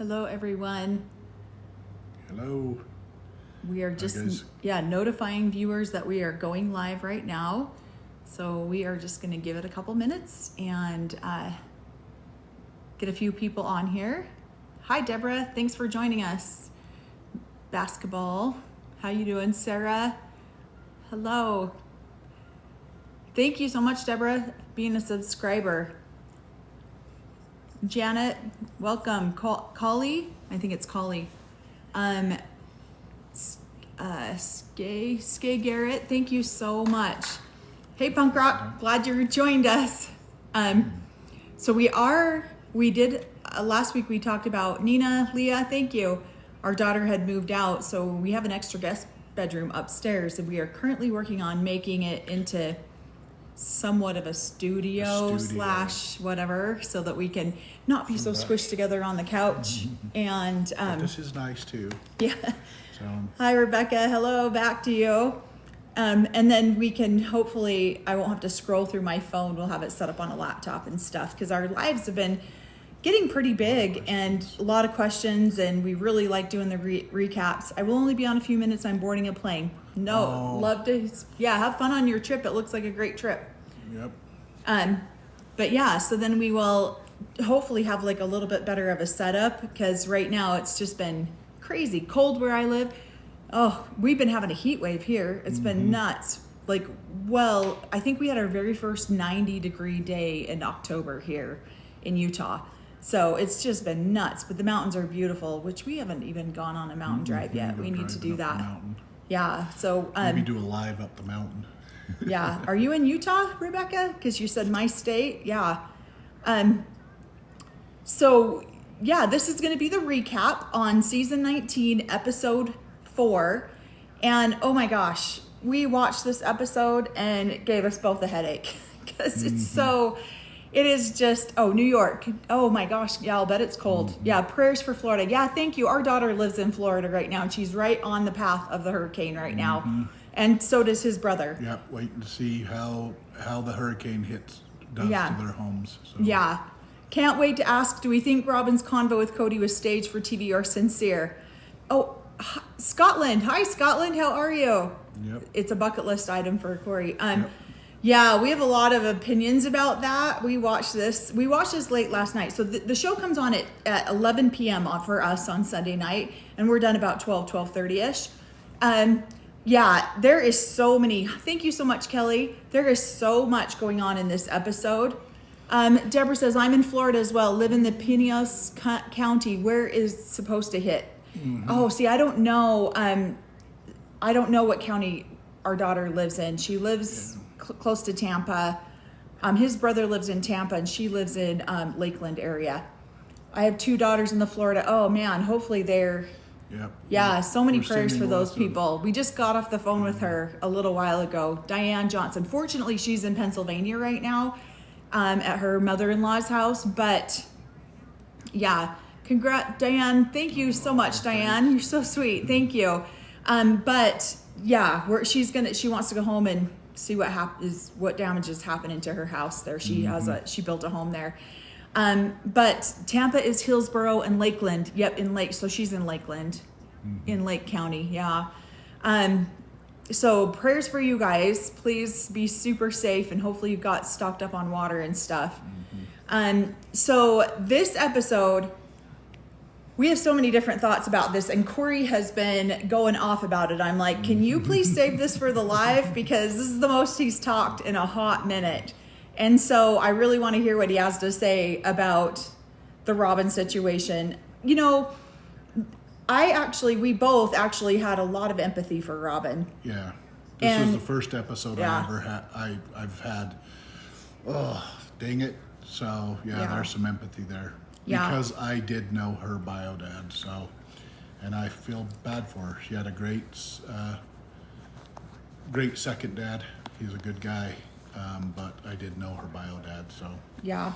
Hello, everyone. Hello. We are just notifying viewers that we are going live right now. So we are just going to give it a couple minutes and get a few people on here. Hi, Deborah. Thanks for joining us. Basketball. How you doing, Sarah? Hello. Thank you so much, Deborah, being a subscriber. Janet, welcome. Collie, I think it's Collie. Skay Garrett, thank you so much. Hey, Punk Rock, glad you joined us. So we did, last week we talked about Nina, Leah, thank you. Our daughter had moved out, so we have an extra guest bedroom upstairs, and we are currently working on making it into somewhat of a studio slash whatever, so that we can not be so squished together on the couch. And but this is nice too. Yeah. So Hi, Rebecca. Hello, back to you. And then we can hopefully, I won't have to scroll through my phone. We'll have it set up on a laptop and stuff, because our lives have been getting pretty big and a lot of questions, and we really like doing the recaps. I will only be on a few minutes. I'm boarding a plane. Love to, have fun on your trip. It looks like a great trip. Yep. But yeah, so then we will hopefully have like a little bit better of a setup, because right now it's just been crazy cold where I live. Oh, we've been having a heat wave here. It's been nuts. Like, well, I think we had our very first 90-degree day in October here in Utah. So it's just been nuts, but the mountains are beautiful, which we haven't even gone on a mountain drive yet. We need to do that. Yeah. So maybe do a live up the mountain. Yeah. Are you in Utah, Rebecca? Because you said my state. Yeah. So yeah, this is going to be the recap on season 19, episode 4. And oh my gosh, we watched this episode and it gave us both a headache, because it's it is just, New York. Oh my gosh. Yeah, I'll bet it's cold. Yeah. Prayers for Florida. Yeah. Thank you. Our daughter lives in Florida right now, and she's right on the path of the hurricane right now. And so does his brother. Yep. Waiting to see how the hurricane does to their homes. So. Yeah. Can't wait to ask, do we think Robin's convo with Cody was staged for TV or sincere? Oh, Scotland. Hi, Scotland. How are you? Yep. It's a bucket list item for Cory. Yeah, we have a lot of opinions about that. We watched this late last night. So the show comes on at 11 p.m. for us on Sunday night, and we're done about 12:30-ish. Yeah, there is so many. Thank you so much, Kelly. There is so much going on in this episode. Deborah says, I'm in Florida as well, live in the Pinellas County. Where is supposed to hit? Oh, see, I don't know. I don't know what county our daughter lives in. She lives close to Tampa. His brother lives in Tampa, and she lives in Lakeland area. I have 2 daughters in the Florida. Oh man, hopefully they're. Yep. Yeah, so many prayers for those people. We just got off the phone with her a little while ago. Diane Johnson. Fortunately, she's in Pennsylvania right now, at her mother-in-law's house. But yeah, congrats, Diane. Thank you so much, Diane. You're so sweet. Thank you. But yeah, she wants to go home and see what damages happening to her house there. She she built a home there. But Tampa is Hillsborough and Lakeland. Yep, so she's in Lakeland, in Lake County. Yeah. So prayers for you guys. Please be super safe, and hopefully you've got stocked up on water and stuff. So this episode, we have so many different thoughts about this, and Cory has been going off about it. I'm like, can you please save this for the live? Because this is the most he's talked in a hot minute. And so I really want to hear what he has to say about the Robin situation. You know, we both actually had a lot of empathy for Robin. Yeah. This was the first episode I ever had. I've had. Oh, dang it. So there's some empathy there. Yeah. Because I did know her bio dad, and I feel bad for her. She had a great second dad. He's a good guy. But I did know her bio dad, so. Yeah.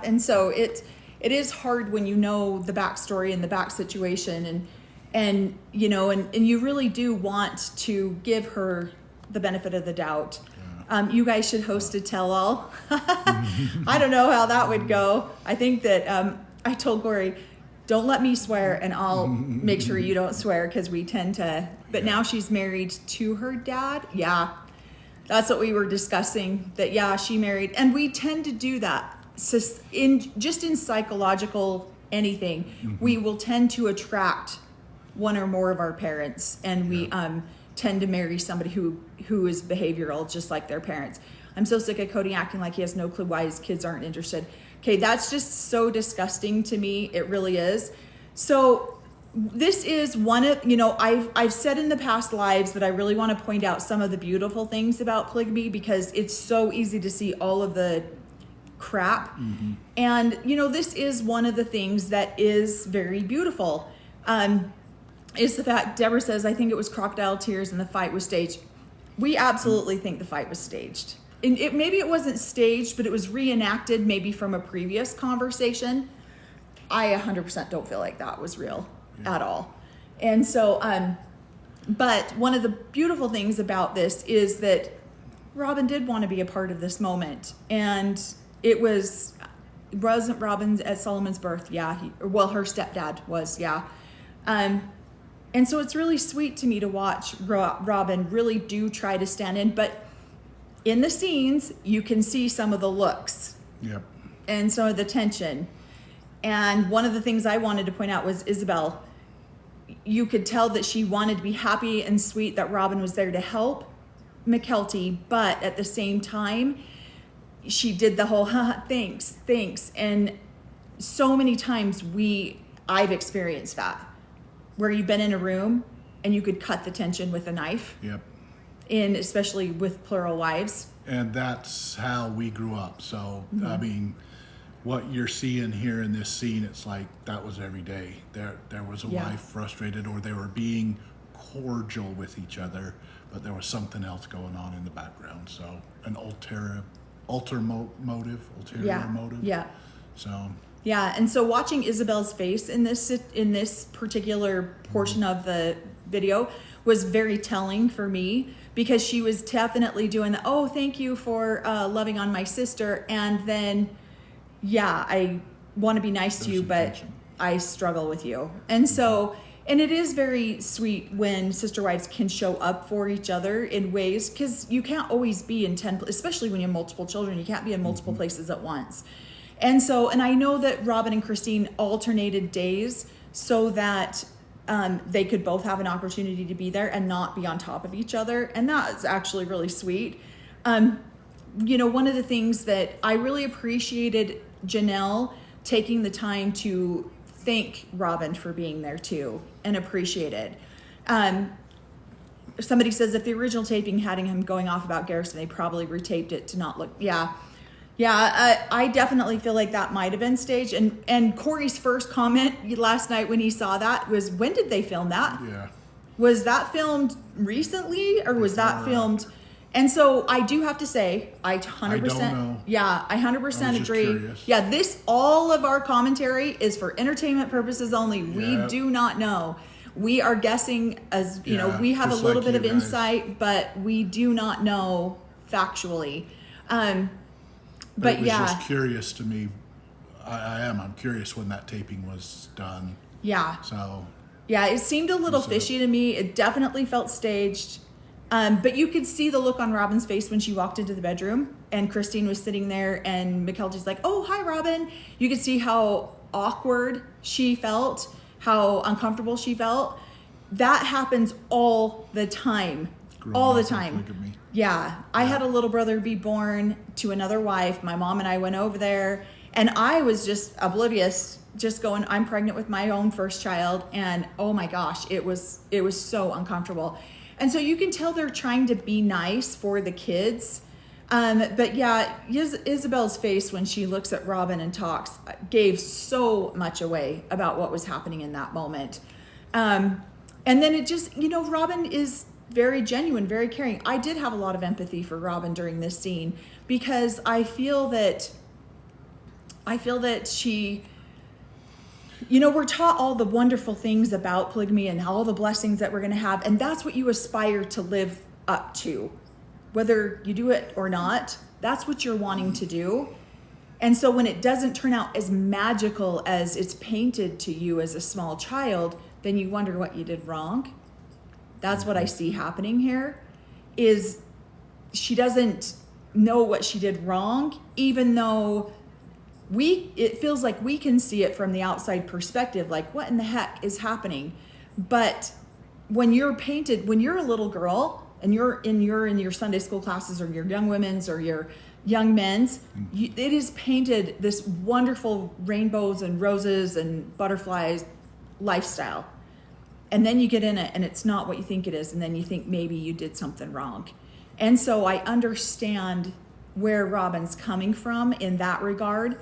And so it is hard when you know the backstory and the back situation, and you know, and you really do want to give her the benefit of the doubt. You guys should host a tell-all. I don't know how that would go. I think that I told Cory, don't let me swear and I'll make sure you don't swear, because we tend to, but now she's married to her dad. Yeah. That's what we were discussing, that, yeah, she married, and we tend to do that. In psychological anything, we will tend to attract one or more of our parents, and we tend to marry somebody who is behavioral, just like their parents. I'm so sick of Cody acting like he has no clue why his kids aren't interested. Okay, that's just so disgusting to me. It really is. So this is one of, I've said in the past lives that I really want to point out some of the beautiful things about polygamy, because it's so easy to see all of the crap. And, this is one of the things that is very beautiful. Is the fact, Deborah says, I think it was crocodile tears and the fight was staged. We absolutely think the fight was staged. And maybe it wasn't staged, but it was reenacted maybe from a previous conversation. I 100% don't feel like that was real at all. And so, but one of the beautiful things about this is that Robin did want to be a part of this moment. And it wasn't Robin at Solomon's birth. Yeah. Her stepdad was. Yeah. And so it's really sweet to me to watch Robin really do try to stand in, but in the scenes, you can see some of the looks. Yep. And some of the tension. And one of the things I wanted to point out was Isabel. You could tell that she wanted to be happy and sweet that Robin was there to help McKelty, but at the same time, she did the whole, thanks. And so many times I've experienced that, where you've been in a room and you could cut the tension with a knife. Yep. Especially with plural wives. And that's how we grew up. So, I mean, what you're seeing here in this scene, it's like that was every day. There was a wife frustrated, or they were being cordial with each other, but there was something else going on in the background. So an ulterior motive. Yeah. So. Yeah, and so watching Isabel's face in this particular portion of the video was very telling for me, because she was definitely doing the, thank you for loving on my sister, and then, I want to be nice to you, but I struggle with you. And so, and it is very sweet when sister wives can show up for each other in ways, because you can't always be in 10, especially when you have multiple children, you can't be in multiple places at once. And so, and I know that Robin and Christine alternated days so that they could both have an opportunity to be there and not be on top of each other. And that's actually really sweet. One of the things that I really appreciated Janelle taking the time to thank Robin for being there too, and appreciate it. Somebody says if the original taping had him going off about Garrison, they probably retaped it to not look. I definitely feel like that might have been staged. And Cory's first comment last night when he saw that was, when did they film that? Yeah. Was that filmed recently, or was that filmed? And so I do have to say, I 100%. I don't know. Yeah, I 100% agree. Curious. Yeah, all of our commentary is for entertainment purposes only. We do not know. We are guessing, as we have a little bit of insight, but we do not know factually. But it was just curious to me. I'm curious when that taping was done. Yeah. So. Yeah, it seemed a little fishy to me. It definitely felt staged. But you could see the look on Robin's face when she walked into the bedroom and Christine was sitting there and McKelty's like, "Oh, hi, Robin." You could see how awkward she felt, how uncomfortable she felt. That happens all the time. All the time. Yeah. I had a little brother be born to another wife. My mom and I went over there, and I was just oblivious, just going, I'm pregnant with my own first child. And oh my gosh, it was so uncomfortable. And so you can tell they're trying to be nice for the kids. But yeah, Isabel's face when she looks at Robin and talks gave so much away about what was happening in that moment. And then it just, Robin is very genuine, very caring. I did have a lot of empathy for Robin during this scene, because I feel that she, we're taught all the wonderful things about polygamy and all the blessings that we're going to have. And that's what you aspire to live up to, whether you do it or not. That's what you're wanting to do. And so when it doesn't turn out as magical as it's painted to you as a small child, then you wonder what you did wrong. That's what I see happening here, is she doesn't know what she did wrong, even though it feels like we can see it from the outside perspective, like what in the heck is happening? But when you're a little girl and you're in your Sunday school classes or your young women's or your young men's, it is painted this wonderful rainbows and roses and butterflies lifestyle. And then you get in it and it's not what you think it is. And then you think maybe you did something wrong. And so I understand where Robin's coming from in that regard.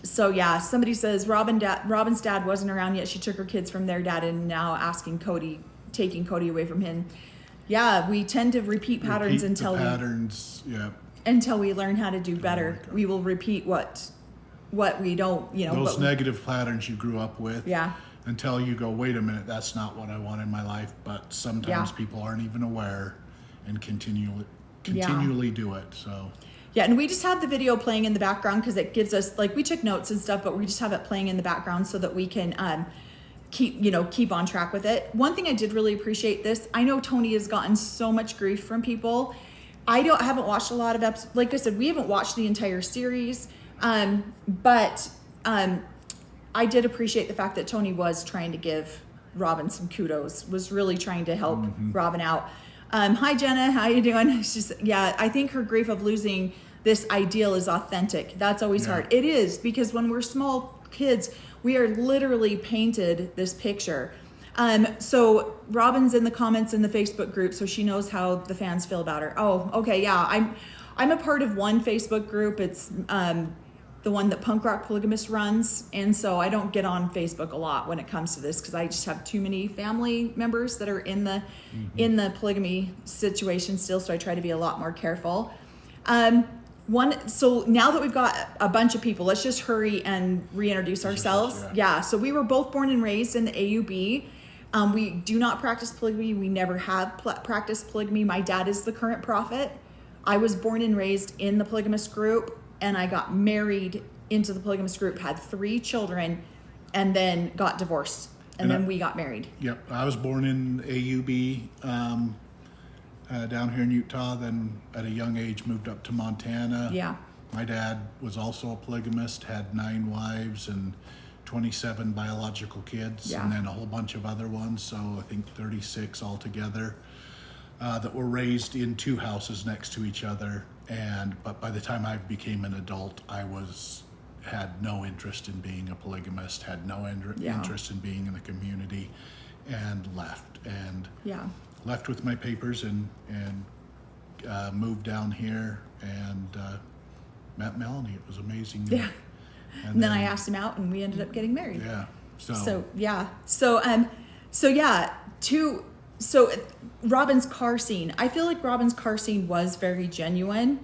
So yeah, somebody says Robin's dad wasn't around yet. She took her kids from their dad and now taking Cody away from him. Yeah, we tend to repeat patterns until we learn how to do better. We will repeat what we don't, those negative patterns you grew up with. Yeah. Until you go, wait a minute, that's not what I want in my life. But sometimes people aren't even aware and continually do it. So. Yeah, and we just have the video playing in the background because it gives us, like, we took notes and stuff, but we just have it playing in the background so that we can keep on track with it. One thing I did really appreciate this. I know Tony has gotten so much grief from people. I haven't watched a lot of episodes. Like I said, we haven't watched the entire series, but I did appreciate the fact that Tony was trying to give Robin some kudos, was really trying to help Robin out. Hi, Jenna. How you doing? I think her grief of losing this ideal is authentic. That's always hard. It is, because when we're small kids, we are literally painted this picture. So Robin's in the comments in the Facebook group, so she knows how the fans feel about her. Oh, okay. Yeah. I'm a part of one Facebook group. It's, the one that Punk Rock Polygamist runs. And so I don't get on Facebook a lot when it comes to this because I just have too many family members that are in the polygamy situation still. So I try to be a lot more careful. So now that we've got a bunch of people, let's just hurry and reintroduce ourselves. Yeah. So we were both born and raised in the AUB. We do not practice polygamy. We never have practiced polygamy. My dad is the current prophet. I was born and raised in the polygamist group, and I got married into the polygamist group, had 3 children, and then got divorced. And then we got married. Yep. I was born in AUB down here in Utah, then at a young age moved up to Montana. Yeah. My dad was also a polygamist, had 9 wives and 27 biological kids, and then a whole bunch of other ones. So I think 36 altogether that were raised in 2 houses next to each other. But by the time I became an adult, I had no interest in being a polygamist, had no interest in being in the community, and left. Left with my papers and moved down here and met Melanie. It was amazing. Yeah. And then I asked him out, and we ended up getting married. Yeah. So Robin's car scene. I feel like Robin's car scene was very genuine.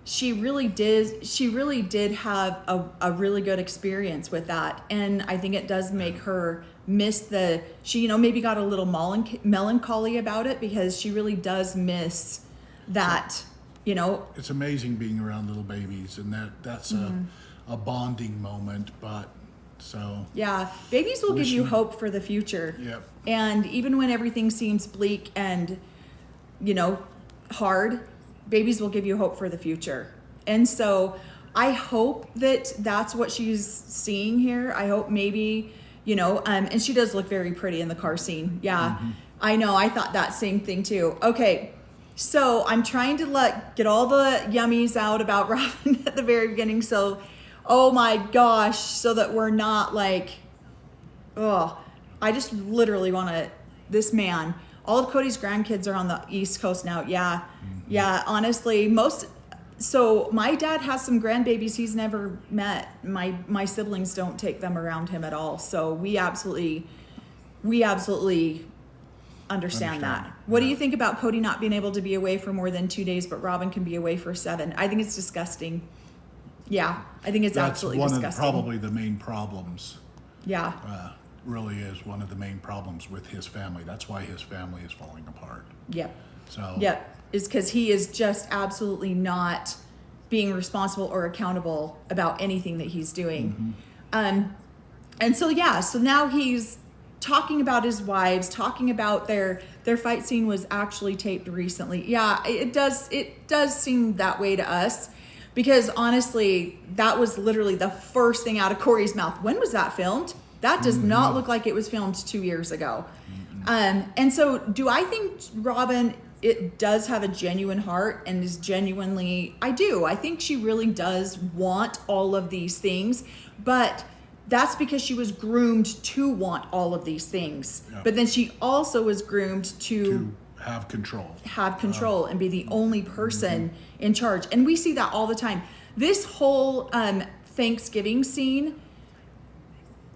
She really did have a really good experience with that. And I think it does make her miss she maybe got a little melancholy about it, because she really does miss that, It's amazing being around little babies, and that's a bonding moment, yeah, babies will give you hope for the future. Yep. And even when everything seems bleak and hard, babies will give you hope for the future. And so I hope that that's what she's seeing here. I hope maybe and she does look very pretty in the car scene. Yeah. I know, I thought that same thing too. Okay, so I'm trying to get all the yummies out about Robin at the very beginning. So oh my gosh, so that we're not like, I just literally want this man. All of Cody's grandkids are on the East Coast now. Yeah. Yeah, honestly, so my dad has some grandbabies he's never met. My siblings don't take them around him at all. So we absolutely understand that. What do you think about Cody not being able to be away for more than 2 days, but Robin can be away for 7? I think it's disgusting. Yeah, I think it's absolutely disgusting. That's one of probably the main problems. Yeah. Really is one of the main problems with his family. That's why his family is falling apart. Yep. So. Yep. Is because he is just absolutely not being responsible or accountable about anything that he's doing. And so, yeah, so now he's talking about his wives, talking about their fight scene was actually taped recently. Yeah, it does seem that way to us, because honestly, that was literally the first thing out of Cory's mouth. When was that filmed? That does not look like it was filmed 2 years ago. And so do I think Robin, it does have a genuine heart and is genuinely, I do. I think she really does want all of these things, but that's because she was groomed to want all of these things. Yeah. But then she also was groomed to have control and be the only person in charge. And we see that all the time. This whole Thanksgiving scene,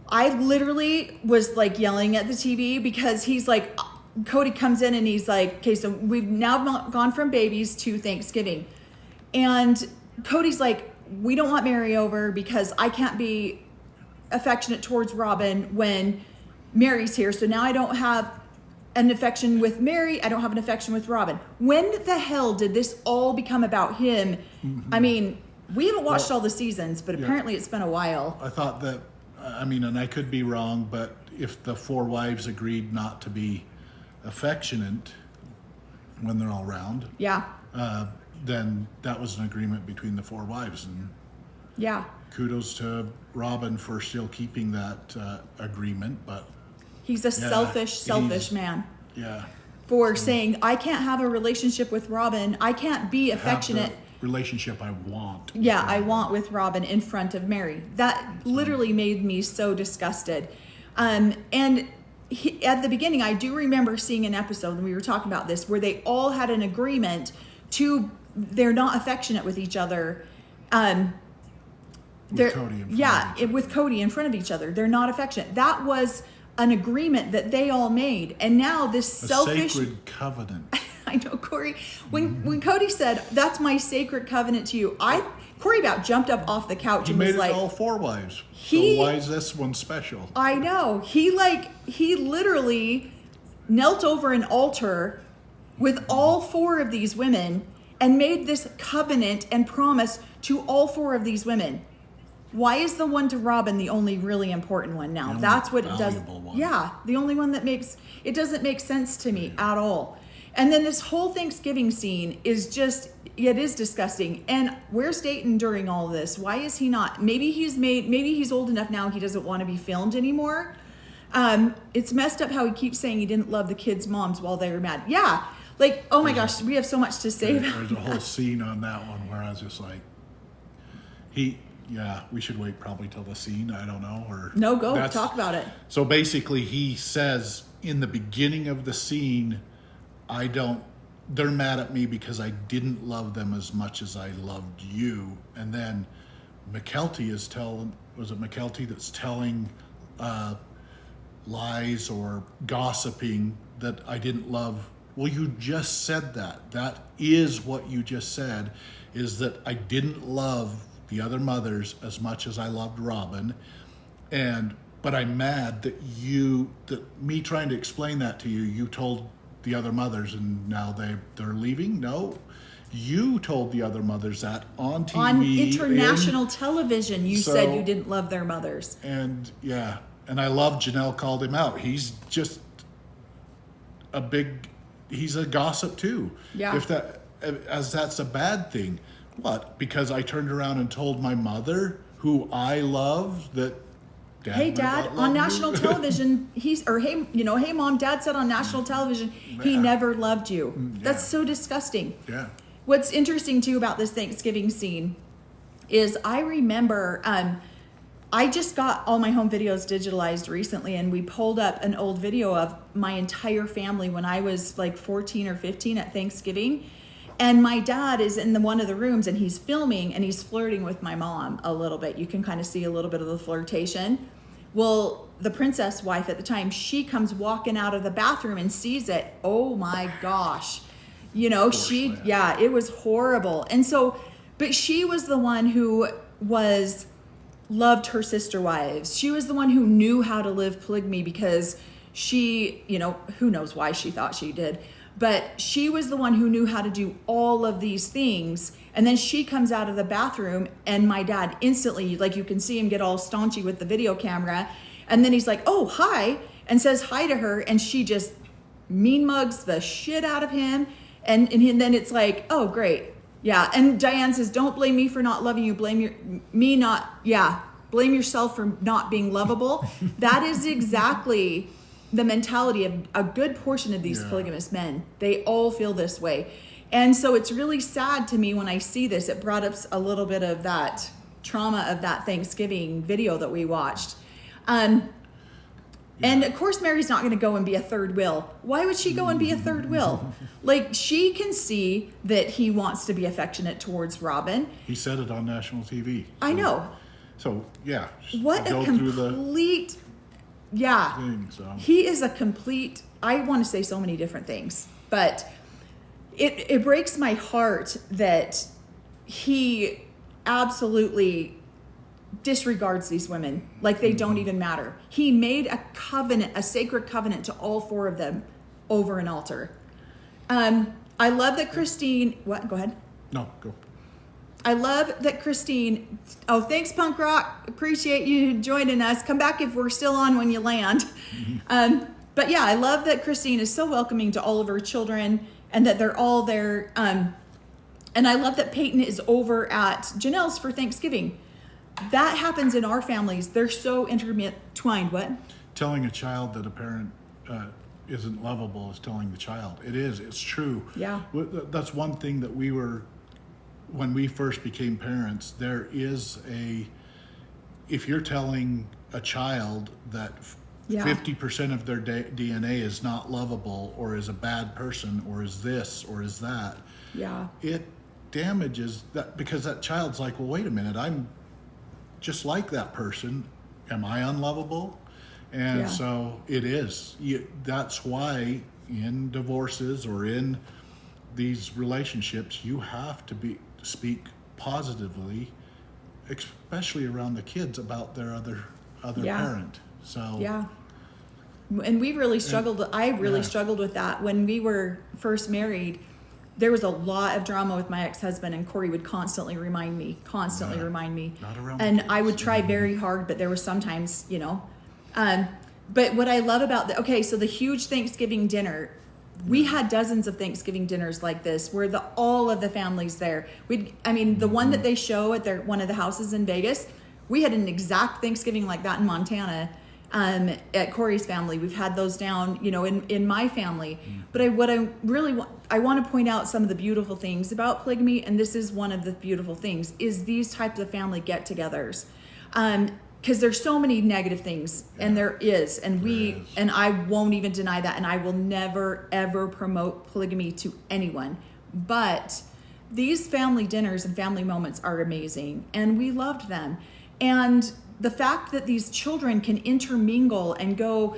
I literally was like yelling at the TV, because he's like, Cody comes in and he's like, okay, so we've now gone from babies to Thanksgiving. And Cody's like, we don't want Mary over because I can't be affectionate towards Robin when Mary's here. So now I don't have an affection with Mary. I don't have an affection with Robin. When the hell did this all become about him? I mean, we haven't watched all the seasons, but apparently it's been a while. I thought that, I mean, and I could be wrong, but if the four wives agreed not to be affectionate when they're all around, then that was an agreement between the four wives. And kudos to Robin for still keeping that agreement, but he's a selfish man. Yeah. For saying, I can't have a relationship with Robin. I can't be affectionate. Relationship I want. Yeah, I want with Robin in front of Mary. That literally made me so disgusted. And at the beginning, I do remember seeing an episode, and we were talking about this, where they all had an agreement to, they're not affectionate with each other. With Cody with Cody in front of each other. They're not affectionate. That was an agreement that they all made. And now this selfish sacred covenant. I know, Cory, when Cody said, that's my sacred covenant to you, Cory about jumped up off the couch and was like, all four wives. So why is this one special? I know. He literally knelt over an altar with all four of these women and made this covenant and promise to all four of these women. Why is the one to Robin the only really important one now? That's what it does. One. Yeah, the only one that it doesn't make sense to me at all. And then this whole Thanksgiving scene is just, it is disgusting. And where's Dayton during all this? Why is he not? Maybe he's old enough now he doesn't want to be filmed anymore. It's messed up how he keeps saying he didn't love the kids' moms while they were mad. Yeah, like, oh my gosh, we have so much to say about There's a whole scene on that one where I was just like, we should wait probably till the scene. I don't know. No, go talk about it. So basically he says in the beginning of the scene, they're mad at me because I didn't love them as much as I loved you. And then McKelty was it McKelty that's telling lies or gossiping that I didn't love. Well, you just said that. That is what you just said, is that I didn't love the other mothers as much as I loved Robin. But I'm mad that me trying to explain that to you, you told the other mothers and now they're leaving? No. You told the other mothers that on TV. On international television, you said you didn't love their mothers. And and I love Janelle called him out. He's just he's a gossip too. Yeah. That's a bad thing. What? Because I turned around and told my mother, who I love, that Dad, hey Dad, on national television, hey Mom, Dad said on national television he never loved you. That's so disgusting. Yeah. What's interesting too about this Thanksgiving scene is I remember I just got all my home videos digitalized recently, and we pulled up an old video of my entire family when I was like 14 or 15 at Thanksgiving. And my dad is in one of the rooms and he's filming and he's flirting with my mom a little bit. You can kind of see a little bit of the flirtation. Well, the princess wife at the time, she comes walking out of the bathroom and sees it. Oh my gosh. It was horrible. And so, but she was the one who loved her sister wives. She was the one who knew how to live polygamy because she, who knows why she thought she did. But she was the one who knew how to do all of these things. And then she comes out of the bathroom, and my dad instantly, like you can see him get all staunchy with the video camera. And then he's like, oh, hi, and says hi to her. And she just mean mugs the shit out of him. And then it's like, oh, great. Yeah. And Diane says, don't blame me for not loving you. Blame yourself for not being lovable. That is exactly the mentality of a good portion of these polygamous men. They all feel this way. And so it's really sad to me when I see this. It brought up a little bit of that trauma of that Thanksgiving video that we watched. And of course, Mary's not going to go and be a third wheel. Why would she go and be a third wheel? Like, she can see that he wants to be affectionate towards Robin. He said it on national TV. I know. So, yeah. What a complete... Yeah. Thing, so. He is a complete... I want to say so many different things. But it breaks my heart that he absolutely disregards these women like they don't even matter. He made a covenant, a sacred covenant to all four of them over an altar. I love that Christine... What? Go ahead. No, go. I love that Christine... Oh, thanks, Punk Rock. Appreciate you joining us. Come back if we're still on when you land. But yeah, I love that Christine is so welcoming to all of her children and that they're all there. And I love that Peyton is over at Janelle's for Thanksgiving. That happens in our families. They're so intertwined. What? Telling a child that a parent isn't lovable is telling the child. It is. It's true. Yeah. That's one thing that we were... When we first became parents, there is if you're telling a child that 50% of their DNA is not lovable or is a bad person or is this or is that, it damages that, because that child's like, well, wait a minute, I'm just like that person. Am I unlovable? And so it is. That's why in divorces or in these relationships, you have to speak positively, especially around the kids, about their other parent. So and we really struggled. I really struggled with that when we were first married. There was a lot of drama with my ex-husband, and Cory would constantly remind me. Not around and kids. I would try very hard, but there were sometimes, but what I love about so the huge Thanksgiving dinner. We had dozens of Thanksgiving dinners like this where all of the families there. The one that they show at one of the houses in Vegas, we had an exact Thanksgiving like that in Montana at Cory's family. We've had those down, in my family. But I want to point out some of the beautiful things about polygamy, and this is one of the beautiful things, is these types of family get-togethers. Because there's so many negative things, and there is, and I won't even deny that, and I will never ever promote polygamy to anyone. But these family dinners and family moments are amazing, and we loved them. And the fact that these children can intermingle and go,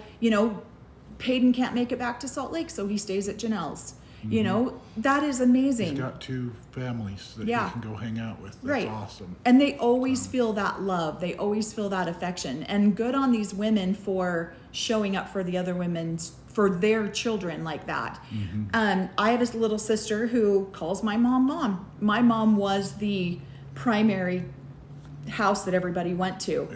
Peyton can't make it back to Salt Lake, so he stays at Janelle's. That is amazing. He's got two families that he can go hang out with. That's awesome. And they always feel that love. They always feel that affection. And good on these women for showing up for the other women, for their children like that. I have this little sister who calls my mom Mom. My mom was the primary house that everybody went to.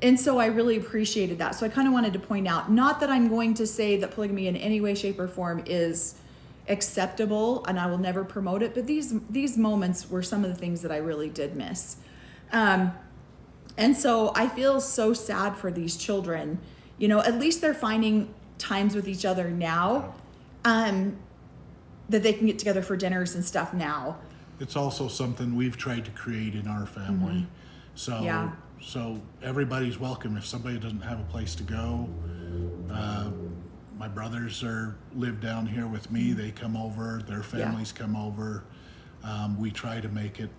And so I really appreciated that. So I kind of wanted to point out, not that I'm going to say that polygamy in any way, shape, or form is acceptable and I will never promote it, but these moments were some of the things that I really did miss. And so I feel so sad for these children. At least they're finding times with each other now, that they can get together for dinners and stuff now. It's also something we've tried to create in our family. So everybody's welcome. If somebody doesn't have a place to go, my brothers live down here with me. They come over, their families come over. We try to make it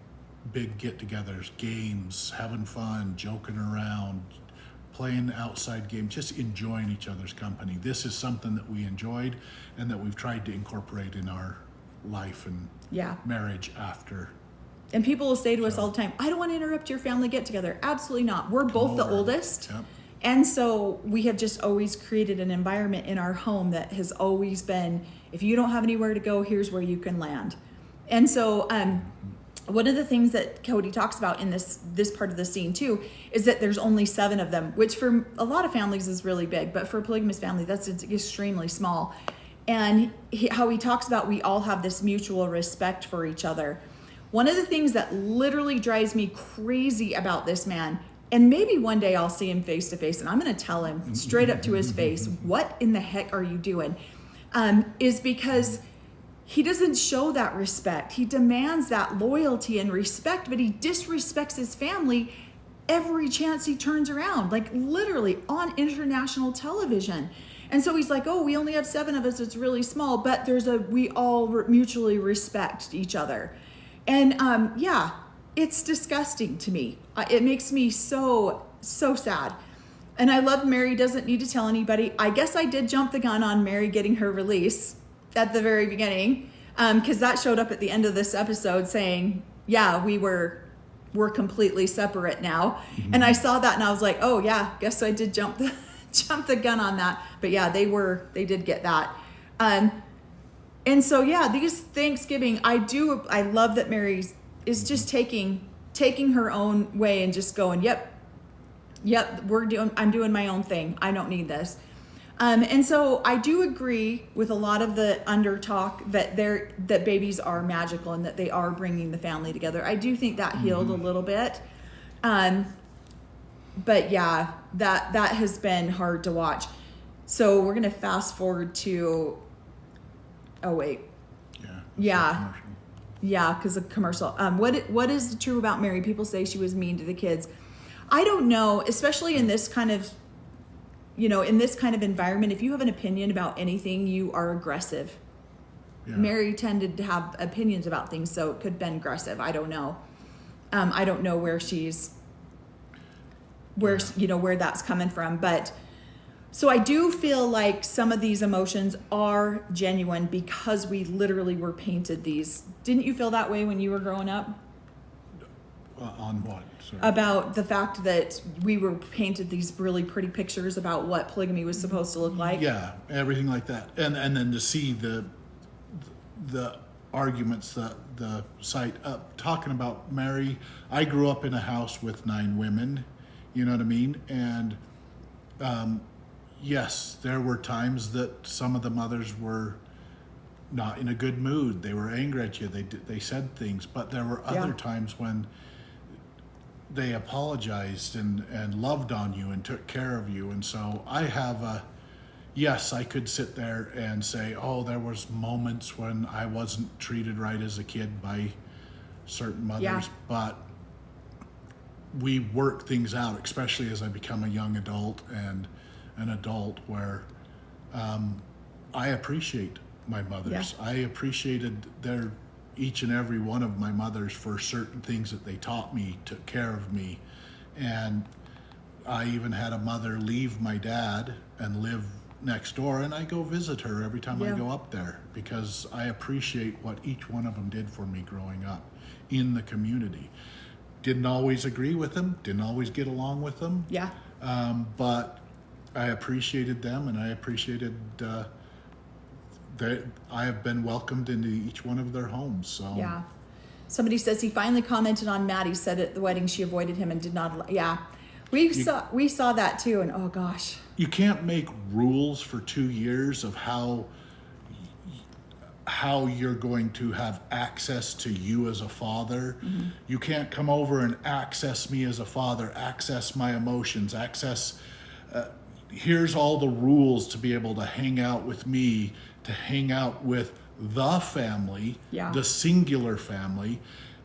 big get-togethers, games, having fun, joking around, playing outside games, just enjoying each other's company. This is something that we enjoyed and that we've tried to incorporate in our life and marriage after. And people will say to us all the time, I don't want to interrupt your family get-together. Absolutely not. We're both the oldest. And so we have just always created an environment in our home that has always been, if you don't have anywhere to go, here's where you can land. And so one of the things that Cody talks about in this part of the scene too is that there's only 7 of them, which for a lot of families is really big, but for a polygamous family, that's extremely small. And how he talks about we all have this mutual respect for each other. One of the things that literally drives me crazy about this man, and maybe one day I'll see him face to face and I'm going to tell him straight up to his face, what in the heck are you doing? Is because he doesn't show that respect. He demands that loyalty and respect, but he disrespects his family every chance he turns around, like literally on international television. And so he's like, oh, we only have 7 of us. It's really small, but we all mutually respect each other. And yeah, it's disgusting to me. It makes me so sad. And I love Mary doesn't need to tell anybody. I guess I did jump the gun on Mary getting her release at the very beginning, because that showed up at the end of this episode saying, yeah, we're completely separate now. Mm-hmm. And I saw that and I was like, oh yeah, guess I did jump the gun on that. But yeah, they did get that. And so yeah, these Thanksgiving, I love that Mary is just taking her own way and just going, yep, I'm doing my own thing. I don't need this. And so I do agree with a lot of the under talk that babies are magical and that they are bringing the family together. I do think that healed a little bit. But yeah, that has been hard to watch. So we're going to fast forward to, oh wait. Yeah. Yeah, because of commercial. What is true about Mary? People say she was mean to the kids. I don't know, especially in this kind of, environment. If you have an opinion about anything, you are aggressive. Yeah. Mary tended to have opinions about things, so it could have been aggressive. I don't know. I don't know where where that's coming from. But so I do feel like some of these emotions are genuine because we literally were painted these. Didn't you feel that way when you were growing up? On what? Sorry. About the fact that we were painted these really pretty pictures about what polygamy was supposed to look like. Yeah, everything like that. And then to see the arguments, the site up talking about Mary. I grew up in a house with 9 women, you know what I mean? And yes, there were times that some of the mothers were not in a good mood. They were angry at you. They said things, but there were other times when they apologized and loved on you and took care of you. And so I have yes, I could sit there and say, oh, there was moments when I wasn't treated right as a kid by certain mothers, but we work things out, especially as I become a young adult and an adult where I appreciate my mothers. I appreciated each and every one of my mothers for certain things that they taught me, took care of me. And I even had a mother leave my dad and live next door, and I go visit her every time I go up there because I appreciate what each one of them did for me growing up in the community. Didn't always agree with them, didn't always get along with them. Yeah. But I appreciated them, and I appreciated I have been welcomed into each one of their homes. So yeah. Somebody says he finally commented on Maddie, said at the wedding she avoided him and did not. Yeah, we saw that too, and oh gosh. You can't make rules for 2 years of how you're going to have access to you as a father. Mm-hmm. You can't come over and access me as a father, access my emotions, here's all the rules to be able to hang out with me, to hang out with the family, the singular family.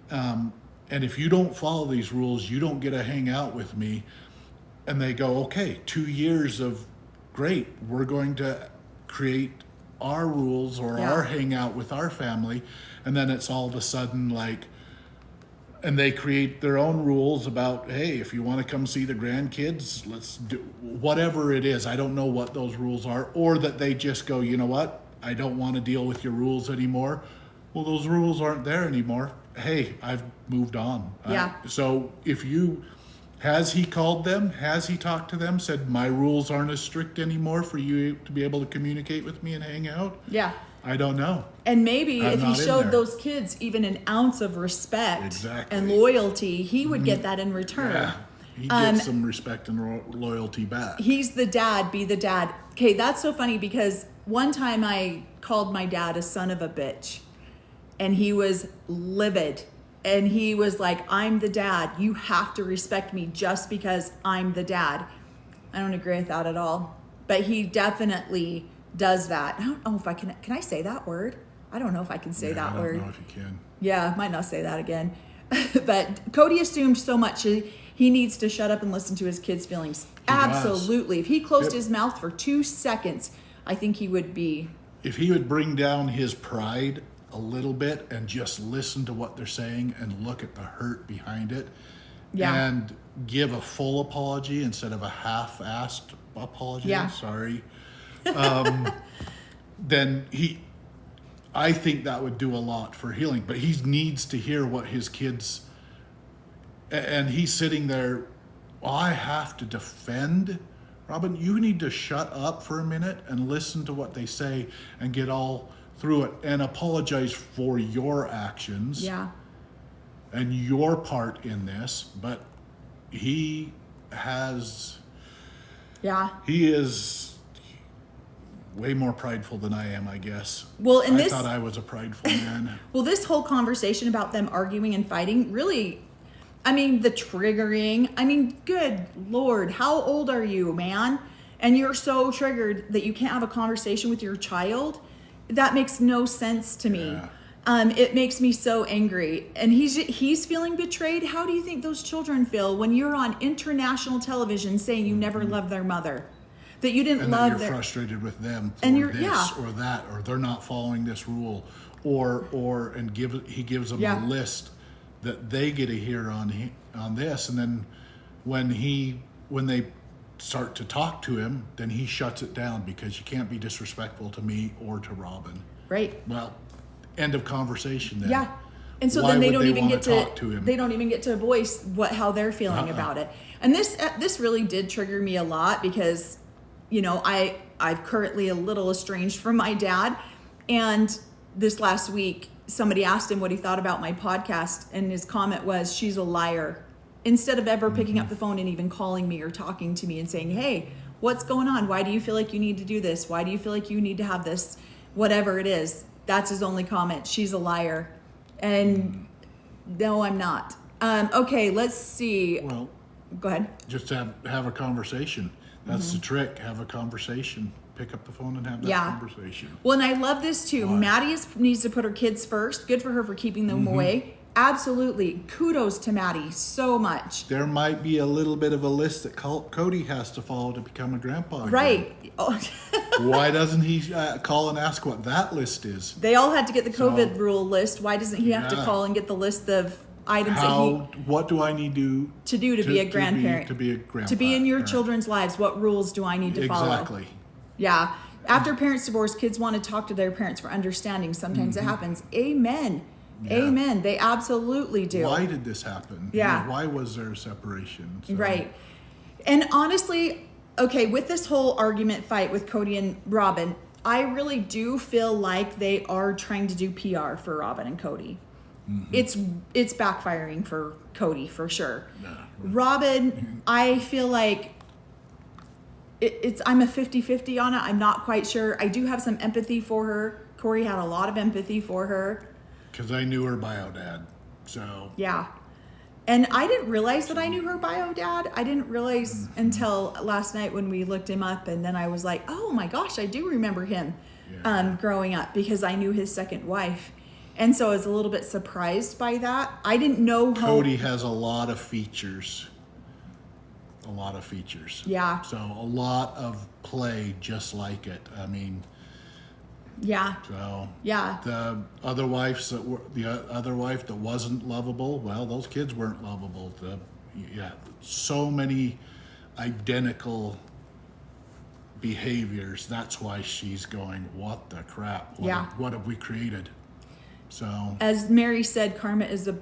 And if you don't follow these rules, you don't get to hang out with me. And they go, okay, 2 years of great, we're going to create our rules or our hangout with our family. And then it's all of a sudden like, and they create their own rules about, hey, if you want to come see the grandkids, let's do whatever it is. I don't know what those rules are, or that they just go, you know what? I don't want to deal with your rules anymore. Well, those rules aren't there anymore. Hey, I've moved on. Yeah. So if you Has he called them? Has he talked to them? Said, my rules aren't as strict anymore for you to be able to communicate with me and hang out? Yeah. I don't know. And maybe I'm if he not in showed there. those kids even an ounce of respect Exactly. and loyalty, he would get that in return. Yeah. He gets some respect and loyalty back. He's the dad, be the dad. Okay, that's so funny because one time I called my dad a son of a bitch and he was livid. And he was like, I'm the dad. You have to respect me just because I'm the dad. I don't agree with that at all. But he definitely does that. I don't know if I can I say that word? I don't know if I can say that word. I don't know if you can. Yeah, might not say that again. But Cody assumed so much he needs to shut up and listen to his kids' feelings. Absolutely. If he closed his mouth for 2 seconds, I think he would be. If he would bring down his pride a little bit and just listen to what they're saying and look at the hurt behind it, and give a full apology instead of a half-assed apology. Sorry. Then I think that would do a lot for healing. But he needs to hear what his kids, and he's sitting there, I have to defend. Robin, you need to shut up for a minute and listen to what they say and get all through it and apologize for your actions and your part in this. But he is way more prideful than I am, I guess. Well, I thought I was a prideful man. Well, this whole conversation about them arguing and fighting really, I mean, the triggering, I mean, good Lord, how old are you, man? And you're so triggered that you can't have a conversation with your child? That makes no sense to me. It makes me so angry. And he's feeling betrayed. How do you think those children feel when you're on international television saying you never loved their mother? That you didn't love that you're frustrated with them for and this or that, or they're not following this rule, he gives them a list that they get to hear on this, and then when they start to talk to him, then he shuts it down because you can't be disrespectful to me or to Robin. Right. Well, end of conversation then. Yeah. And so then they don't even get to voice how they're feeling about it. And this really did trigger me a lot because, you know, I'm currently a little estranged from my dad. And this last week, somebody asked him what he thought about my podcast. And his comment was, she's a liar. Instead of ever picking up the phone and even calling me or talking to me and saying, hey, what's going on? Why do you feel like you need to do this? Why do you feel like you need to have this? Whatever it is. That's his only comment. She's a liar. And no, I'm not. Okay, let's see. Well, go ahead. Just have a conversation. That's the trick. Have a conversation. Pick up the phone and have that conversation. Well, and I love this too. Maddie needs to put her kids first. Good for her for keeping them away. Absolutely. Kudos to Maddie so much. There might be a little bit of a list that Cody has to follow to become a grandpa again. Right. Oh. Why doesn't he call and ask what that list is? They all had to get the COVID rule list. Why doesn't he have to call and get the list of items what do I need to do to be a grandparent? To be a grandpa. To be in your children's lives, what rules do I need to follow? Exactly. Yeah. After parents divorce, kids want to talk to their parents for understanding. Sometimes it happens. Amen. Yeah. Amen. They absolutely do. Why did this happen? Yeah. Why was there a separation? Right. And honestly, okay, with this whole argument fight with Cody and Robin, I really do feel like they are trying to do PR for Robin and Cody. It's backfiring for Cody for sure. Yeah. Robin, I feel like I'm a 50-50 on it. I'm not quite sure. I do have some empathy for her. Cory had a lot of empathy for her. Because I knew her bio dad, so. Yeah. And I didn't realize that I knew her bio dad. I didn't realize until last night when we looked him up, and then I was like, oh my gosh, I do remember him growing up because I knew his second wife. And so I was a little bit surprised by that. I didn't know Cody has a lot of features. Yeah. So a lot of play just like it. I mean. Yeah. So. Yeah. The other wife that wasn't lovable. Well, those kids weren't lovable. So many identical behaviors. That's why she's going, what the crap? What have we created? So. As Mary said, karma is a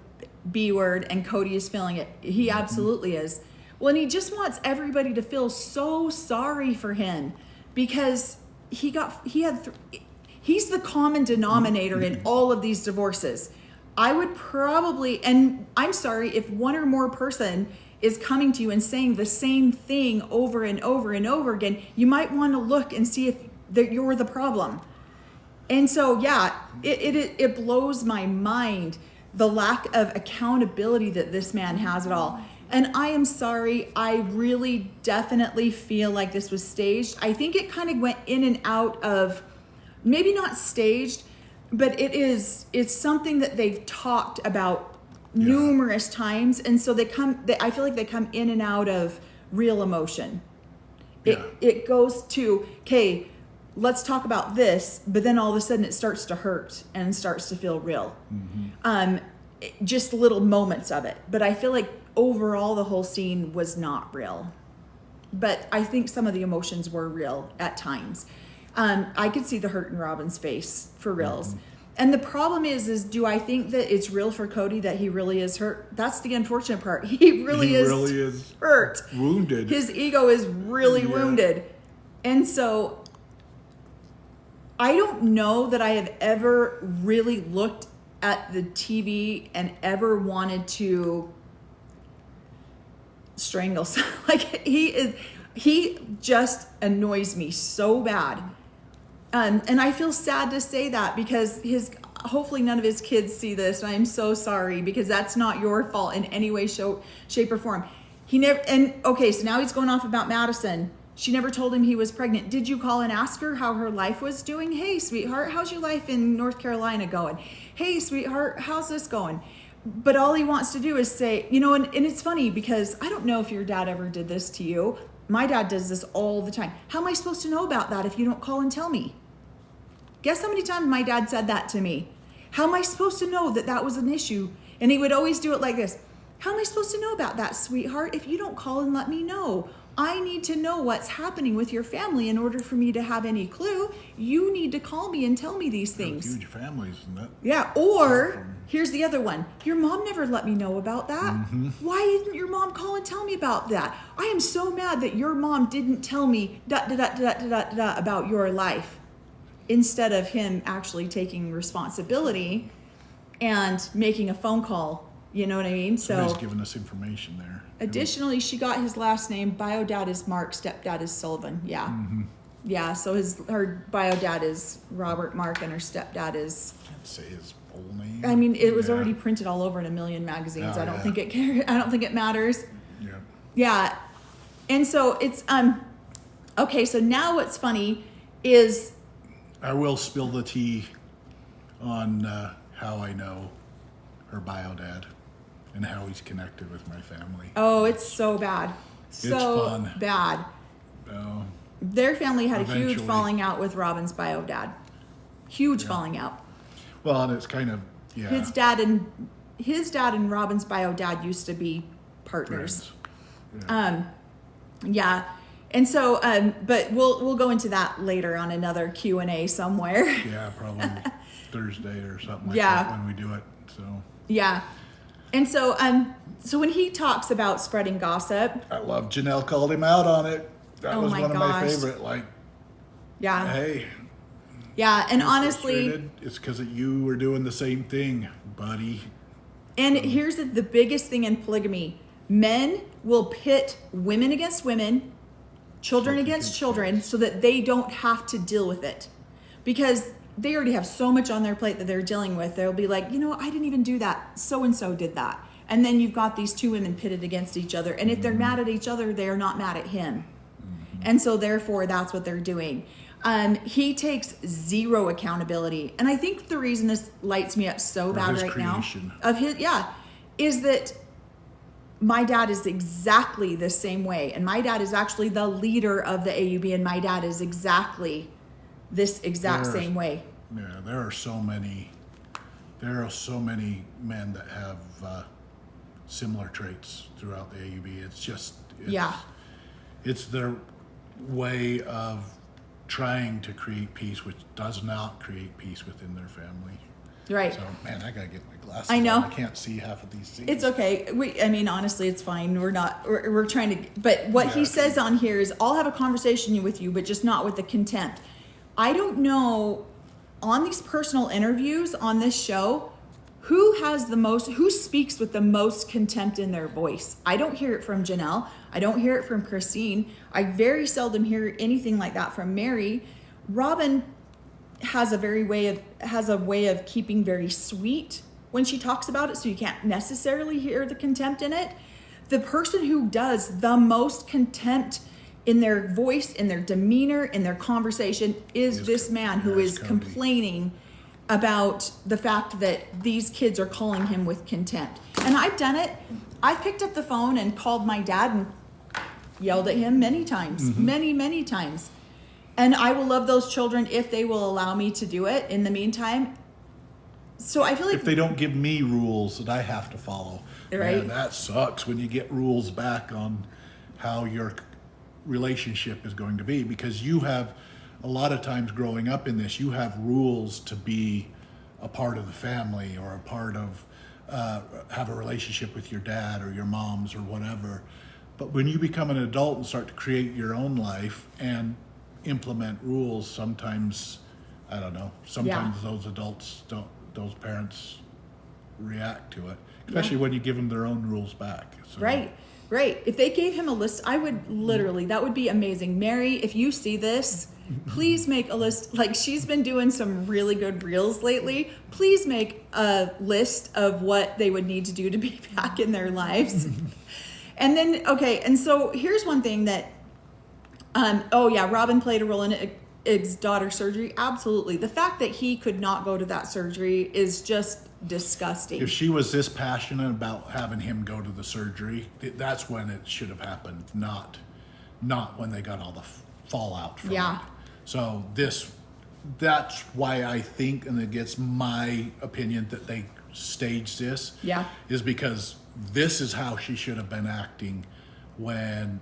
B word, and Cody is feeling it. He absolutely is. Well, and he just wants everybody to feel so sorry for him because he's the common denominator in all of these divorces. I would probably, and I'm sorry, if one or more person is coming to you and saying the same thing over and over and over again, you might want to look and see if you're the problem. And so, yeah, it blows my mind, the lack of accountability that this man has at all. And I am sorry, I really definitely feel like this was staged. I think it kind of went in and out of, maybe not staged, but it's something that they've talked about numerous times. And so I feel like they come in and out of real emotion. It goes to, okay, let's talk about this, but then all of a sudden it starts to hurt and starts to feel real. Just little moments of it. But I feel like overall the whole scene was not real. But I think some of the emotions were real at times. I could see the hurt in Robin's face for reals. And the problem is do I think that it's real for Cody that he really is hurt? That's the unfortunate part. He really is hurt. Wounded. His ego is really wounded. And so I don't know that I have ever really looked at the TV and ever wanted to strangle someone. Like he just annoys me so bad. And I feel sad to say that because hopefully none of his kids see this. And I'm so sorry because that's not your fault in any way, shape, or form. So now he's going off about Madison. She never told him he was pregnant. Did you call and ask her how her life was doing? Hey, sweetheart, how's your life in North Carolina going? Hey, sweetheart, how's this going? But all he wants to do is say, and it's funny because I don't know if your dad ever did this to you. My dad does this all the time. How am I supposed to know about that if you don't call and tell me? Guess how many times my dad said that to me? How am I supposed to know that that was an issue? And he would always do it like this. How am I supposed to know about that, sweetheart, if you don't call and let me know? I need to know what's happening with your family in order for me to have any clue. You need to call me and tell me these things. Huge families, isn't it? Yeah, or here's the other one. Your mom never let me know about that. Why didn't your mom call and tell me about that? I am so mad that your mom didn't tell me about your life. Instead of him actually taking responsibility and making a phone call. You know what I mean? So he's giving us information there. Additionally, she got his last name. Bio dad is Mark, stepdad is Sullivan. Yeah. Yeah, so her bio dad is Robert Mark and her stepdad is... I can't say his full name. I mean, it was already printed all over in a million magazines. I don't think it cares. I don't think it matters. Yeah. Yeah. And so it's... Okay, so now what's funny is... I will spill the tea on how I know her bio dad and how he's connected with my family. Oh, it's so bad. So fun. Bad. Oh. Their family had a huge falling out with Robin's bio dad. Huge falling out. Well, and it's kind of, His dad and Robin's bio dad used to be partners. Yeah. And so, but we'll go into that later on another Q&A somewhere. Yeah, probably Thursday or something like that when we do it. So. Yeah. And so, so when he talks about spreading gossip, I love Janelle called him out on it. That was one of my favorite. Hey. Yeah, and honestly, it's because you were doing the same thing, buddy. And here's the biggest thing in polygamy: men will pit women against women, children against children, so that they don't have to deal with it, because they already have so much on their plate that they're dealing with. They'll be like, I didn't even do that. So-and-so did that. And then you've got these two women pitted against each other. And if they're mad at each other, they are not mad at him. And so therefore, that's what they're doing. He takes zero accountability. And I think the reason this lights me up so bad right now is that my dad is exactly the same way. And my dad is actually the leader of the AUB. And my dad is exactly this exact same way. Yeah, there are so many men that have similar traits throughout the AUB. It's their way of trying to create peace, which does not create peace within their family. Right. So, man, I gotta get my glasses. I know. On. I can't see half of these things. It's okay. Honestly, it's fine. We're trying to, but what he says on here is, I'll have a conversation with you, but just not with the contempt. I don't know, on these personal interviews on this show, who speaks with the most contempt in their voice. I don't hear it from Janelle. I don't hear it from Christine. I very seldom hear anything like that from Mary. Robin has a way of keeping very sweet when she talks about it, so you can't necessarily hear the contempt in it. The person who does the most contempt in their voice, in their demeanor, in their conversation is this man who is Cody. complaining about the fact that these kids are calling him with contempt. And I've done it. I've picked up the phone and called my dad and yelled at him many times, many times. And I will love those children if they will allow me to do it in the meantime. So I feel like if they don't give me rules that I have to follow, right? Man, that sucks when you get rules back on how your relationship is going to be, because you have a lot of times growing up in this, you have rules to be a part of the family or a part of have a relationship with your dad or your moms or whatever. But when you become an adult and start to create your own life and implement rules, sometimes, I don't know, sometimes those parents react to it, especially when you give them their own rules back. So. Right. If they gave him a list, I would literally, that would be amazing. Mary, if you see this, please make a list. Like, she's been doing some really good reels lately. Please make a list of what they would need to do to be back in their lives. And then, okay, and so here's one thing that, Robin played a role in Ig's daughter's surgery. Absolutely. The fact that he could not go to that surgery is just disgusting. If she was this passionate about having him go to the surgery, that's when it should have happened, not when they got all the fallout from it. So that's why I think, and it gets my opinion, that they staged this. Is because this is how she should have been acting when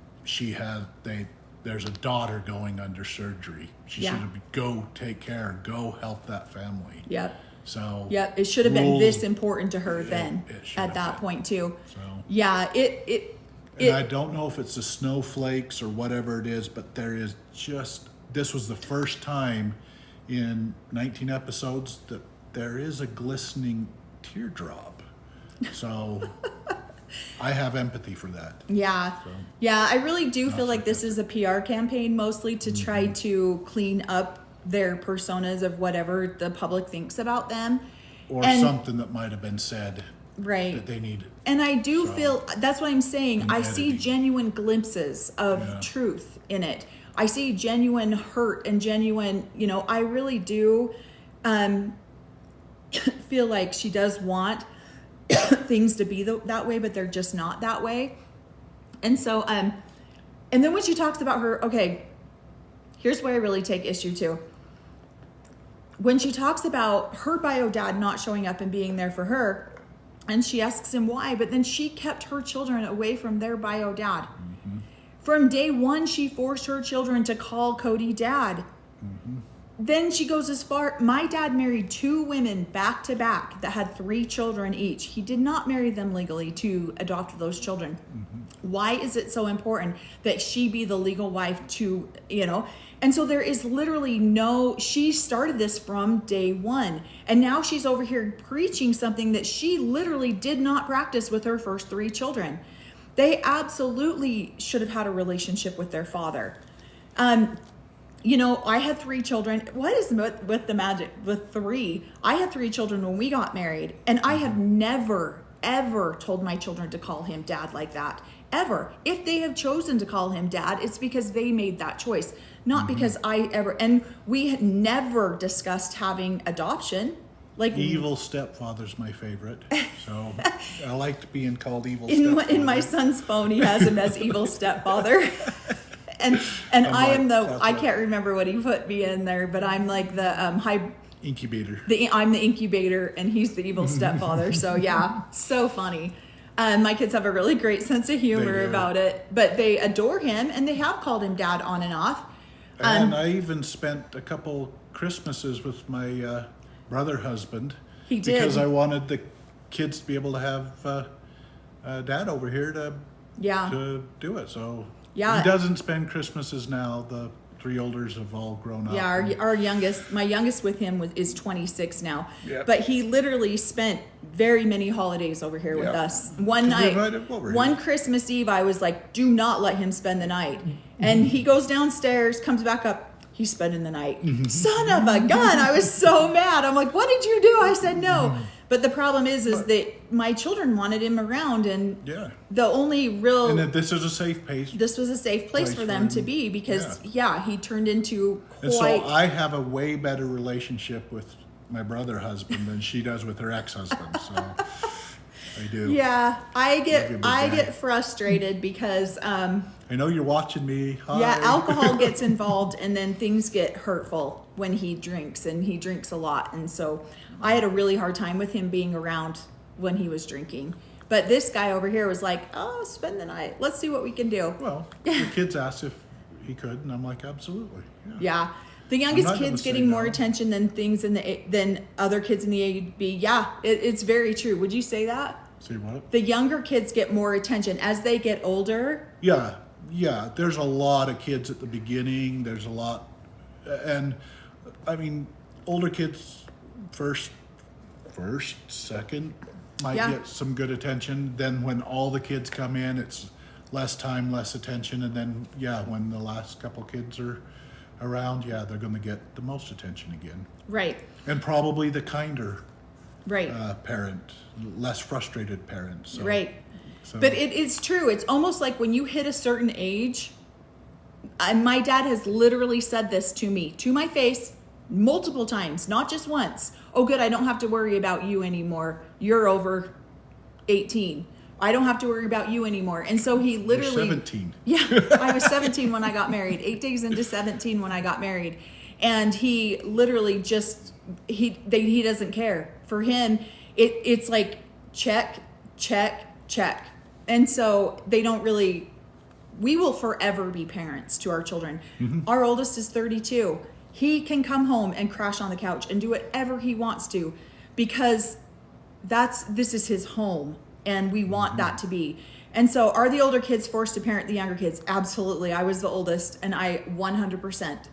there's a daughter going under surgery. She should have go take care, go help that family. So it should have been this important to her then at that point too. So I don't know if it's the snowflakes or whatever it is, but this was the first time in 19 episodes that there is a glistening teardrop. So I have empathy for that. I really do feel like this is a PR campaign mostly to try to clean up their personas of whatever the public thinks about them. Or something that might have been said that they needed. And I do feel, that's what I'm saying, I see genuine glimpses of truth in it. I see genuine hurt and genuine, I really do feel like she does want things to be that way, but they're just not that way. And so, and then when she talks about her, okay, here's where I really take issue too. When she talks about her bio dad not showing up and being there for her, and she asks him why, but then she kept her children away from their bio dad. From day one, she forced her children to call Cody dad. Then she goes as far, my dad married 2 women back to back that had 3 children each. He did not marry them legally to adopt those children. Why is it so important that she be the legal wife to, And so there is literally she started this from day one. And now she's over here preaching something that she literally did not practice with her first 3 children. They absolutely should have had a relationship with their father. I had 3 children. What is with the magic with 3? I had 3 children when we got married, and I have never, ever told my children to call him dad like that. Ever. If they have chosen to call him dad, it's because they made that choice, not because I ever. And we had never discussed having adoption. Like, evil stepfather's my favorite. So I liked being called evil stepfather. In my son's phone, he has him as evil stepfather. And I am I can't remember what he put me in there, but I'm like the high incubator. I'm the incubator, and he's the evil stepfather. So so funny. My kids have a really great sense of humor about it, but they adore him, and they have called him dad on and off. And I even spent a couple Christmases with my brother husband. He did. Because I wanted the kids to be able to have Dad over here to do it. So he doesn't spend Christmases now. The 3 olders have all grown up. Yeah, our youngest, my youngest with him is 26 now. Yeah. But he literally spent very many holidays over here with us. One night, one Christmas Eve, I was like, do not let him spend the night. And he goes downstairs, comes back up. He's spending the night. Son of a gun. I was so mad. I'm like, what did you do? I said no. But the problem is that my children wanted him around, and the only real... And that this is a safe place. This was a safe place for them to be, because, he turned into quite... And so I have a way better relationship with my brother husband than she does with her ex-husband, so I do. Yeah, I get frustrated because... I know you're watching me. Hi. Yeah, alcohol gets involved, and then things get hurtful when he drinks, and he drinks a lot. And so I had a really hard time with him being around when he was drinking. But this guy over here was like, oh, spend the night. Let's see what we can do. Well, the kids asked if he could, and I'm like, absolutely. Yeah. The youngest kid's getting more attention than than other kids in the AB. Yeah, it's very true. Would you say that? Say what? The younger kids get more attention as they get older. Yeah, there's a lot of kids at the beginning. There's a lot, and I mean, older kids first, second might get some good attention. Then when all the kids come in, it's less time, less attention, and then when the last couple kids are around, they're going to get the most attention again. Right. And probably the kinder parent, less frustrated parent. So. Right. So. But it's true. It's almost like when you hit a certain age, and my dad has literally said this to me, to my face, multiple times, not just once. Oh, good, I don't have to worry about you anymore. You're over 18. I don't have to worry about you anymore. And so he literally... You're 17. Yeah, I was 17 when I got married. 8 days into 17 when I got married. And he literally just, he doesn't care. For him, it's like check, check, check. And so they don't really, we will forever be parents to our children. Our oldest is 32. He can come home and crash on the couch and do whatever he wants to, because this is his home, and we want that to be. And so are the older kids forced to parent the younger kids? Absolutely. I was the oldest, and I 100%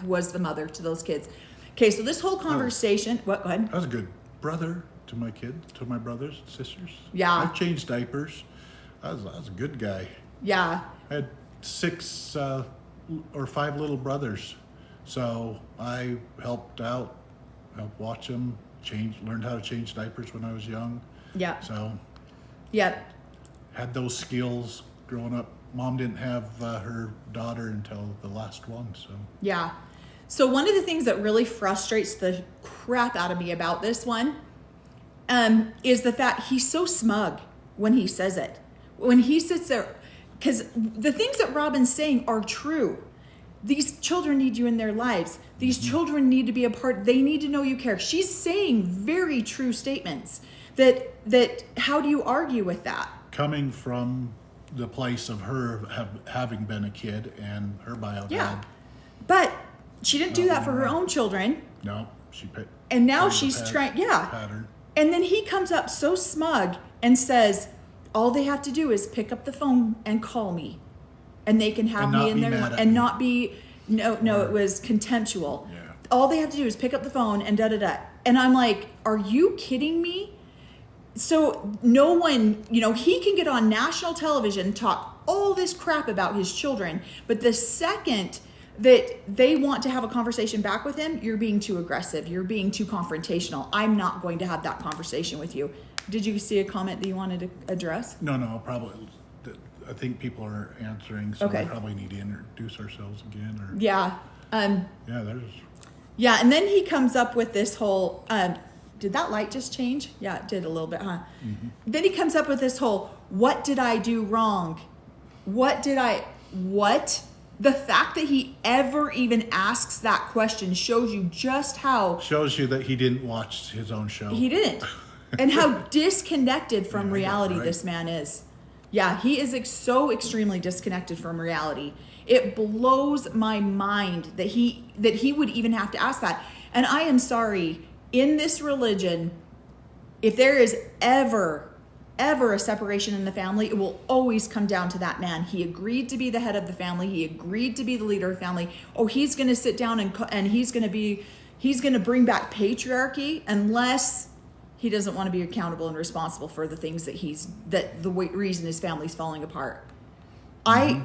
was the mother to those kids. Okay, so this whole conversation, what, go ahead. I was a good brother to my brothers and sisters. Yeah. I've changed diapers. I was a good guy. Yeah. I had 6 or 5 little brothers. So I helped watch them, learned how to change diapers when I was young. Yeah. So. Yeah. Had those skills growing up. Mom didn't have her daughter until the last one, so. Yeah. So one of the things that really frustrates the crap out of me about this one is the fact he's so smug when he says it. When he sits there, because the things that Robin's saying are true. These children need you in their lives. These children need to be a part. They need to know you care. She's saying very true statements that how do you argue with that? Coming from the place of her having been a kid and her bio dad. But she didn't do that for her own children. No, she picked. And now she's trying, pattern. And then he comes up so smug and says, all they have to do is pick up the phone and call me, and they can have me in their and not be it was contemptual. Yeah. All they have to do is pick up the phone and da-da-da. And I'm like, are you kidding me? So no one, he can get on national television, talk all this crap about his children, but the second that they want to have a conversation back with him, you're being too aggressive. You're being too confrontational. I'm not going to have that conversation with you. Did you see a comment that you wanted to address? No, probably. I think people are answering, so we probably need to introduce ourselves again. Or yeah. There's. Yeah, and then he comes up with this whole. Did that light just change? Yeah, it did a little bit, huh? Then he comes up with this whole, what did I do wrong? What? The fact that he ever even asks that question shows you just how... Shows you that he didn't watch his own show. He didn't. And how disconnected from reality this man is. Yeah, he is so extremely disconnected from reality. It blows my mind that he would even have to ask that. And I am sorry, in this religion, if there is ever a separation in the family, it will always come down to that man. He agreed to be the head of the family. He agreed to be the leader of the family. Oh, he's going to sit down and he's going to bring back patriarchy unless he doesn't want to be accountable and responsible for the things that the reason his family's falling apart. I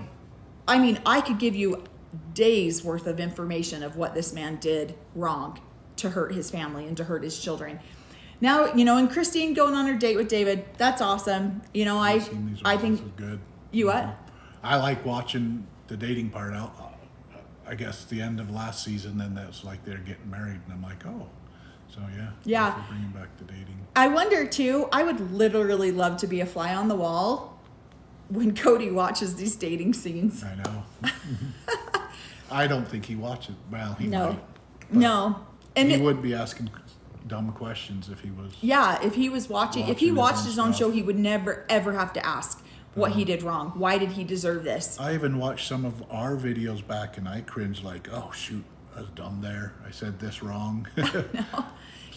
mean, I could give you days worth of information of what this man did wrong to hurt his family and to hurt his children. Now, and Christine going on her date with David, that's awesome. I think is good. You what? I like watching the dating part out. I guess the end of last season, then that's like they're getting married, and I'm like, oh, so yeah, bringing back the dating. I wonder too. I would literally love to be a fly on the wall when Cody watches these dating scenes. I know. I don't think he watches. Well, he no, might, no, and he would be asking dumb questions if he was. Yeah, if he was watching if he watched his own show, he would never ever have to ask what he did wrong. Why did he deserve this? I even watched some of our videos back and I cringed like, oh shoot, I was dumb there. I said this wrong. No.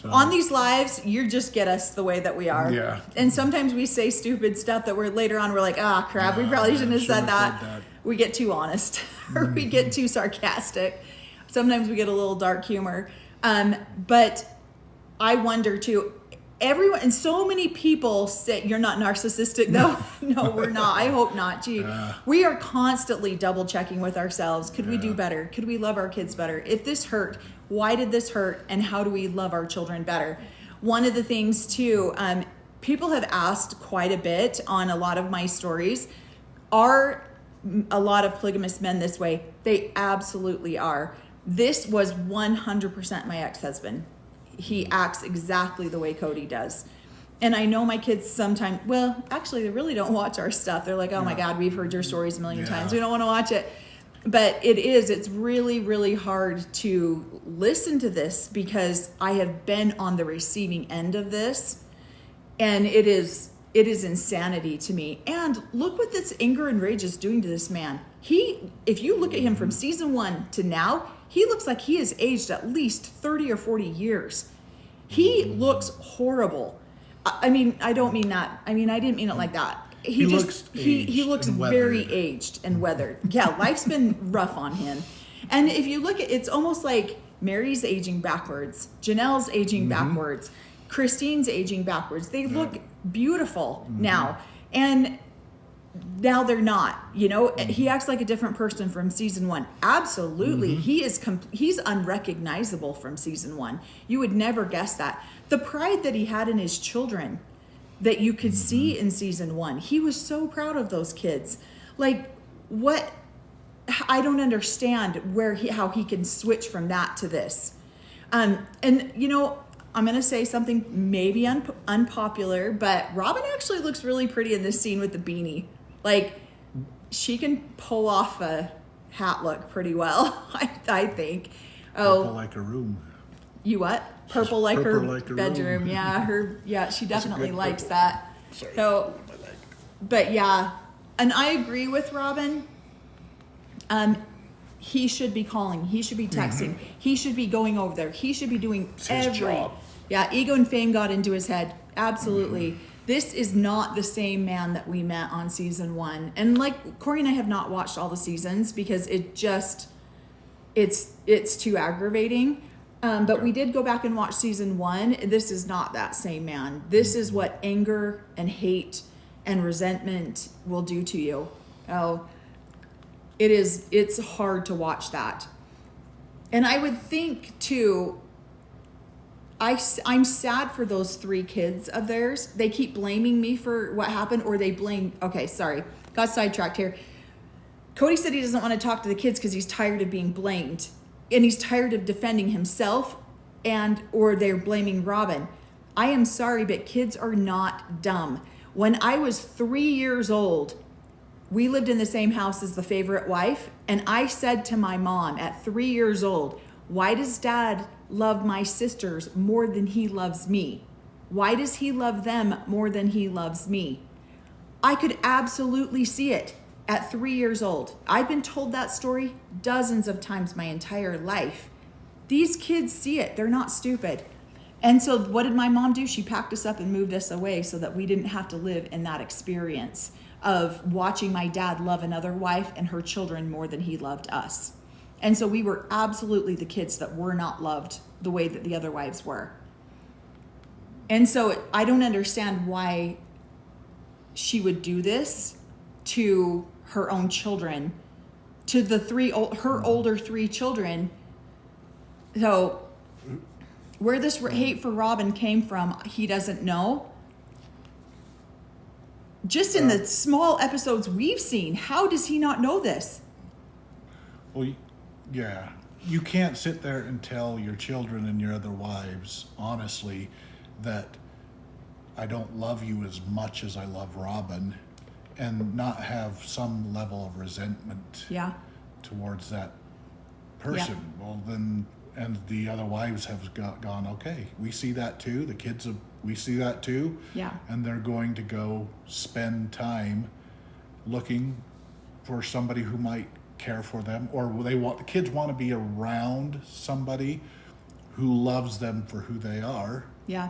So. On these lives, you just get us the way that we are. Yeah. And sometimes we say stupid stuff that we're later on we're like, crap, we probably shouldn't have said that. We get too honest or we get too sarcastic. Sometimes we get a little dark humor. But I wonder too, everyone, and so many people say, you're not narcissistic though. No, we're not. I hope not. Gee, we are constantly double checking with ourselves. Could we do better? Could we love our kids better? If this hurt, why did this hurt? And how do we love our children better? One of the things too, people have asked quite a bit on a lot of my stories, are a lot of polygamous men this way? They absolutely are. This was 100% my ex-husband. He acts exactly the way Cody does. And I know my kids sometimes, well, actually, they really don't watch our stuff. They're like, oh my God, we've heard your stories a million times. We don't want to watch it. But it's really, really hard to listen to this because I have been on the receiving end of this. And it is insanity to me. And look what this anger and rage is doing to this man. If you look at him from season 1 to now, he looks like he has aged at least 30 or 40 years. He looks horrible. I mean, I don't mean that. I mean, I didn't mean it like that. He looks very aged and weathered. Yeah, life's been rough on him. And if you look at it's almost like Mary's aging backwards, Janelle's aging backwards, Christine's aging backwards. They look beautiful now. And now they're not, he acts like a different person from season 1. Absolutely. He's unrecognizable from season 1. You would never guess that. The pride that he had in his children that you could see in season 1. He was so proud of those kids. Like what, I don't understand how he can switch from that to this. And I'm going to say something maybe unpopular, but Robin actually looks really pretty in this scene with the beanie. Like, she can pull off a hat look pretty well, I think. Purple like a room. You what? Purple like her bedroom. Room. Yeah, she definitely likes that. Sorry. So, but yeah, and I agree with Robin. He should be calling. He should be texting. He should be going over there. He should be doing his job. Yeah, ego and fame got into his head. Absolutely. This is not the same man that we met on season 1. And like Cory and I have not watched all the seasons because it's too aggravating. But we did go back and watch season 1. This is not that same man. This is what anger and hate and resentment will do to you. Oh, it's hard to watch that. And I would think too, I'm sad for those 3 kids of theirs. They keep blaming me for what happened, or they blame, okay, sorry, got sidetracked here. Cody said he doesn't want to talk to the kids because he's tired of being blamed. And he's tired of defending himself or they're blaming Robin. I am sorry, but kids are not dumb. When I was 3 years old, we lived in the same house as the favorite wife. And I said to my mom at 3 years old, why does Dad love my sisters more than he loves me? Why does he love them more than he loves me? I could absolutely see it at 3 years old. I've been told that story dozens of times my entire life. These kids see it. They're not stupid. And so what did my mom do? She packed us up and moved us away so that we didn't have to live in that experience of watching my dad love another wife and her children more than he loved us. And so we were absolutely the kids that were not loved the way that the other wives were. And so I don't understand why she would do this to her own children, to the her older 3 children. So where this hate for Robin came from, he doesn't know. Just in the small episodes we've seen, how does he not know this? Well, yeah. You can't sit there and tell your children and your other wives, honestly, that I don't love you as much as I love Robin, and not have some level of resentment towards that person. Yeah. Well, then, and the other wives have gone, okay, we see that too. The kids, we see that too. Yeah. And they're going to go spend time looking for somebody who might care for them, or the kids want to be around somebody who loves them for who they are. Yeah.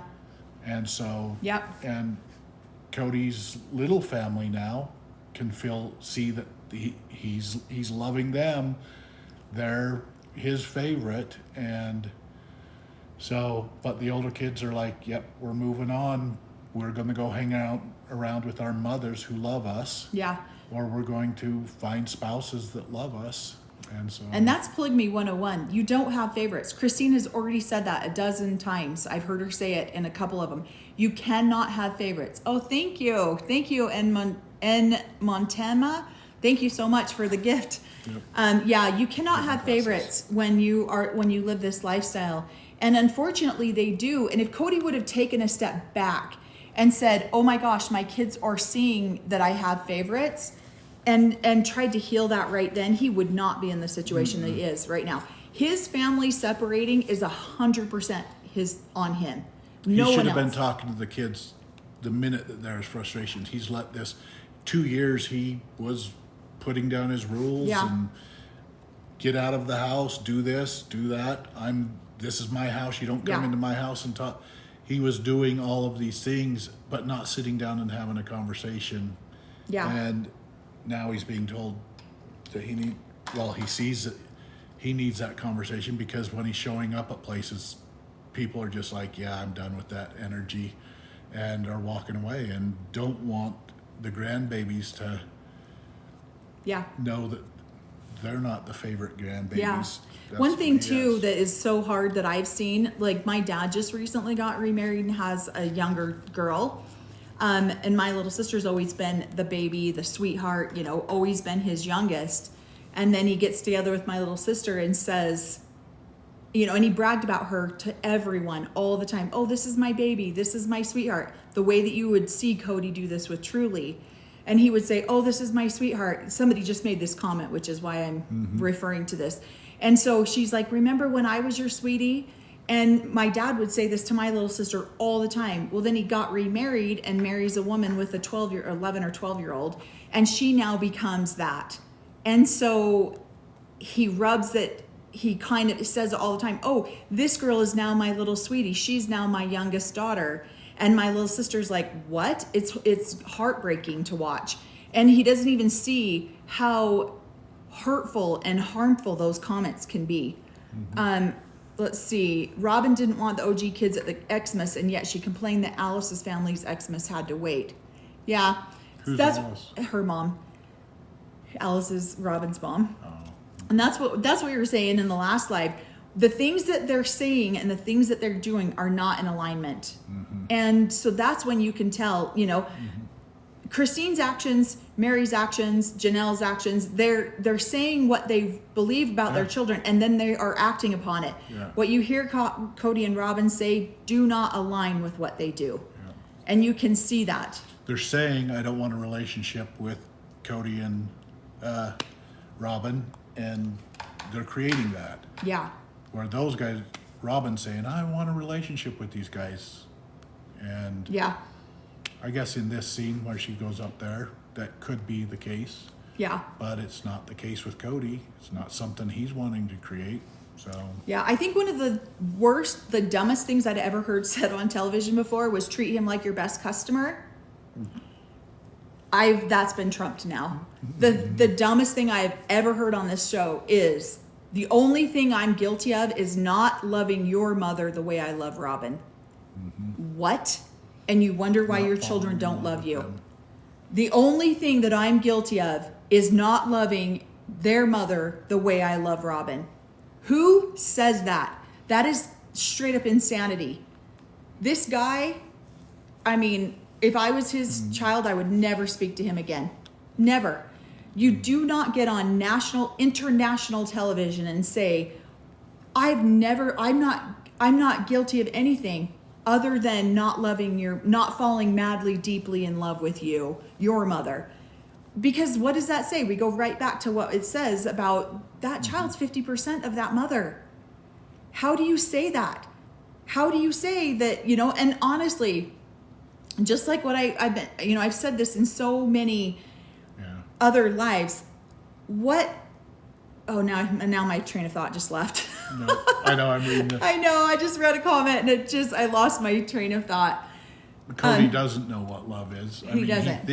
And so, yep. And Cody's little family now can see that he's loving them. They're his favorite, and so, but the older kids are like, yep, we're moving on. We're going to go hang out around with our mothers who love us. Yeah. Or we're going to find spouses that love us. And that's polygamy 101. You don't have favorites. Christine has already said that a dozen times. I've heard her say it in a couple of them. You cannot have favorites. Oh, thank you. Thank you, N. Montema. Thank you so much for the gift. Yep. You cannot have favorites when you live this lifestyle. And unfortunately they do. And if Cody would have taken a step back and said, oh my gosh, my kids are seeing that I have favorites, and tried to heal that right then, he would not be in the situation that he is right now. His family separating is 100% on him. No one else. He should have been talking to the kids the minute that there's frustrations. He's let this 2 years, he was putting down his rules and get out of the house, do this, do that. This is my house. You don't come into my house and talk. He was doing all of these things, but not sitting down and having a conversation. Yeah. And now he's being told that he sees that he needs that conversation, because when he's showing up at places, people are just like, yeah, I'm done with that energy, and are walking away and don't want the grandbabies to know that they're not the favorite grandbabies. Yeah. One thing too that is so hard that I've seen, like my dad just recently got remarried and has a younger girl. And my little sister's always been the baby, the sweetheart, always been his youngest. And then he gets together with my little sister and says, and he bragged about her to everyone all the time. Oh, this is my baby. This is my sweetheart. The way that you would see Cody do this with Truly. And he would say, oh, this is my sweetheart. Somebody just made this comment, which is why I'm referring to this. And so she's like, remember when I was your sweetie? And my dad would say this to my little sister all the time. Well, then he got remarried and marries a woman with a 11 or 12-year-old. And she now becomes that. And so he rubs it. He kind of says it all the time. Oh, this girl is now my little sweetie. She's now my youngest daughter. And my little sister's like, what? It's heartbreaking to watch. And he doesn't even see how hurtful and harmful those comments can be. Let's see. Robin didn't want the OG kids at the Xmas, and yet she complained that Alice's family's Xmas had to wait. Yeah. Who's that's Alice? Her mom. Alice is Robin's mom. Oh. And that's what you were saying in the last live. The things that they're saying and the things that they're doing are not in alignment. And so that's when you can tell, Christine's actions, Mary's actions, Janelle's actions, they're saying what they believe about their children, and then they are acting upon it. Yeah. What you hear Cody and Robin say do not align with what they do. Yeah. And you can see that. They're saying, I don't want a relationship with Cody and Robin, and they're creating that. Yeah. Where those guys, Robin's saying, I want a relationship with these guys. And I guess in this scene where she goes up there, that could be the case. Yeah. But it's not the case with Cody. It's not something he's wanting to create. So yeah, I think one of the dumbest things I'd ever heard said on television before was treat him like your best customer. That's been trumped now. The dumbest thing I've ever heard on this show is the only thing I'm guilty of is not loving your mother the way I love Robin. What? And you wonder why your children don't love you. The only thing that I'm guilty of is not loving their mother the way I love Robin. Who says that? That is straight up insanity. This guy, I mean, if I was his child, I would never speak to him again. Never. You do not get on international television and say, I'm not guilty of anything other than not falling madly, deeply in love with you, your mother. Because what does that say? We go right back to what it says about that child's 50% of that mother. How do you say that? How do you say that, and honestly, just like what I've been, I've said this in so many other lives. Now my train of thought just left. No, I know, I'm reading it. I know, I just read a comment and I lost my train of thought. Cody doesn't know what love is. He doesn't.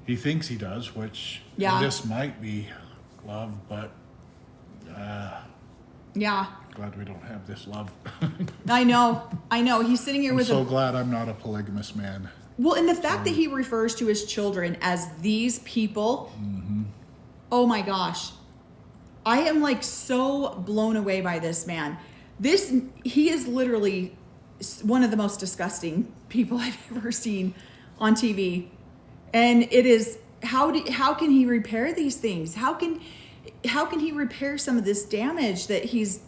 He thinks he does, which this might be love, but glad we don't have this love. I know. He's sitting here with so glad I'm not a polygamous man. Well, and the fact that he refers to his children as these people, oh my gosh. I am like so blown away by this man. He is literally one of the most disgusting people I've ever seen on TV. And it is, how can he repair these things? How can he repair some of this damage that he's,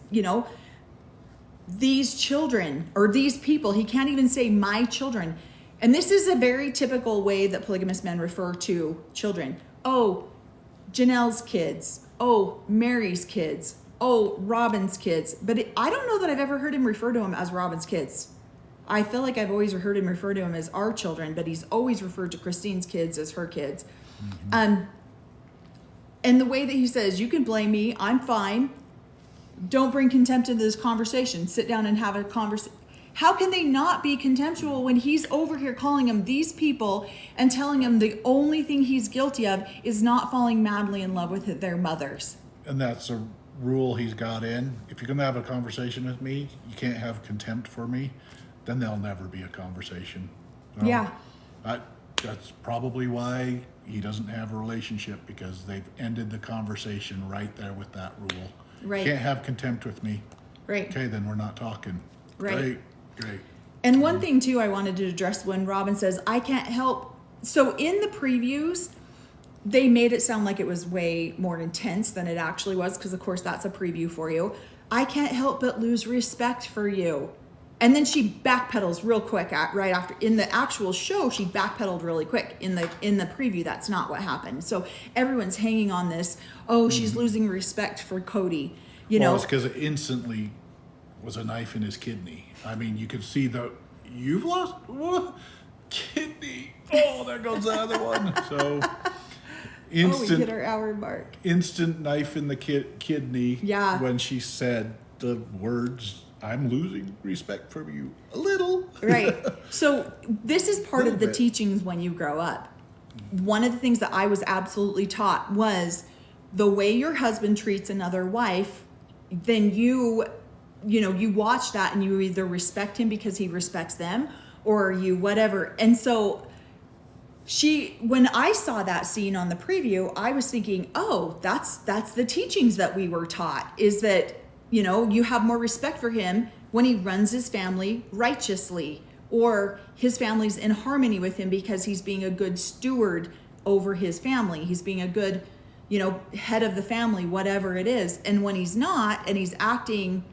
these children or these people, he can't even say my children. And this is a very typical way that polygamous men refer to children. Oh, Janelle's kids. Oh, Mary's kids. Oh, Robin's kids. But I don't know that I've ever heard him refer to them as Robin's kids. I feel like I've always heard him refer to him as our children, but he's always referred to Christine's kids as her kids. And the way that he says, you can blame me, I'm fine. Don't bring contempt into this conversation. Sit down and have a conversation. How can they not be contemptuous when he's over here calling them these people and telling them the only thing he's guilty of is not falling madly in love with their mothers? And that's a rule he's got in. If you're going to have a conversation with me, you can't have contempt for me. Then there'll never be a conversation. So yeah. That's probably why he doesn't have a relationship, because they've ended the conversation right there with that rule. Right. You can't have contempt with me. Right. Okay, then we're not talking. Right. Great. And one thing too I wanted to address when Robin says, I can't help. So in the previews, they made it sound like it was way more intense than it actually was, because of course that's a preview for you. I can't help but lose respect for you. And then she backpedals real quick right after. In the actual show, she backpedaled really quick. In the preview, that's not what happened. So everyone's hanging on this. Oh, she's losing respect for Cody. It's because it instantly was a knife in his kidney. I mean, you could see you've lost kidney. Oh, there goes the other one. So instant. We hit our hour mark. Instant knife in the kidney. Yeah. When she said the words, I'm losing respect for you a little. Right. So this is part of the teachings when you grow up. One of the things that I was absolutely taught was the way your husband treats another wife, then you watch that and you either respect him because he respects them, or you whatever. And so when I saw that scene on the preview, I was thinking, oh, that's the teachings that we were taught, is that you have more respect for him when he runs his family righteously, or his family's in harmony with him because he's being a good steward over his family. He's being a good, head of the family, whatever it is. And when he's not, and he's acting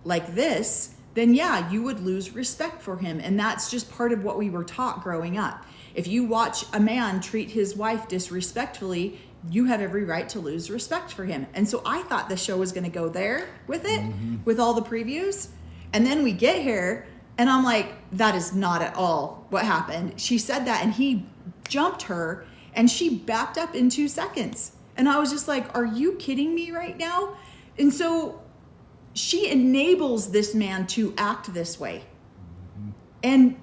like this, then yeah, you would lose respect for him. And that's just part of what we were taught growing up. If you watch a man treat his wife disrespectfully, you have every right to lose respect for him. And so I thought the show was going to go there with it, with all the previews. And then we get here and I'm like, that is not at all what happened. She said that and he jumped her and she backed up in 2 seconds. And I was just like, are you kidding me right now? And so she enables this man to act this way. And,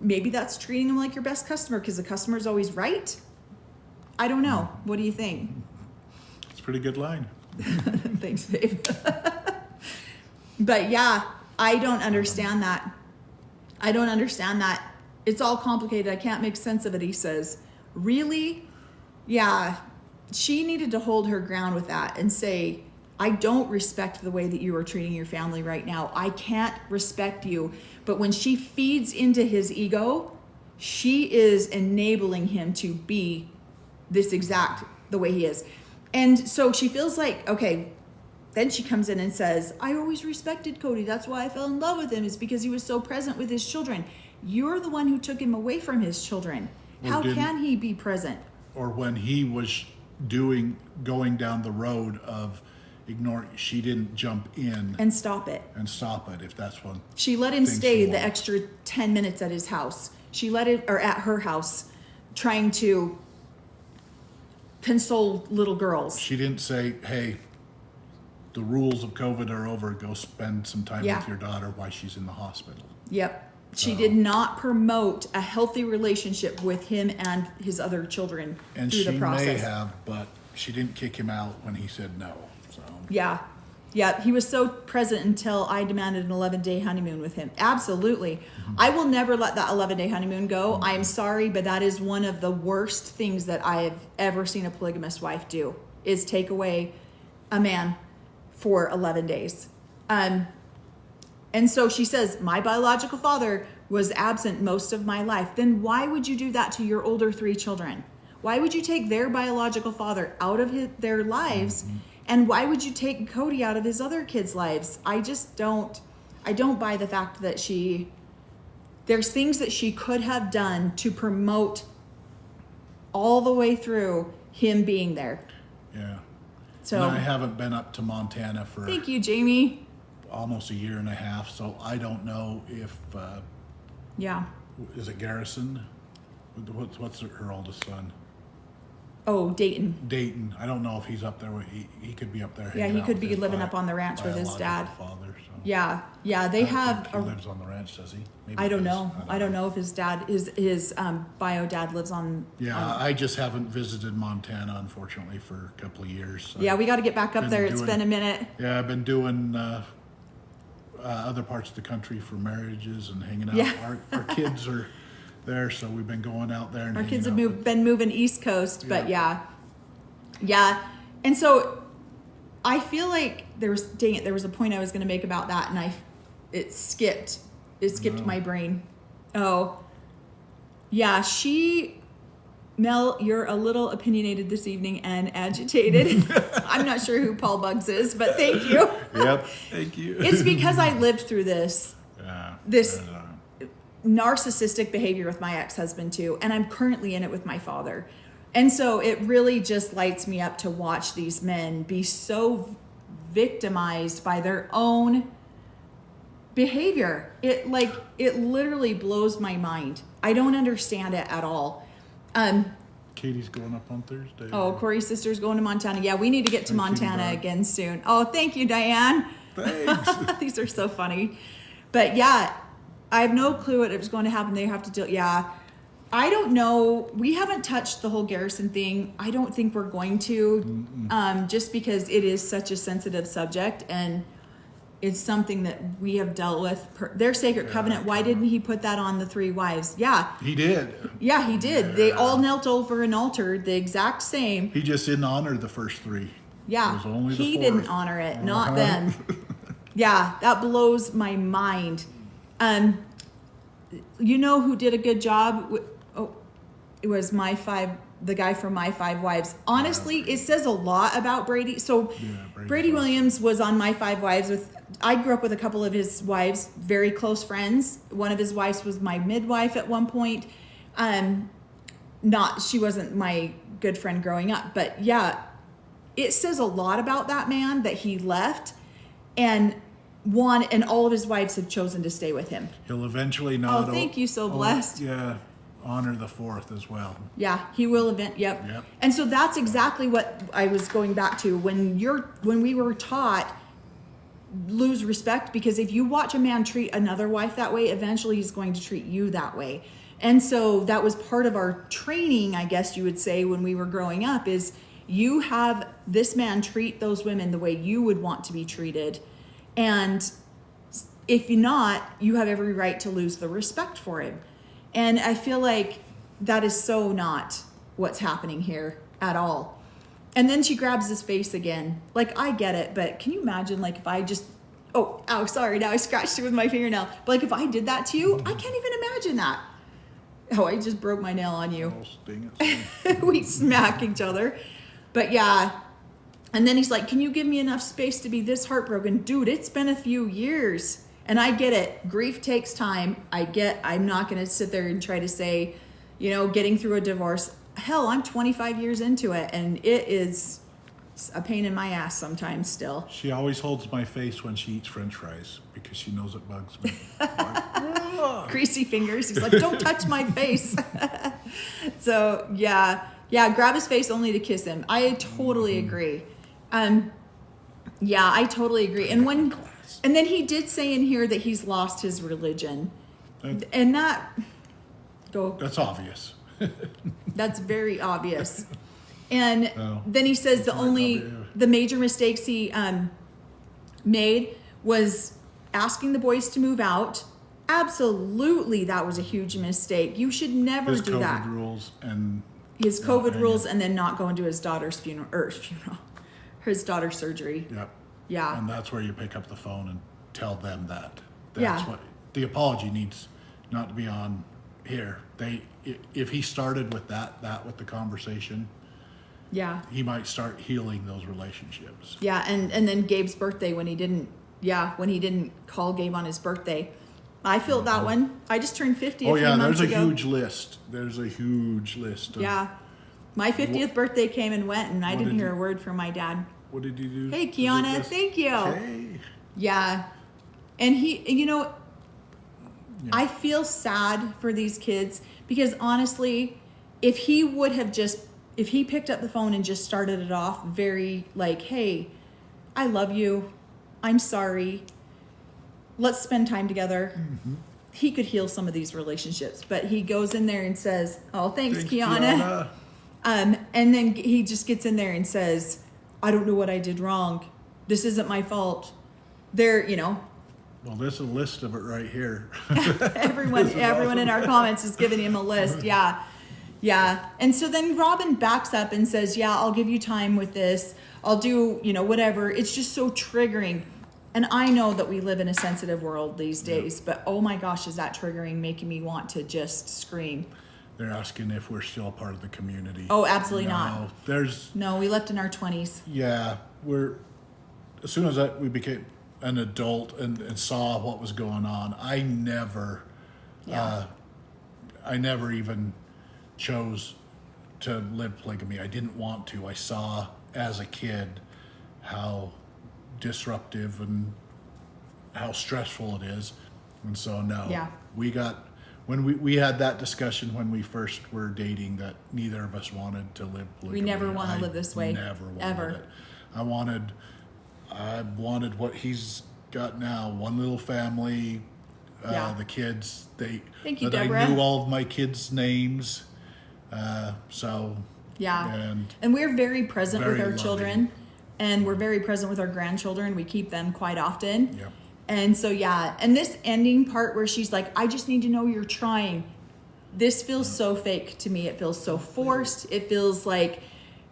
maybe that's treating him like your best customer because the customer is always right. I don't know. What do you think? It's a pretty good line. Thanks, babe. But yeah, I don't understand that. It's all complicated. I can't make sense of it, he says. Really? Yeah. She needed to hold her ground with that and say, I don't respect the way that you are treating your family right now. I can't respect you. But when she feeds into his ego, she is enabling him to be the way he is. And so she feels like, okay, then she comes in and says, I always respected Cody. That's why I fell in love with him, is because he was so present with his children. You're the one who took him away from his children. How can he be present? Or when he was going down the road of ignoring, she didn't jump in and stop it. If that's one. She let him stay the extra 10 minutes at his house. At her house, trying to console little girls. She didn't say, hey, the rules of COVID are over. Go spend some time with your daughter while she's in the hospital. Yep. She did not promote a healthy relationship with him and his other children through the process. And she may have, but she didn't kick him out when he said no. So. Yeah. He was so present until I demanded an 11-day honeymoon with him. Absolutely. Mm-hmm. I will never let that 11-day honeymoon go. Mm-hmm. I am sorry, but that is one of the worst things that I have ever seen a polygamous wife do, is take away a man for 11 days. And so she says, my biological father was absent most of my life. Then why would you do that to your older 3 children? Why would you take their biological father out of their lives? Mm-hmm. And why would you take Cody out of his other kids' lives? I don't buy the fact that there's things that she could have done to promote all the way through him being there. Yeah. So and I haven't been up to Montana for... Thank you, Jamie. Almost a year and a half, so I don't know if is it Garrison? What's her oldest son? Oh, Dayton. I don't know if he's up there. He could be up there. Yeah, he could be living up on the ranch with his dad. Father, so. Yeah. They have. He lives on the ranch, does he? Maybe I don't know. I don't know if his dad, his bio dad lives on. Yeah, I just haven't visited Montana, unfortunately, for a couple of years. So yeah, we got to get back up there. It's been a minute. Yeah, I've been doing other parts of the country for marriages and hanging out. Yeah. Our kids are there, so we've been going out there. And our kids have been moving East Coast, but yeah. And so I feel like there was a point I was going to make about that, and it skipped my brain. Oh, yeah, Mel, you're a little opinionated this evening and agitated. I'm not sure who Paul Bugs is, but thank you. Yep, thank you. It's because I lived through this narcissistic behavior with my ex-husband too, and I'm currently in it with my father. And so it really just lights me up to watch these men be so victimized by their own behavior. It literally blows my mind. I don't understand it at all. Katie's going up on Thursday. Oh, Cory's sister's going to Montana. Yeah, we need to get to Montana again soon. Oh, thank you, Diane. Thanks. These are so funny. But yeah, I have no clue what is going to happen. They have to do. Yeah, I don't know. We haven't touched the whole Garrison thing. I don't think we're going to, just because it is such a sensitive subject and it's something that we have dealt with. Their sacred covenant. Why didn't he put that on the 3 wives? Yeah. He did. Yeah, he did. Yeah. They all knelt over an altar, the exact same. He just didn't honor the first 3. Yeah. It was only he the 4th. Didn't honor it, not them. Yeah, that blows my mind. You know who did a good job? It was the guy from My 5 Wives. Honestly, it says a lot about Brady. So Brady Williams was on My 5 Wives I grew up with a couple of his wives, very close friends. One of his wives was my midwife at one point. She wasn't my good friend growing up, but yeah, it says a lot about that man that he left and all of his wives have chosen to stay with him. He'll eventually not. Oh, thank you. So blessed. Yeah. honor the fourth as well. Yeah, he will event. Yep. Yep. And so that's exactly what I was going back to when we were taught lose respect, because if you watch a man treat another wife that way, eventually he's going to treat you that way. And so that was part of our training, I guess you would say, when we were growing up, is you have this man treat those women the way you would want to be treated. And if you're not, you have every right to lose the respect for him. And I feel like that is so not what's happening here at all. And then she grabs his face again. Like, I get it, but can you imagine, like, if I just, ow, sorry, now I scratched it with my fingernail. But like, if I did that to you, I can't even imagine that. Oh, I just broke my nail on you. We smack each other. But yeah. And then he's like, can you give me enough space to be this heartbroken? Dude, it's been a few years. And I get it. Grief takes time. I'm not going to sit there and try to say, getting through a divorce. Hell, I'm 25 years into it, and it is a pain in my ass sometimes still. She always holds my face when she eats French fries because she knows it bugs me. Greasy fingers. He's like, don't touch my face. So, yeah, grab his face only to kiss him. I totally agree. Yeah, I totally agree. And then he did say in here that he's lost his religion. And that's obvious. That's very obvious. And then he says the major mistakes he made was asking the boys to move out. Absolutely, that was a huge mistake. You should never do that. His COVID rules, and then not going to his daughter's his daughter's surgery. Yep. Yeah. And that's where you pick up the phone and tell them that. That's what the apology needs not to be on here. If he started with that with the conversation, he might start healing those relationships. Yeah, and then Gabe's birthday when he didn't call Gabe on his birthday. I feel that one. I just turned 50 a few months ago. Huge list. There's a huge list. My 50th birthday came and went, and I didn't hear a word from my dad. What did he do? Hey, Kiana, thank you. Hey. Yeah. And I feel sad for these kids because honestly, if he picked up the phone and just started it off very like, hey, I love you. I'm sorry. Let's spend time together. Mm-hmm. He could heal some of these relationships, but he goes in there and says, oh, thanks Kiana. And then he just gets in there and says, I don't know what I did wrong. This isn't my fault. Well, there's a list of it right here. everyone in our comments is giving him a list. Yeah. And so then Robin backs up and says, yeah, I'll give you time with this. I'll do, whatever. It's just so triggering. And I know that we live in a sensitive world these days, but oh my gosh, is that triggering, making me want to just scream. They're asking if we're still a part of the community. Oh, absolutely not. No, we left in our 20s. Yeah, as soon as we became an adult and saw what was going on, I never even chose to live polygamy. I didn't want to. I saw as a kid how disruptive and how stressful it is, and so when we had that discussion when we first were dating, that neither of us wanted to live polygamy. We never want to live this way. Never wanted ever. It. I wanted what he's got now, one little family, the kids. Thank you, Deborah. I knew all of my kids' names. And we're very present with our loving. children, and we're very present with our grandchildren. We keep them quite often. Yep. And so, and this ending part where she's like, I just need to know you're trying. This feels so fake to me. It feels so forced. It feels like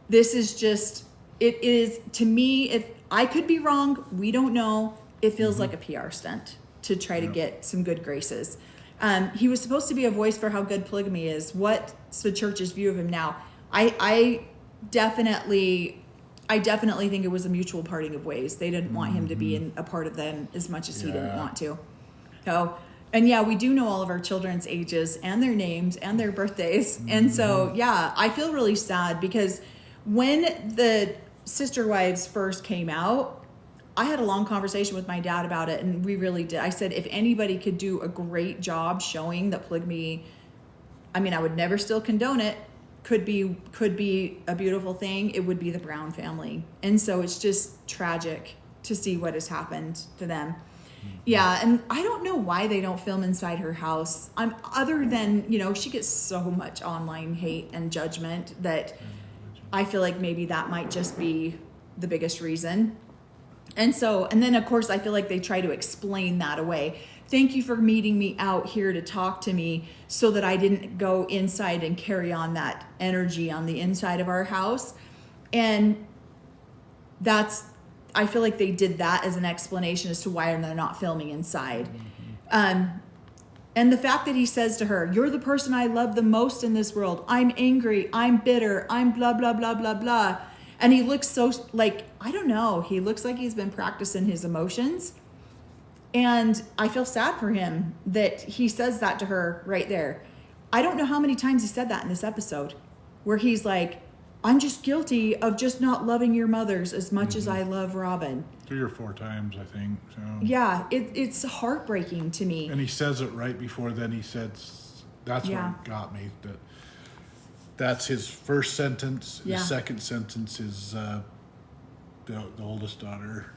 this is just, it is, to me, if I could be wrong, we don't know. It feels like a PR stunt to try to get some good graces. He was supposed to be a voice for how good polygamy is. What's the church's view of him now? I definitely think it was a mutual parting of ways. They didn't want him to be a part of them as much as he didn't want to. So, and we do know all of our children's ages and their names and their birthdays. And so, I feel really sad because when the Sister Wives first came out, I had a long conversation with my dad about it, and we really did. I said, if anybody could do a great job showing that polygamy I mean, I would never still condone it. Could be a beautiful thing. It would be the Brown family. And so it's just tragic to see what has happened to them. Yeah, and I don't know why they don't film inside her house. Other than, she gets so much online hate and judgment that I feel like maybe that might just be the biggest reason. And then of course I feel like they try to explain that away. Thank you for meeting me out here to talk to me so that I didn't go inside and carry on that energy on the inside of our house. And I feel like they did that as an explanation as to why they're not filming inside. And the fact that he says to her, "You're the person I love the most in this world. I'm angry. I'm bitter. I'm blah, blah, blah, blah, blah." And he looks so I don't know. He looks like he's been practicing his emotions. And I feel sad for him that he says that to her right there. I don't know how many times he said that in this episode where he's like, "I'm just guilty of just not loving your mothers as much as I love Robin." 3 or 4 times, I think. So. Yeah, it's heartbreaking to me. And he says it right before then. He said, that's what got me. That's his first sentence. Yeah. The second sentence is the oldest daughter,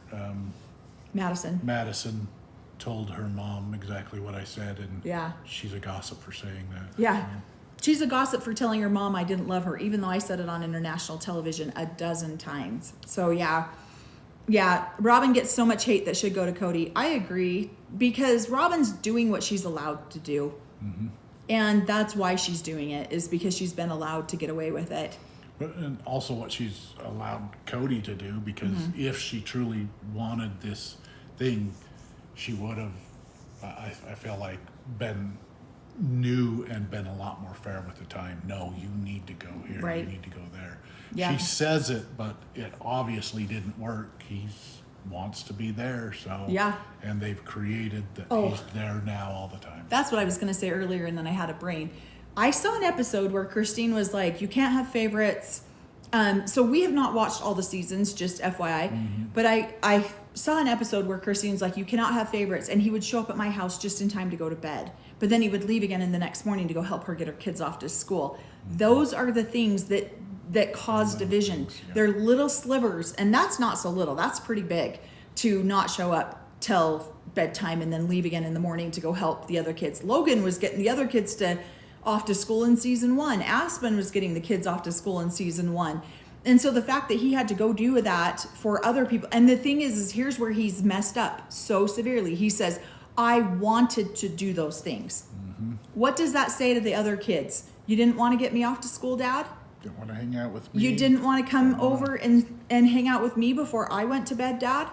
Madison, told her mom exactly what I said. And she's a gossip for saying that. Yeah. She's a gossip for telling her mom I didn't love her, even though I said it on international television a dozen times. So yeah, Robin gets so much hate that should go to Cody. I agree, because Robin's doing what she's allowed to do. Mm-hmm. And that's why she's doing it, is because she's been allowed to get away with it. And also what she's allowed Cody to do, because if she truly wanted this thing, she would have, I feel like, been new and been a lot more fair with the time. No, you need to go here. Right. You need to go there. Yeah. She says it, but it obviously didn't work. He wants to be there, so and they've created that he's there now all the time. That's what I was going to say earlier, and then I had a brain. I saw an episode where Christine was like, "You can't have favorites." So we have not watched all the seasons, just FYI. But I saw an episode where Christine's like, "You cannot have favorites," and he would show up at my house just in time to go to bed. But then he would leave again in the next morning to go help her get her kids off to school. Those are the things that cause division. They're little slivers, and that's not so little. That's pretty big, to not show up till bedtime and then leave again in the morning to go help the other kids. Logan was getting the other kids off to school in season 1. Aspen was getting the kids off to school in season 1. And so the fact that he had to go do that for other people, and the thing is here's where he's messed up so severely. He says, "I wanted to do those things." What does that say to the other kids? You didn't want to get me off to school, Dad? Didn't want to hang out with me. You didn't want to come over and hang out with me before I went to bed, Dad?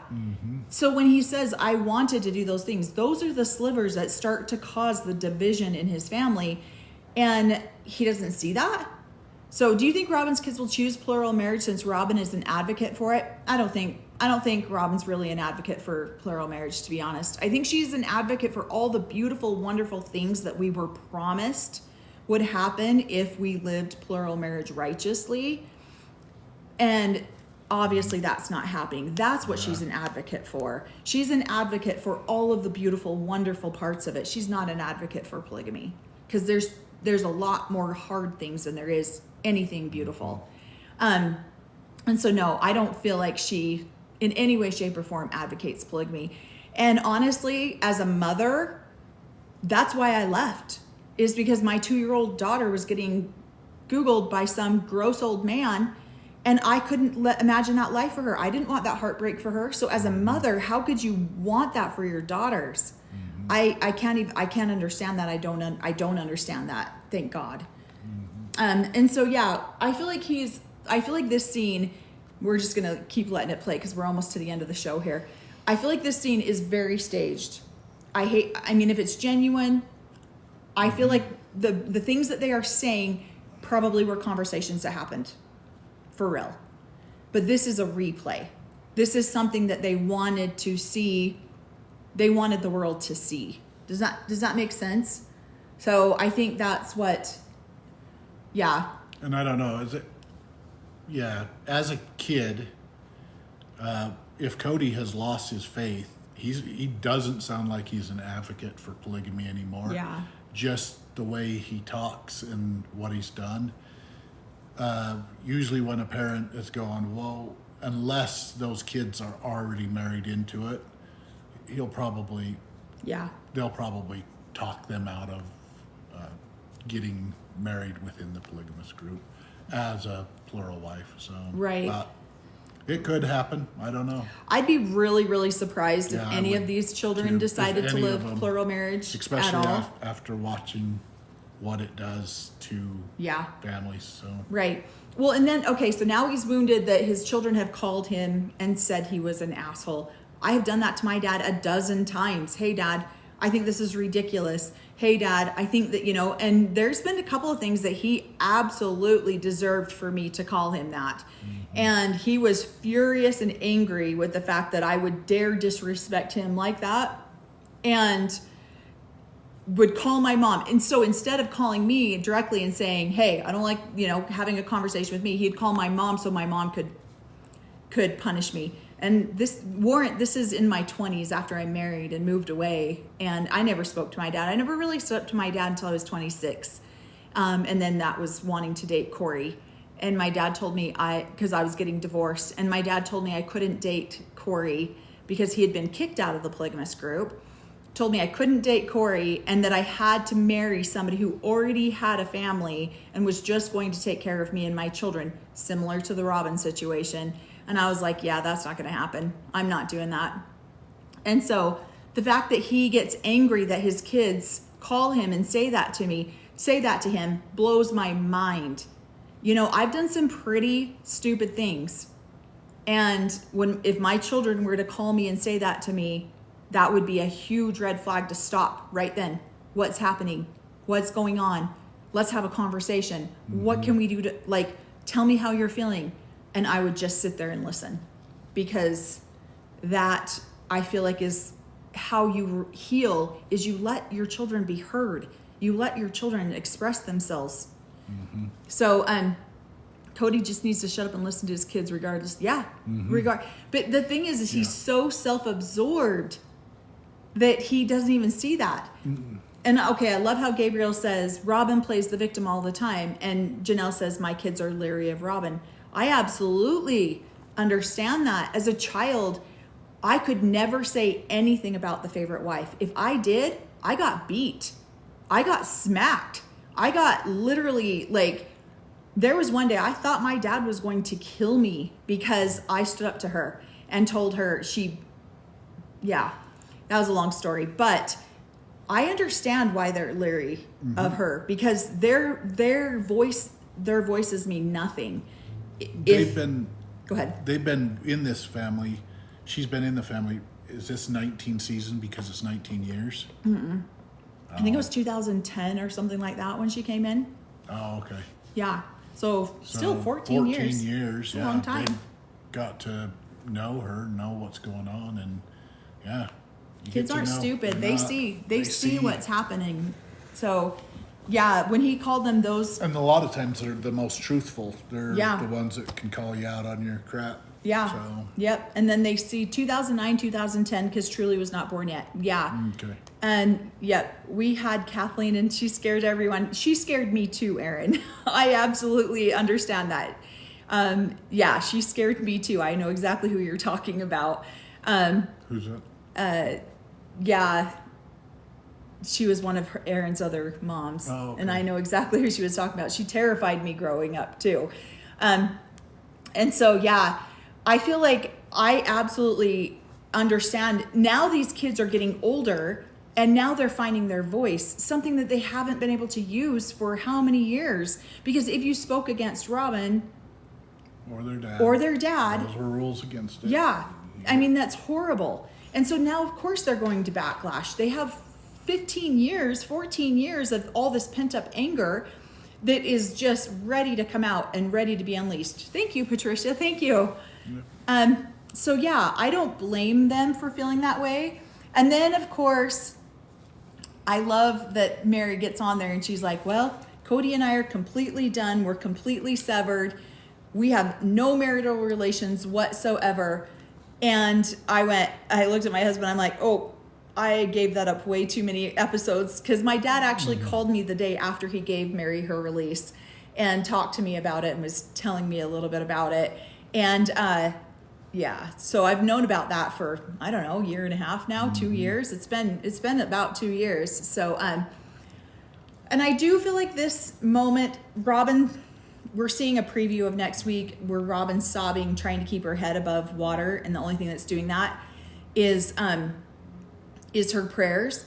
So when he says, "I wanted to do those things," those are the slivers that start to cause the division in his family. And he doesn't see that. So do you think Robin's kids will choose plural marriage since Robin is an advocate for it? I don't think Robin's really an advocate for plural marriage, to be honest. I think she's an advocate for all the beautiful, wonderful things that we were promised would happen if we lived plural marriage righteously. And obviously that's not happening. That's what she's an advocate for. She's an advocate for all of the beautiful, wonderful parts of it. She's not an advocate for polygamy, because there's a lot more hard things than there is anything beautiful. And so no, I don't feel like she in any way, shape, or form advocates polygamy. And honestly, as a mother, that's why I left, is because my 2-year-old daughter was getting Googled by some gross old man, and I couldn't imagine that life for her. I didn't want that heartbreak for her. So as a mother, how could you want that for your daughters? I can't understand that. I don't understand that. Thank God. And so I feel like this scene, we're just gonna keep letting it play because we're almost to the end of the show here. I feel like this scene is very staged. I mean, if it's genuine, I feel like the things that they are saying probably were conversations that happened for real. But this is a replay. This is something that they wanted to see. They wanted the world to see. Does that make sense? So I think that's what, And I don't know, as a kid, if Cody has lost his faith, he doesn't sound like he's an advocate for polygamy anymore. Yeah. Just the way he talks and what he's done. Usually when a parent is going, well, unless those kids are already married into it, they'll probably talk them out of getting married within the polygamous group as a plural wife. So right. It could happen. I don't know. I'd be really, really surprised if any of these children decided to live plural marriage especially at all. After watching what it does to families. So right. Well, and then, okay, so now he's wounded that his children have called him and said he was an asshole. I have done that to my dad a dozen times. Hey, Dad, I think this is ridiculous. Hey, Dad, I think that, and there's been a couple of things that he absolutely deserved for me to call him that. And he was furious and angry with the fact that I would dare disrespect him like that and would call my mom. And so instead of calling me directly and saying, hey, I don't like, having a conversation with me, he'd call my mom so my mom could punish me. And this is in my 20s after I married and moved away. And I never spoke to my dad. I never really spoke to my dad until I was 26. And then that was wanting to date Cory. And my dad told me because I was getting divorced. And my dad told me I couldn't date Cory because he had been kicked out of the polygamous group. Told me I couldn't date Cory and that I had to marry somebody who already had a family and was just going to take care of me and my children, similar to the Robin situation. And I was like, yeah, that's not going to happen. I'm not doing that. And so the fact that he gets angry that his kids call him and say that to him blows my mind. I've done some pretty stupid things. And if my children were to call me and say that to me, that would be a huge red flag to stop right then. What's happening? What's going on? Let's have a conversation. What can we do to, tell me how you're feeling? And I would just sit there and listen, because that, I feel like, is how you heal, is you let your children be heard. You let your children express themselves. So Cody just needs to shut up and listen to his kids regardless. But the thing is he's so self-absorbed that he doesn't even see that. And okay, I love how Gabriel says Robin plays the victim all the time, and Janelle says my kids are leery of Robin. I absolutely understand that. As a child, I could never say anything about the favorite wife. If I did, I got beat. I got smacked. I got literally, there was one day I thought my dad was going to kill me because I stood up to her and told her that was a long story. But I understand why they're leery of her, because their voices mean nothing. Go ahead. They've been in this family. She's been in the family. Is this 19 season because it's 19 years? I think it was 2010 or something like that when she came in. Oh, okay. Yeah. So still 14 years. 14 years. It's a long time. They got to know her, know what's going on, and kids aren't stupid. They see what's happening. So when he called them those, and a lot of times they're the most truthful. They're the ones that can call you out on your crap. Yeah. So. Yep. And then they see 2009, 2010, because Truly was not born yet. Yeah. Okay. And we had Kathleen, and she scared everyone. She scared me too, Aaron. I absolutely understand that. She scared me too. I know exactly who you're talking about. Who's that? She was one of Aaron's other moms. Oh, okay. And I know exactly who she was talking about. She terrified me growing up too. And so, I feel like I absolutely understand. Now these kids are getting older, and now they're finding their voice, something that they haven't been able to use for how many years? Because if you spoke against Robin or their dad, those were rules against it. Yeah. I mean, that's horrible. And so now, of course, they're going to backlash. They have 14 years of all this pent up anger that is just ready to come out and ready to be unleashed. Thank you, Patricia. Thank you. Yep. I don't blame them for feeling that way. And then, of course, I love that Mary gets on there and she's like, well, Cody and I are completely done. We're completely severed. We have no marital relations whatsoever. And I looked at my husband. I'm like, oh, I gave that up way too many episodes, because my dad actually called me the day after he gave Mary her release and talked to me about it and was telling me a little bit about it. And yeah, so I've known about that for, I don't know, a year and a half now, 2 years. It's been about 2 years. So and I do feel like this moment, Robin, we're seeing a preview of next week where Robin's sobbing, trying to keep her head above water, and the only thing that's doing that is her prayers.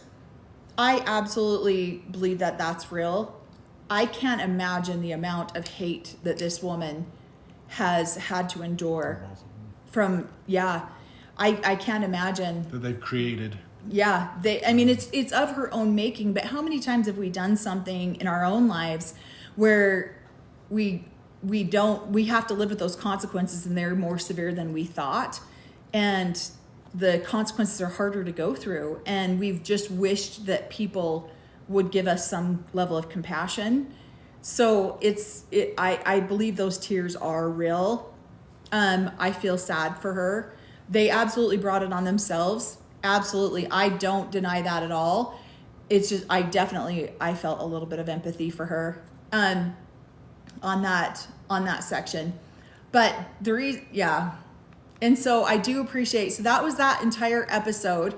I absolutely believe that that's real. I can't imagine the amount of hate that this woman has had to endure from, I can't imagine. That they've created. Yeah, I mean, it's of her own making, but how many times have we done something in our own lives where we have to live with those consequences, and they're more severe than we thought, and the consequences are harder to go through, and we've just wished that people would give us some level of compassion. So I believe those tears are real. I feel sad for her. They absolutely brought it on themselves. Absolutely. I don't deny that at all. It's just, I felt a little bit of empathy for her on that section. But the reason, and so I do appreciate, so that was that entire episode.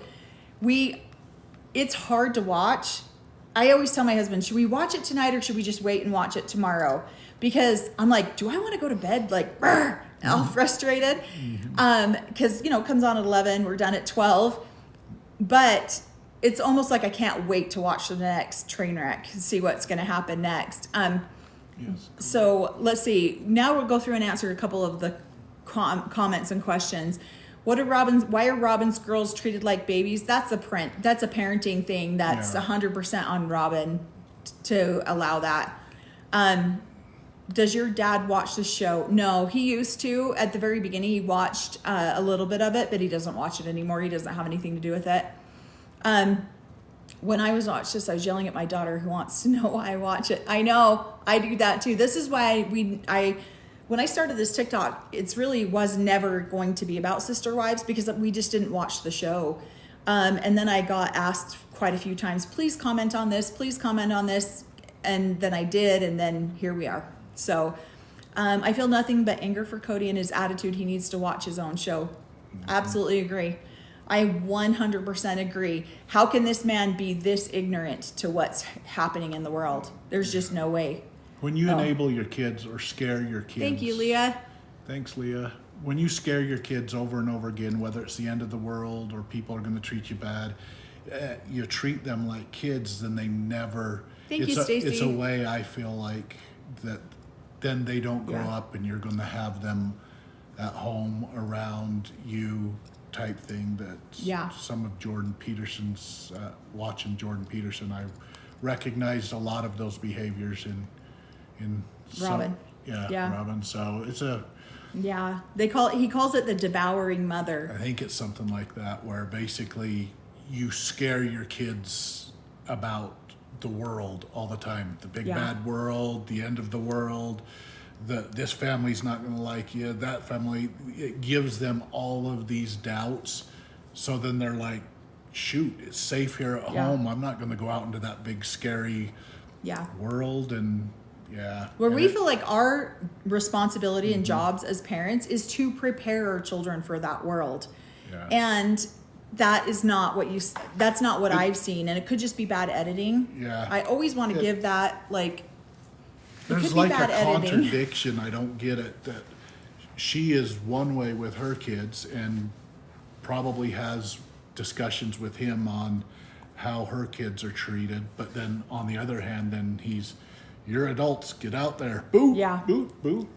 It's hard to watch. I always tell my husband, should we watch it tonight or should we just wait and watch it tomorrow? Because I'm like, do I want to go to bed like all frustrated? Because it comes on at 11, we're done at 12. But it's almost like I can't wait to watch the next train wreck and see what's going to happen next. Yes. So let's see. Now we'll go through and answer a couple of the comments and questions. Why are Robin's girls treated like babies? That's a parenting thing. That's 100% on Robin to allow that. Does your dad watch the show? No, he used to. At the very beginning, he watched a little bit of it, but he doesn't watch it anymore. He doesn't have anything to do with it. When I was watching this, I was yelling at my daughter who wants to know why I watch it. I know, I do that too. This is why when I started this TikTok, it really was never going to be about Sister Wives, because we just didn't watch the show. And then I got asked quite a few times, please comment on this, please comment on this. And then I did, and then here we are. So I feel nothing but anger for Cody and his attitude. He needs to watch his own show. Absolutely agree. I 100% agree. How can this man be this ignorant to what's happening in the world? There's just no way. When you enable your kids or scare your kids. Thank you, Leah. Thanks, Leah. When you scare your kids over and over again, whether it's the end of the world or people are going to treat you bad, you treat them like kids, then they never... Thank you, Stacey. It's a way, I feel like, that then they don't grow up and you're going to have them at home around you type thing. That some of Jordan Peterson's, watching Jordan Peterson, I recognized a lot of those behaviors in Robin. Robin. So it's he calls it the devouring mother. I think it's something like that, where basically you scare your kids about the world all the time, the big bad world, the end of the world, this family's not going to like you, that family. It gives them all of these doubts, so then they're like, shoot, it's safe here at home, I'm not going to go out into that big scary world. And we feel like our responsibility and jobs as parents is to prepare our children for that world, and that is not that's not what I've seen, and it could just be bad editing. I always want to give that, like, there's like a contradiction. I don't get it, that she is one way with her kids and probably has discussions with him on how her kids are treated, but then on the other hand, then you're adults, get out there, boo, boo, boo.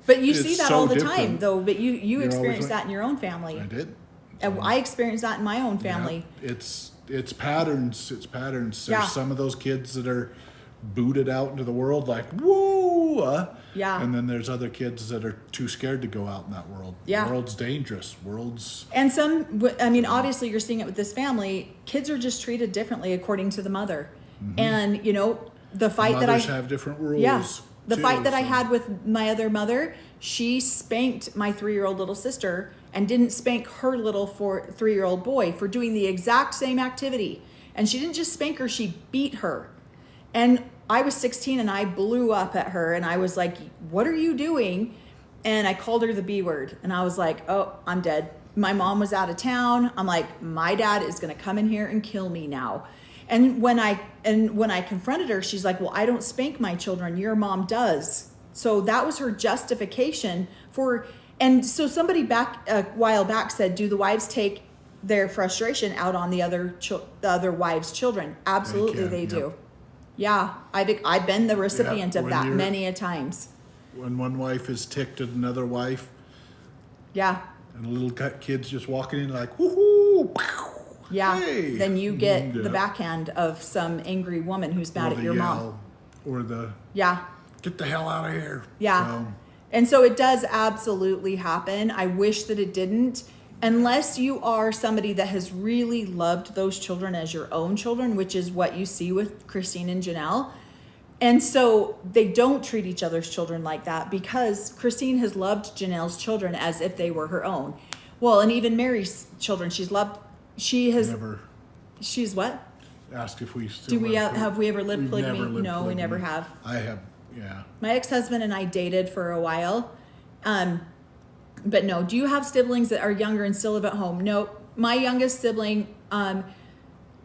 But you see that all the time, though. But you experienced that in your own family. I did. And I experienced that in my own family. It's patterns. It's patterns. There's some of those kids that are booted out into the world like, woo! And then there's other kids that are too scared to go out in that world. The world's dangerous. And obviously you're seeing it with this family. Kids are just treated differently according to the mother. And, the fight that mothers have different rules. The fight that I had with my other mother, she spanked my 3-year-old little sister, and didn't spank her little 3-year-old boy for doing the exact same activity. And she didn't just spank her, she beat her. And I was 16 and I blew up at her and I was like, what are you doing? And I called her the B word and I was like, oh, I'm dead. My mom was out of town. I'm like, my dad is going to come in here and kill me now. And when I confronted her, she's like, well, I don't spank my children. Your mom does. So that was her justification for, and so somebody back a while back said, do the wives take their frustration out on the other wives' children? Absolutely, they do. Yeah, I've been the recipient of that many a times. When one wife is ticked at another wife. Yeah. And little kids just walking in like, woohoo! Yeah. Hey. Then you get the backhand of some angry woman who's mad at your mom. Or the get the hell out of here. Yeah. So. And so it does absolutely happen. I wish that it didn't. Unless you are somebody that has really loved those children as your own children, which is what you see with Christine and Janelle. And so they don't treat each other's children like that because Christine has loved Janelle's children as if they were her own. Well, and even Mary's children, she's what? Asked if we still have we ever lived polygamy? No, we never have. I have, yeah. My ex-husband and I dated for a while. But no, do you have siblings that are younger and still live at home? No, my youngest sibling,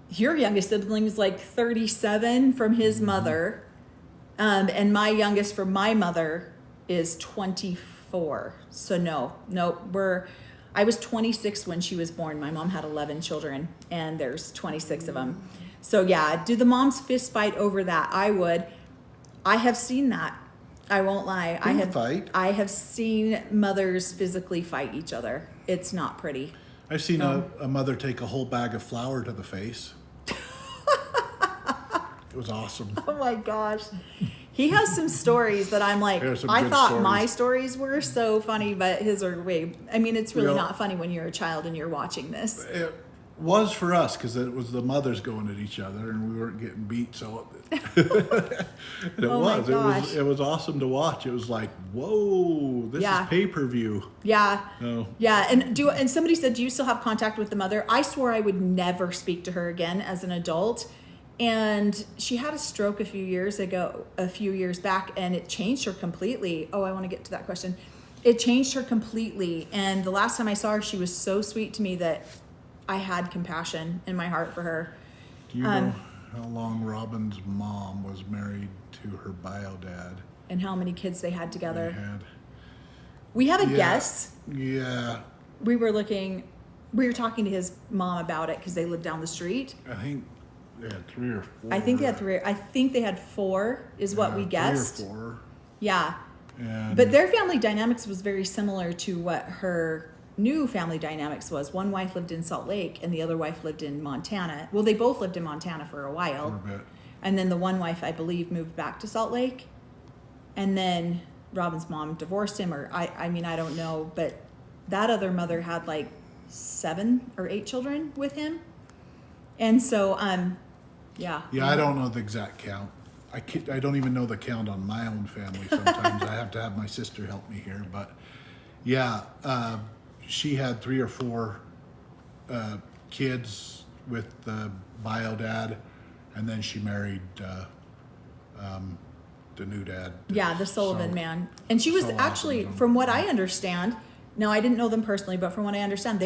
your youngest sibling is like 37 from his mother. And my youngest from my mother is 24. So no, I was 26 when she was born. My mom had 11 children and there's 26 of them. So yeah, do the moms fist fight over that? I would. I have seen that. I won't lie. I have seen mothers physically fight each other. It's not pretty. I've seen a mother take a whole bag of flour to the face. It was awesome. Oh my gosh. He has some stories that I'm like, I thought my stories were so funny, but his are it's really not funny when you're a child and you're watching this. It was for us because it was the mothers going at each other and we weren't getting beat. So it was awesome to watch. It was like, whoa, this is pay-per-view. Yeah. Oh. Yeah. And somebody said, do you still have contact with the mother? I swore I would never speak to her again as an adult. And she had a stroke a few years back, and it changed her completely. Oh, I want to get to that question. It changed her completely. And the last time I saw her, she was so sweet to me that I had compassion in my heart for her. Do you know how long Robin's mom was married to her bio dad? And how many kids they had together? We have a guess. Yeah. We were talking to his mom about it because they lived down the street. I think they had 3 or 4. I think they had 3. I think they had 4 is what we guessed. 3 or 4. Yeah. But their family dynamics was very similar to what her new family dynamics was. One wife lived in Salt Lake and the other wife lived in Montana. Well, they both lived in Montana for a while. For a bit. And then the one wife, I believe, moved back to Salt Lake. And then Robin's mom divorced him, or I don't know, but that other mother had like 7 or 8 children with him. And so, yeah. Yeah, I don't know the exact count. I don't even know the count on my own family sometimes. I have to have my sister help me here. But yeah, she had 3 or 4 kids with the bio dad, and then she married the new dad. Yeah, the Sullivan man. And she was actually, from what I understand, now I didn't know them personally, but from what I understand,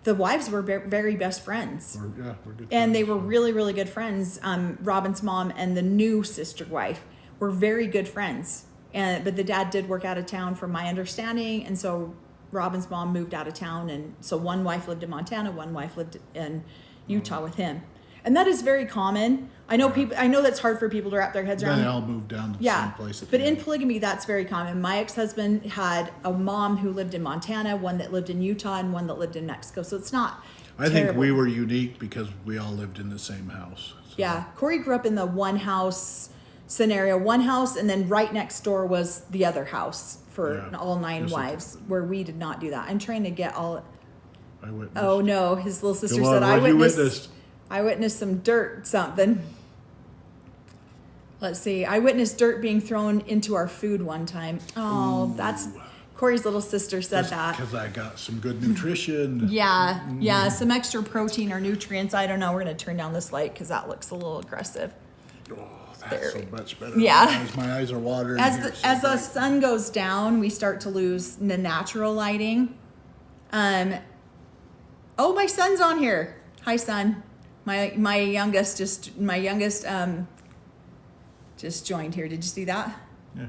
the wives were very best friends. We're good and friends. They were really, really good friends. Robin's mom and the new sister wife were very good friends. But the dad did work out of town from my understanding. And so Robin's mom moved out of town. And so one wife lived in Montana, one wife lived in Utah with him. And that is very common. I know that's hard for people to wrap their heads around. Then they all moved down to the same place. But in polygamy, that's very common. My ex-husband had a mom who lived in Montana, one that lived in Utah, and one that lived in Mexico. So it's not I think we were unique because we all lived in the same house. So. Yeah. Corey grew up in the one house scenario, one house, and then right next door was the other house for all 9 wives, where we did not do that. I'm trying to get all... I witnessed. Oh, no. His little sister said, I witnessed some dirt something. Let's see. I witnessed dirt being thrown into our food one time. Oh, Cory's little sister said that. Because I got some good nutrition. Yeah, some extra protein or nutrients. I don't know. We're going to turn down this light because that looks a little aggressive. Oh, that's so much better. Yeah. My eyes are watering. As the sun goes down, we start to lose the natural lighting. Oh, my son's on here. Hi, son. My youngest just joined here. Did you see that? Yeah.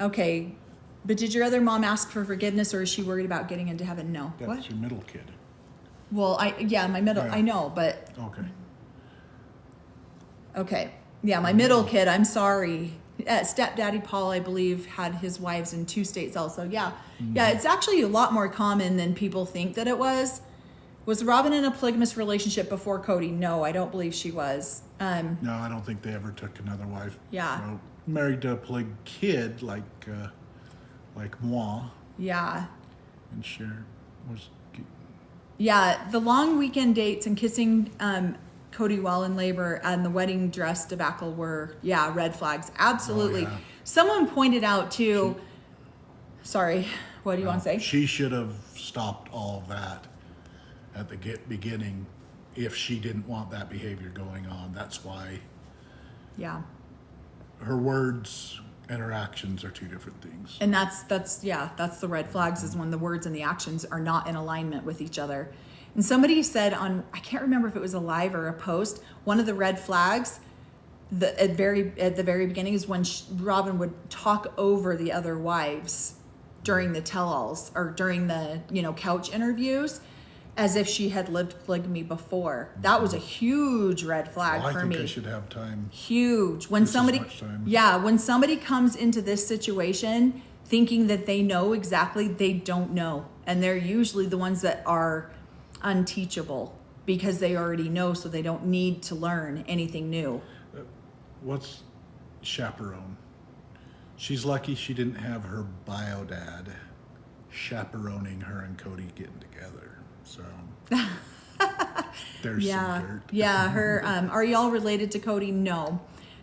Okay. But did your other mom ask for forgiveness, or is she worried about getting into heaven? No. That's what? your middle kid. Well, my middle. Yeah. I know, but okay. Okay. Yeah, my middle kid. I'm sorry. Stepdaddy Paul, I believe, had his wives in 2 states also. Yeah. Yeah, it's actually a lot more common than people think that it was. Was Robin in a polygamous relationship before Cody? No, I don't believe she was. No, I don't think they ever took another wife. Yeah. So, married to a kid like moi. Yeah. And Cher was. Yeah, the long weekend dates and kissing Cody while in labor and the wedding dress debacle were, red flags. Absolutely. Oh, yeah. Someone pointed out too. Sorry, what do you want to say? She should have stopped all of that at the beginning if she didn't want that behavior going on. That's why. Yeah. Her words and her actions are 2 different things. And that's the red flags, is when the words and the actions are not in alignment with each other. And somebody said on, I can't remember if it was a live or a post, one of the red flags at the very beginning is when Robin would talk over the other wives during the tell-alls or during the couch interviews, as if she had lived polygamy before. That was a huge red flag for me. I think I should have time. Huge. When somebody comes into this situation thinking that they know exactly, they don't know. And they're usually the ones that are unteachable because they already know, so they don't need to learn anything new. What's chaperone? She's lucky she didn't have her bio dad chaperoning her and Cody getting together. So there's some dirt. Yeah, her are y'all related to Cody? No.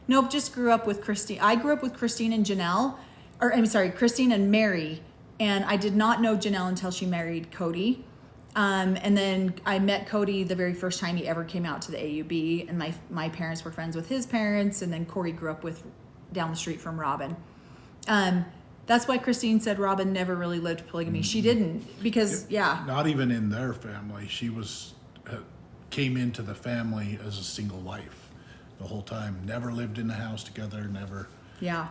Nope, just grew up with Christine. I grew up with Christine and Christine and Mary, and I did not know Janelle until she married Cody. And then I met Cody the very first time he ever came out to the AUB, and my parents were friends with his parents, and then Cory grew up with down the street from Robin. That's why Christine said Robin never really lived polygamy. She didn't, because not even in their family. She came into the family as a single wife the whole time. Never lived in the house together. Never. Yeah.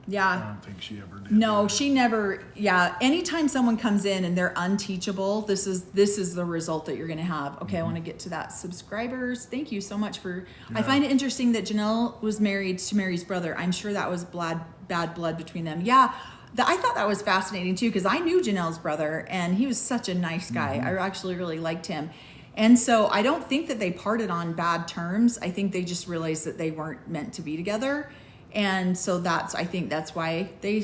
Yeah, I don't think she ever did. No, either. she never. Yeah. Anytime someone comes in and they're unteachable, this is the result that you're going to have. Okay, I want to get to that. Subscribers, thank you so much for. Yeah. I find it interesting that Janelle was married to Mary's brother. I'm sure that was bad blood between them. Yeah. I thought that was fascinating too, because I knew Janelle's brother and he was such a nice guy. I actually really liked him. And so I don't think that they parted on bad terms. I think they just realized that they weren't meant to be together. And so I think that's why they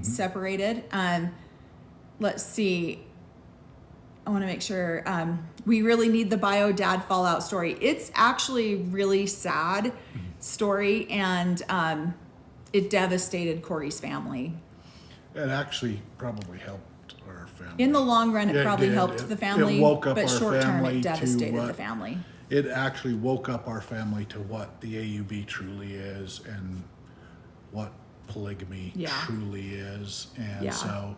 separated. Let's see. I want to make sure we really need the bio dad fallout story. It's actually really sad story, and it devastated Cory's family. It actually probably helped our family. In the long run, it probably helped the family, it woke up but our short term, family it devastated to the family. It actually woke up our family to what the AUB truly is and what polygamy truly is. And so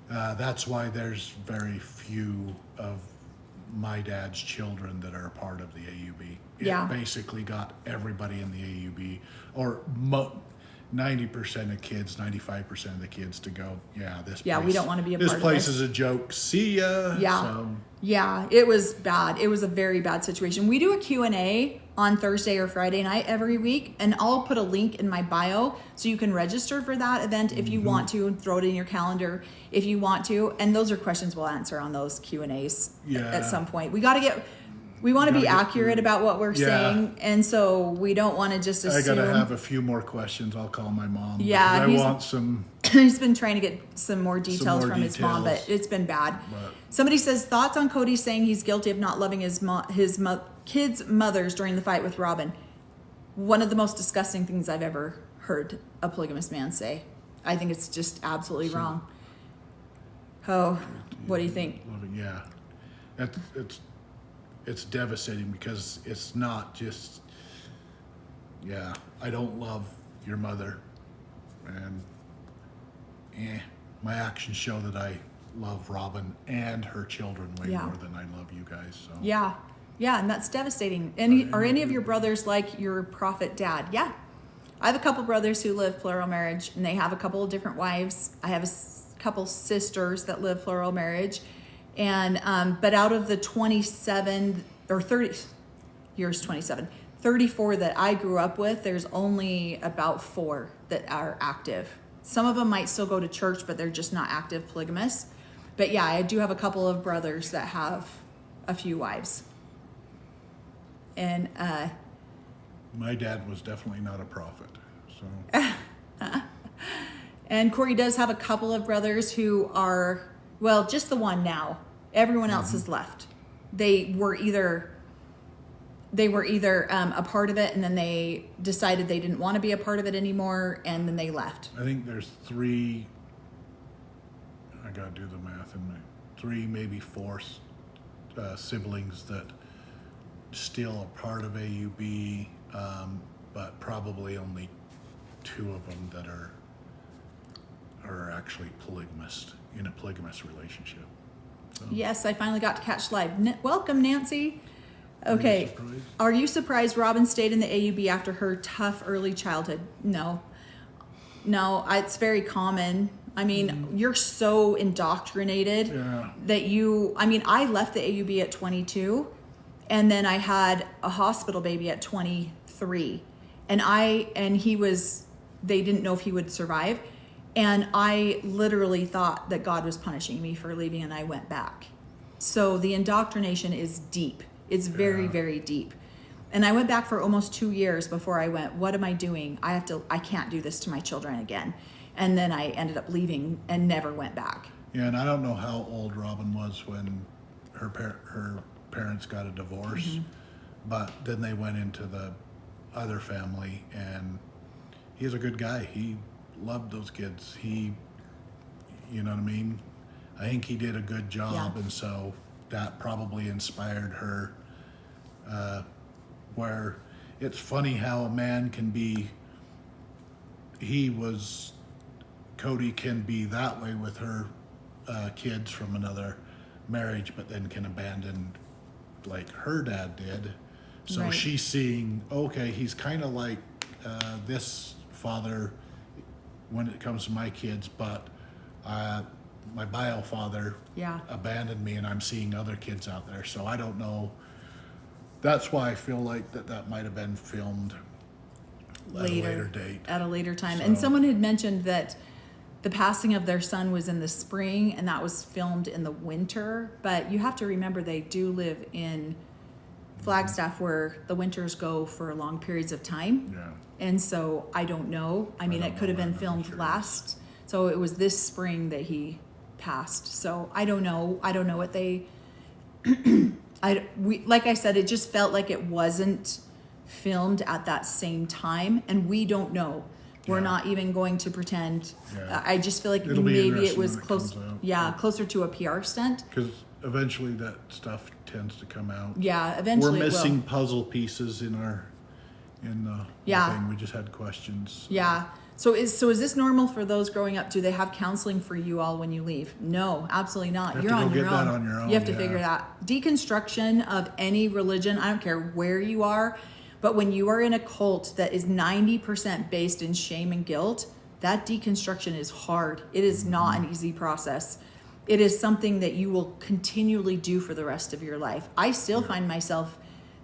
that's why there's very few of my dad's children that are a part of the AUB. It basically got everybody in the AUB, or 90% of kids, 95% of the kids to go, this place, we don't want to be a part of this. This place is a joke. See ya. Yeah. So. Yeah, it was bad. It was a very bad situation. We do a Q&A on Thursday or Friday night every week, and I'll put a link in my bio so you can register for that event if you want to, and throw it in your calendar if you want to. And those are questions we'll answer on those Q&As at some point. We want to be accurate about what we're saying, and so we don't want to just assume. I got to have a few more questions. I'll call my mom. Yeah, I want some. He's been trying to get some more details from his mom, but it's been bad. Somebody says, thoughts on Cody saying he's guilty of not loving his kids' mothers during the fight with Robin. One of the most disgusting things I've ever heard a polygamous man say. I think it's just absolutely wrong. Oh, what do you think? Yeah, it's devastating because it's not just, I don't love your mother, and my actions show that I love Robin and her children way more than I love you guys. So yeah, and that's devastating. Are any of your brothers like your prophet dad? Yeah, I have a couple brothers who live plural marriage, and they have a couple of different wives. I have a couple sisters that live plural marriage, and but out of the 27 or 30 years, 34 that I grew up with, there's only about 4 that are active. Some of them might still go to church, but they're just not active polygamists. But yeah, I do have a couple of brothers that have a few wives. And my dad was definitely not a prophet. So and Cory does have a couple of brothers who are, well, just the one now. Everyone else has left. They were either a part of it, and then they decided they didn't want to be a part of it anymore, and then they left. I think there's 3. I gotta do the math in my 3, maybe 4 siblings that still a part of AUB, but probably only 2 of them that are actually polygamist, in a polygamous relationship. So. Yes, I finally got to catch live. Welcome, Nancy. Okay, are you surprised Robin stayed in the AUB after her tough early childhood? No, it's very common. I mean, you're so indoctrinated that I left the AUB at 22, and then I had a hospital baby at 23, and they didn't know if he would survive, and I literally thought that God was punishing me for leaving, and I went back. So the indoctrination is deep. It's very, very deep. And I went back for almost 2 years before I went, what am I doing? I can't do this to my children again. And then I ended up leaving and never went back. Yeah, and I don't know how old Robin was when her parents got a divorce, but then they went into the other family, and he's a good guy. He loved those kids. You know what I mean? I think he did a good job, and so that probably inspired her, where it's funny how a man can be, Cody can be that way with her kids from another marriage, but then can abandon like her dad did. So she's seeing, okay, he's kind of like this father when it comes to my kids, but my bio father abandoned me, and I'm seeing other kids out there. So I don't know. That's why I feel like that might have been filmed at a later date. At a later time. So, and someone had mentioned that the passing of their son was in the spring, and that was filmed in the winter. But you have to remember they do live in Flagstaff, where the winters go for long periods of time. Yeah. And so I don't know. I mean, it could have been filmed last. So it was this spring that he passed. So I don't know. I don't know what they. Like I said, it just felt like it wasn't filmed at that same time, and we don't know. We're not even going to pretend. I just feel like maybe it was close. Closer to a PR stunt. Because eventually that stuff tends to come out. Yeah, eventually we're missing puzzle pieces in the thing. We just had questions. Yeah. So is this normal for those growing up? Do they have counseling for you all when you leave? No, absolutely not. You're on your own. You have to figure that. Deconstruction of any religion, I don't care where you are, but when you are in a cult that is 90% based in shame and guilt, that deconstruction is hard. It is not an easy process. It is something that you will continually do for the rest of your life. I still find myself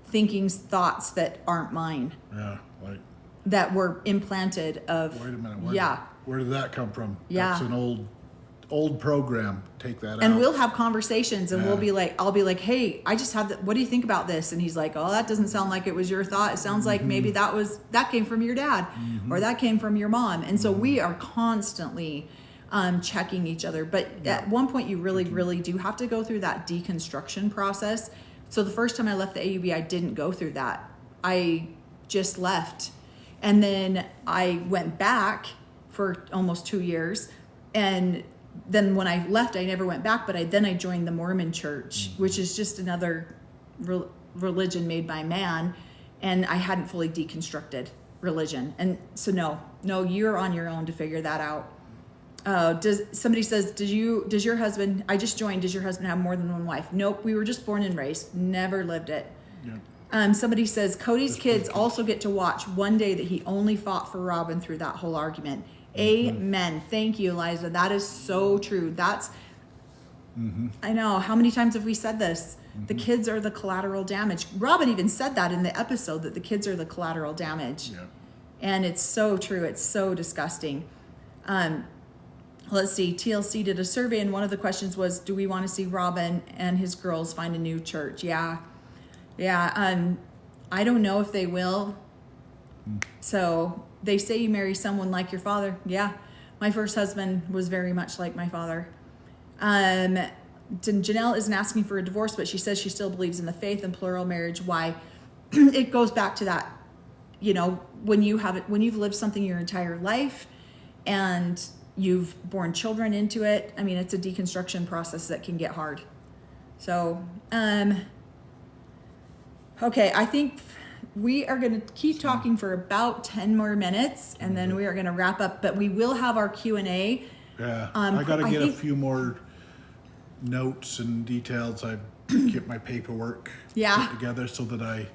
thinking thoughts that aren't mine. Yeah, like that were implanted of. Wait a minute. Where did that come from? Yeah. That's an old program. Take that out. And we'll have conversations, and I'll be like, hey, I just had that. What do you think about this? And he's like, oh, that doesn't sound like it was your thought. It sounds like maybe that came from your dad, or that came from your mom. And so we are constantly checking each other. But at one point, you really, really do have to go through that deconstruction process. So the first time I left the AUB, I didn't go through that. I just left. And then I went back for almost 2 years. And then when I left, I never went back, but I joined the Mormon church, which is just another religion made by man. And I hadn't fully deconstructed religion. And so no, you're on your own to figure that out. Somebody says, does your husband, I just joined, does your husband have more than one wife? Nope. We were just born and raised, never lived it. Yeah. Somebody says Cody's kids also get to watch one day that he only fought for Robin through that whole argument. Amen. Thank you, Eliza. That is so true. I know. How many times have we said this? The kids are the collateral damage. Robin even said that in the episode, that the kids are the collateral damage. Yeah. And it's so true. It's so disgusting. Let's see. TLC did a survey, and one of the questions was, do we want to see Robin and his girls find a new church? Yeah. I don't know if they will. So they say you marry someone like your father. Yeah. My first husband was very much like my father. Janelle isn't asking for a divorce, but she says she still believes in the faith and plural marriage. Why? It goes back to that, when you've lived something your entire life and you've born children into it. I mean, it's a deconstruction process that can get hard. So, okay, I think we are going to keep talking for about 10 more minutes, and then we are going to wrap up, but we will have our Q&A. Yeah, I got to get a few more notes and details. I get my paperwork put together so that I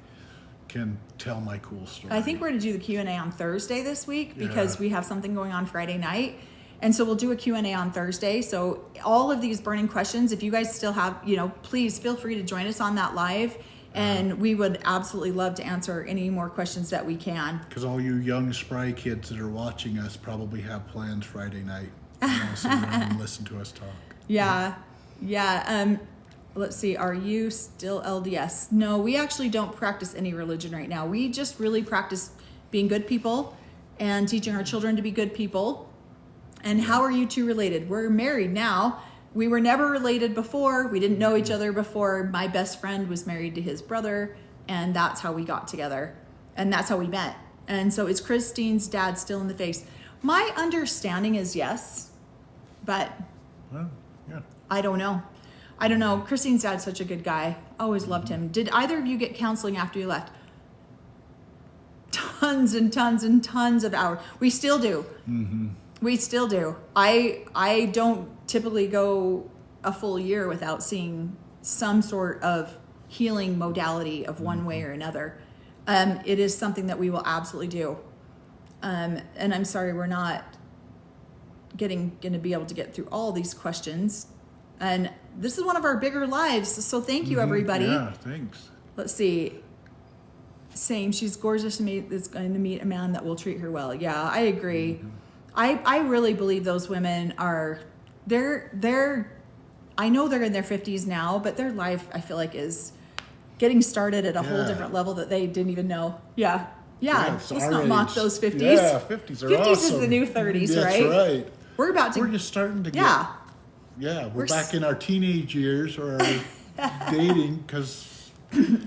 can tell my cool story. I think we're going to do the Q&A on Thursday this week because we have something going on Friday night. And so we'll do a Q&A on Thursday. So all of these burning questions, if you guys still have, please feel free to join us on that live. And we would absolutely love to answer any more questions that we can. Because all you young, spry kids that are watching us probably have plans Friday night. Sit around and listen to us talk. Yeah. Let's see. Are you still LDS? No, we actually don't practice any religion right now. We just really practice being good people and teaching our children to be good people. And how are you two related? We're married now. We were never related before. We didn't know each other before. My best friend was married to his brother, and that's how we got together. And that's how we met. And so is Christine's dad still in the face? My understanding is yes, but I don't know. Christine's dad's such a good guy. Always loved him. Did either of you get counseling after you left? Tons and tons and tons of hours. We still do. We still do. I don't typically go a full year without seeing some sort of healing modality of one way or another. It is something that we will absolutely do. And I'm sorry we're not going to be able to get through all these questions. And this is one of our bigger lives. So thank you, everybody. Yeah, thanks. Let's see. Same. She's gorgeous and is going to meet a man that will treat her well. Yeah, I agree. I really believe those women are, I know they're in their 50s now, but their life, I feel like, is getting started at a whole different level that they didn't even know. Yeah. Let's not mock those 50s. Yeah, 50s are 50s awesome. is the new 30s, right? That's right. We're just starting to get, we're back in our teenage years or our dating, because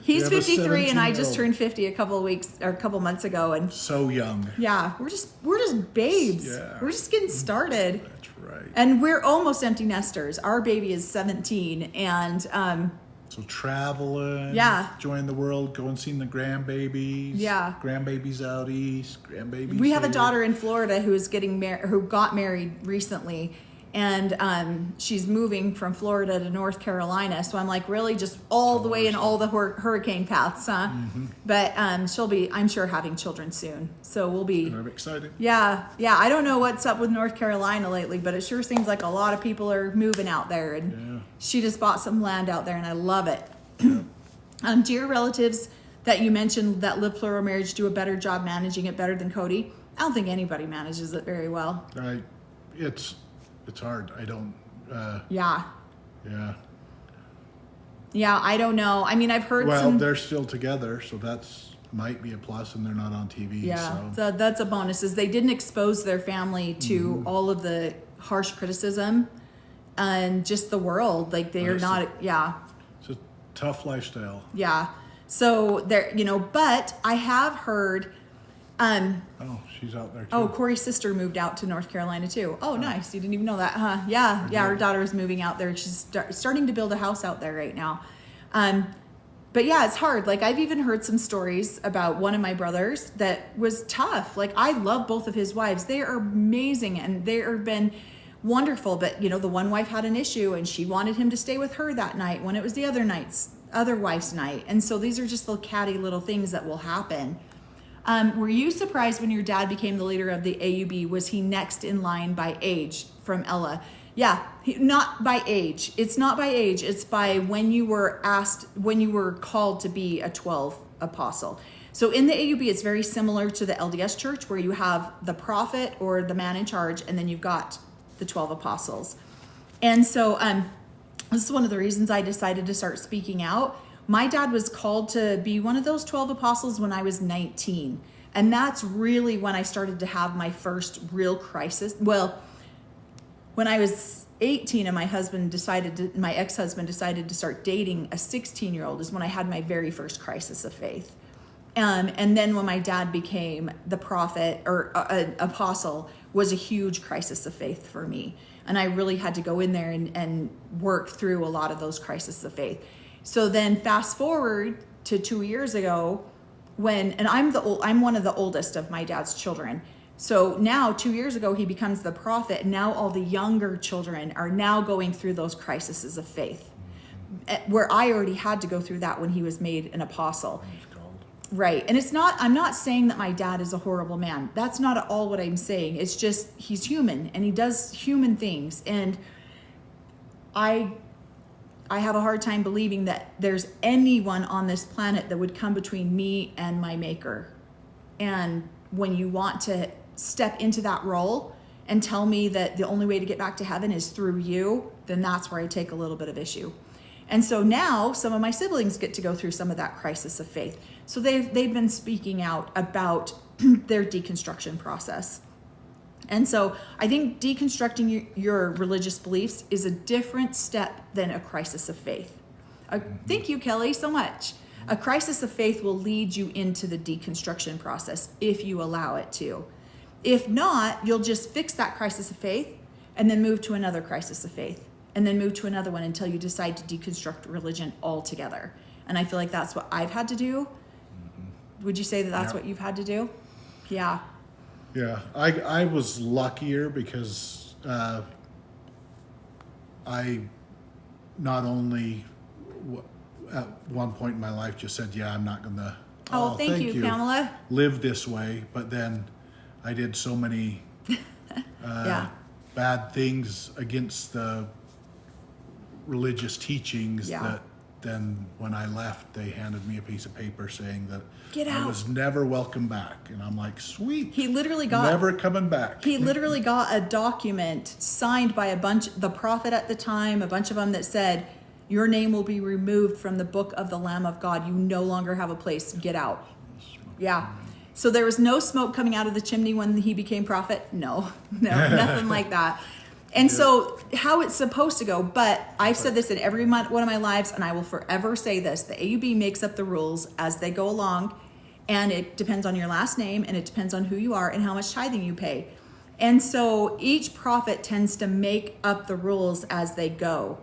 he's 53 and I just turned 50 a couple months ago, and so young. Yeah, we're just babes. Yeah. We're just getting started. That's right. And we're almost empty nesters. Our baby is 17, and so traveling, enjoying the world, going seeing the grandbabies. Yeah, grandbabies out east, grandbabies. We have a daughter in Florida who got married recently. And she's moving from Florida to North Carolina. So I'm like, really, just all the way in all the hurricane paths, huh? But she'll be, I'm sure, having children soon. So we'll be. I'm excited. Yeah. I don't know what's up with North Carolina lately, but it sure seems like a lot of people are moving out there. And she just bought some land out there, and I love it. Do your relatives that you mentioned that live plural marriage do a better job managing it better than Cody? I don't think anybody manages it very well. It's hard. I don't. Yeah, I don't know. I mean, I've heard. Well, they're still together, so that's might be a plus, and they're not on TV. Yeah, so that's a bonus. Is they didn't expose their family to all of the harsh criticism and just the world. Like they are not. It's a tough lifestyle. Yeah. So there, but I have heard Oh, she's out there too. Oh, Cory's sister moved out to North Carolina too. Oh, nice. You didn't even know that, huh? Yeah. Her daughter is moving out there. She's starting to build a house out there right now. But yeah, it's hard. Like, I've even heard some stories about one of my brothers that was tough. Like, I love both of his wives. They are amazing and they have been wonderful. But, you know, the one wife had an issue and she wanted him to stay with her that night when it was the other wife's night. And so these are just little catty little things that will happen. Were you surprised when your dad became the leader of the AUB? Was he next in line by age? From Ella. Yeah, not by age. It's not by age. It's by when you were called to be a 12 apostle. So in the AUB, it's very similar to the LDS church where you have the prophet or the man in charge, and then you've got the 12 apostles. And so this is one of the reasons I decided to start speaking out. My dad was called to be one of those 12 apostles when I was 19. And that's really when I started to have my first real crisis. Well, when I was 18 and my ex-husband decided to start dating a 16-year-old is when I had my very first crisis of faith. And then when my dad became the prophet or an apostle was a huge crisis of faith for me. And I really had to go in there and work through a lot of those crises of faith. So then fast forward to 2 years ago I'm one of the oldest of my dad's children. So now 2 years ago, he becomes the prophet. And now all the younger children are now going through those crises of faith where I already had to go through that when he was made an apostle. Right. And I'm not saying that my dad is a horrible man. That's not at all what I'm saying. It's just, he's human and he does human things. And I have a hard time believing that there's anyone on this planet that would come between me and my maker. And when you want to step into that role and tell me that the only way to get back to heaven is through you, then that's where I take a little bit of issue. And so now some of my siblings get to go through some of that crisis of faith. So they've been speaking out about their deconstruction process. And so I think deconstructing your religious beliefs is a different step than a crisis of faith. Thank you, Kelly, so much. A crisis of faith will lead you into the deconstruction process if you allow it to. If not, you'll just fix that crisis of faith and then move to another crisis of faith and then move to another one until you decide to deconstruct religion altogether. And I feel like that's what I've had to do. Would you say that that's what you've had to do? Yeah. Yeah, I was luckier because I not only at one point in my life just said, yeah, I'm not going to thank you, Pamela. Live this way. But then I did so many bad things against the religious teachings that then when I left, they handed me a piece of paper saying that I was never welcome back. And I'm like, sweet. He literally got... Never coming back. He literally got a document signed by the prophet at the time, a bunch of them that said, your name will be removed from the book of the Lamb of God. You no longer have a place. Get out. Yeah. So there was no smoke coming out of the chimney when he became prophet? No, nothing like that. And so how it's supposed to go, but I've said this in every one of my lives, and I will forever say this, the AUB makes up the rules as they go along, and it depends on your last name, and it depends on who you are and how much tithing you pay. And so each prophet tends to make up the rules as they go.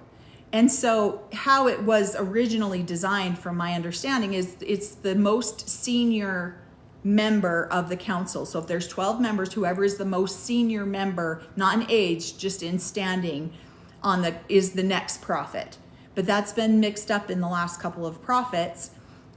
And so how it was originally designed, from my understanding, is it's the most senior member of the council. So if there's 12 members, whoever is the most senior member, not in age, just in standing, is the next prophet. But that's been mixed up in the last couple of prophets.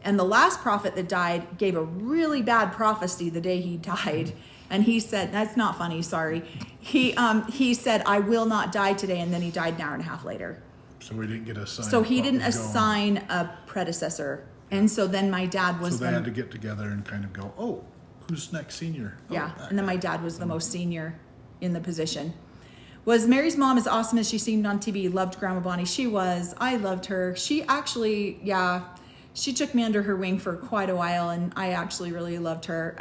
And the last prophet that died gave a really bad prophecy the day he died. And he said, that's not funny, sorry. He said, I will not die today. And then he died an hour and a half later. So we didn't get assigned. So he didn't assign a predecessor. And so then my dad was... So they had to get together and kind of go, oh, who's next senior? Yeah, and then my dad was the most senior in the position. Was Mary's mom as awesome as she seemed on TV? Loved Grandma Bonnie. She was. I loved her. She actually, she took me under her wing for quite a while, and I actually really loved her.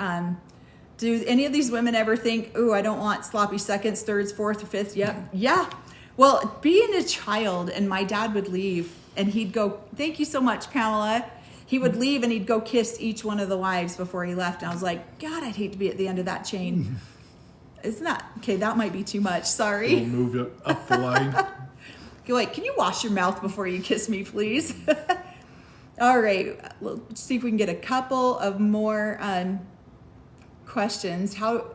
Do any of these women ever think, ooh, I don't want sloppy seconds, thirds, fourth, or fifth? Yep. Yeah. Well, being a child, and my dad would leave, and he'd go, thank you so much, Pamela. He would leave and he'd go kiss each one of the wives before he left. And I was like, God, I'd hate to be at the end of that chain. Isn't that, okay, that might be too much. Sorry. We'll move it up the line. You're like, can you wash your mouth before you kiss me, please? All right, let's see if we can get a couple of more questions. How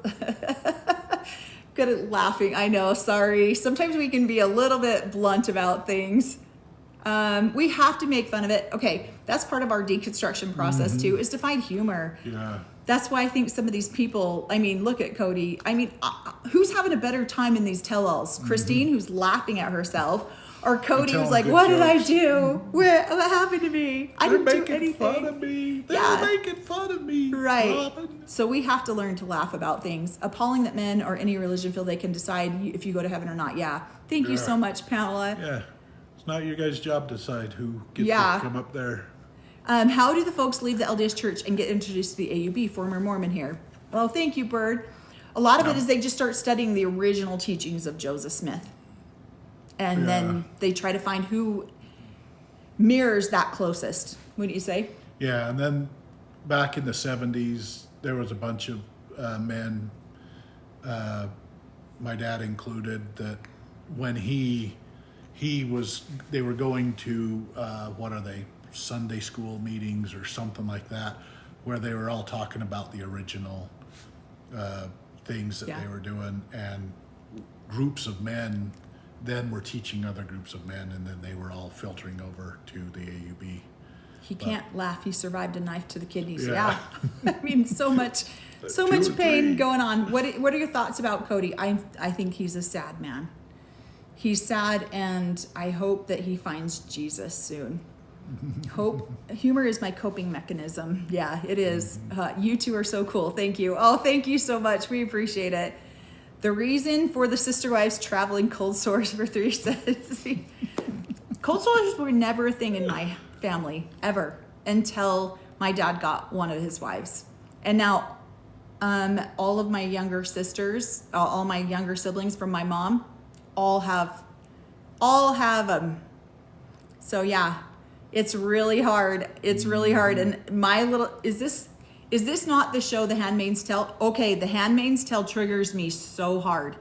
good at laughing. I know, sorry. Sometimes we can be a little bit blunt about things. We have to make fun of it. Okay, that's part of our deconstruction process too, is to find humor. Yeah. That's why I think some of these people, I mean, look at Cody. I mean, who's having a better time in these tell-alls? Christine, who's laughing at herself, or Cody, who's like, what did I do? What happened to me? I didn't do anything. They're making fun of me. They're making fun of me. Right. Robin. So we have to learn to laugh about things. Appalling that men or any religion feel they can decide if you go to heaven or not. Yeah. Thank you so much, Pamela. Yeah. It's not your guys' job to decide who gets to come up there. How do the folks leave the LDS church and get introduced to the AUB? Former Mormon here. Well, thank you, Bird. A lot of it is they just start studying the original teachings of Joseph Smith. And then they try to find who mirrors that closest. What do you say? Yeah, and then back in the 70s, there was a bunch of men, my dad included, that when they were going to, Sunday school meetings or something like that, where they were all talking about the original things that they were doing, and groups of men then were teaching other groups of men, and then they were all filtering over to the AUB. He can't laugh. He survived a knife to the kidneys. Yeah. I mean, so much pain going on. What are your thoughts about Cody? I think he's a sad man. He's sad, and I hope that he finds Jesus soon. Humor is my coping mechanism. Yeah, it is. You two are so cool. Thank you. Oh, thank you so much. We appreciate it. The reason for the sister wives traveling cold sores for 3 says cold sores were never a thing in my family ever until my dad got one of his wives. And now all of my younger sisters, all my younger siblings from my mom, all have them. So yeah, it's really hard. It's really hard. And is this not the show The Handmaid's Tale? Okay, The Handmaid's Tale triggers me so hard.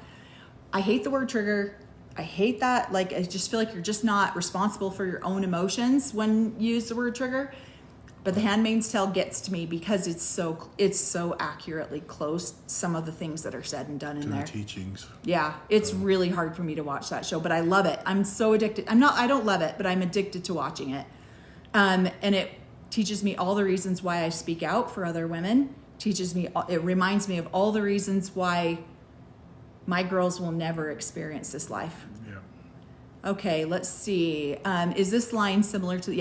I hate the word trigger. I hate that. Like, I just feel like you're just not responsible for your own emotions when you use the word trigger. But The Handmaid's Tale gets to me because it's so accurately close, some of the things that are said and done in there. The teachings. Yeah, it's really hard for me to watch that show, but I love it. I'm so addicted. I don't love it, but I'm addicted to watching it. And it teaches me all the reasons why I speak out for other women. It reminds me of all the reasons why my girls will never experience this life. Yeah. Okay, let's see. Is this line similar to,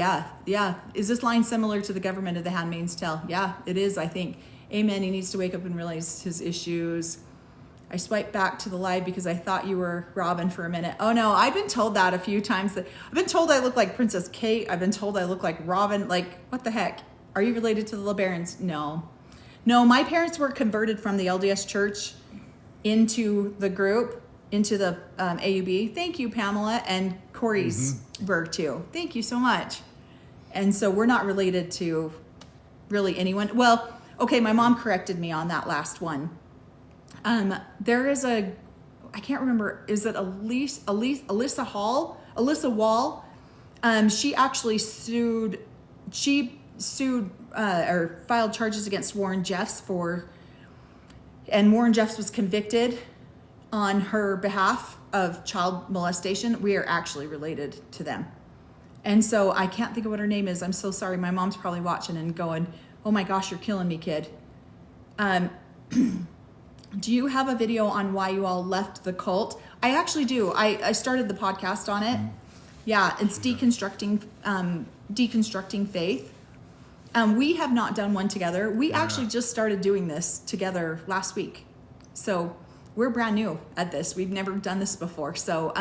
is this line similar to the government of The Handmaid's Tale? Yeah, it is, I think. Amen. He needs to wake up and realize his issues. I swiped back to the live because I thought you were Robin for a minute. Oh no, I've been told that a few times. I've been told I look like Princess Kate. I've been told I look like Robin. Like, what the heck? Are you related to the LeBarons? No, my parents were converted from the LDS church into the group, into the AUB. Thank you, Pamela, and Cory's were too. Thank you so much. And so we're not related to really anyone. Well, okay, my mom corrected me on that last one. There is I can't remember, is it Alyssa Wall? She actually sued or filed charges against Warren Jeffs and Warren Jeffs was convicted on her behalf of child molestation. We are actually related to them. And so I can't think of what her name is. I'm so sorry. My mom's probably watching and going, oh my gosh, you're killing me, kid. Do you have a video on why you all left the cult? I actually do. I started the podcast on it. Yeah, it's deconstructing faith. We have not done one together. We actually just started doing this together last week. So we're brand new at this. We've never done this before. So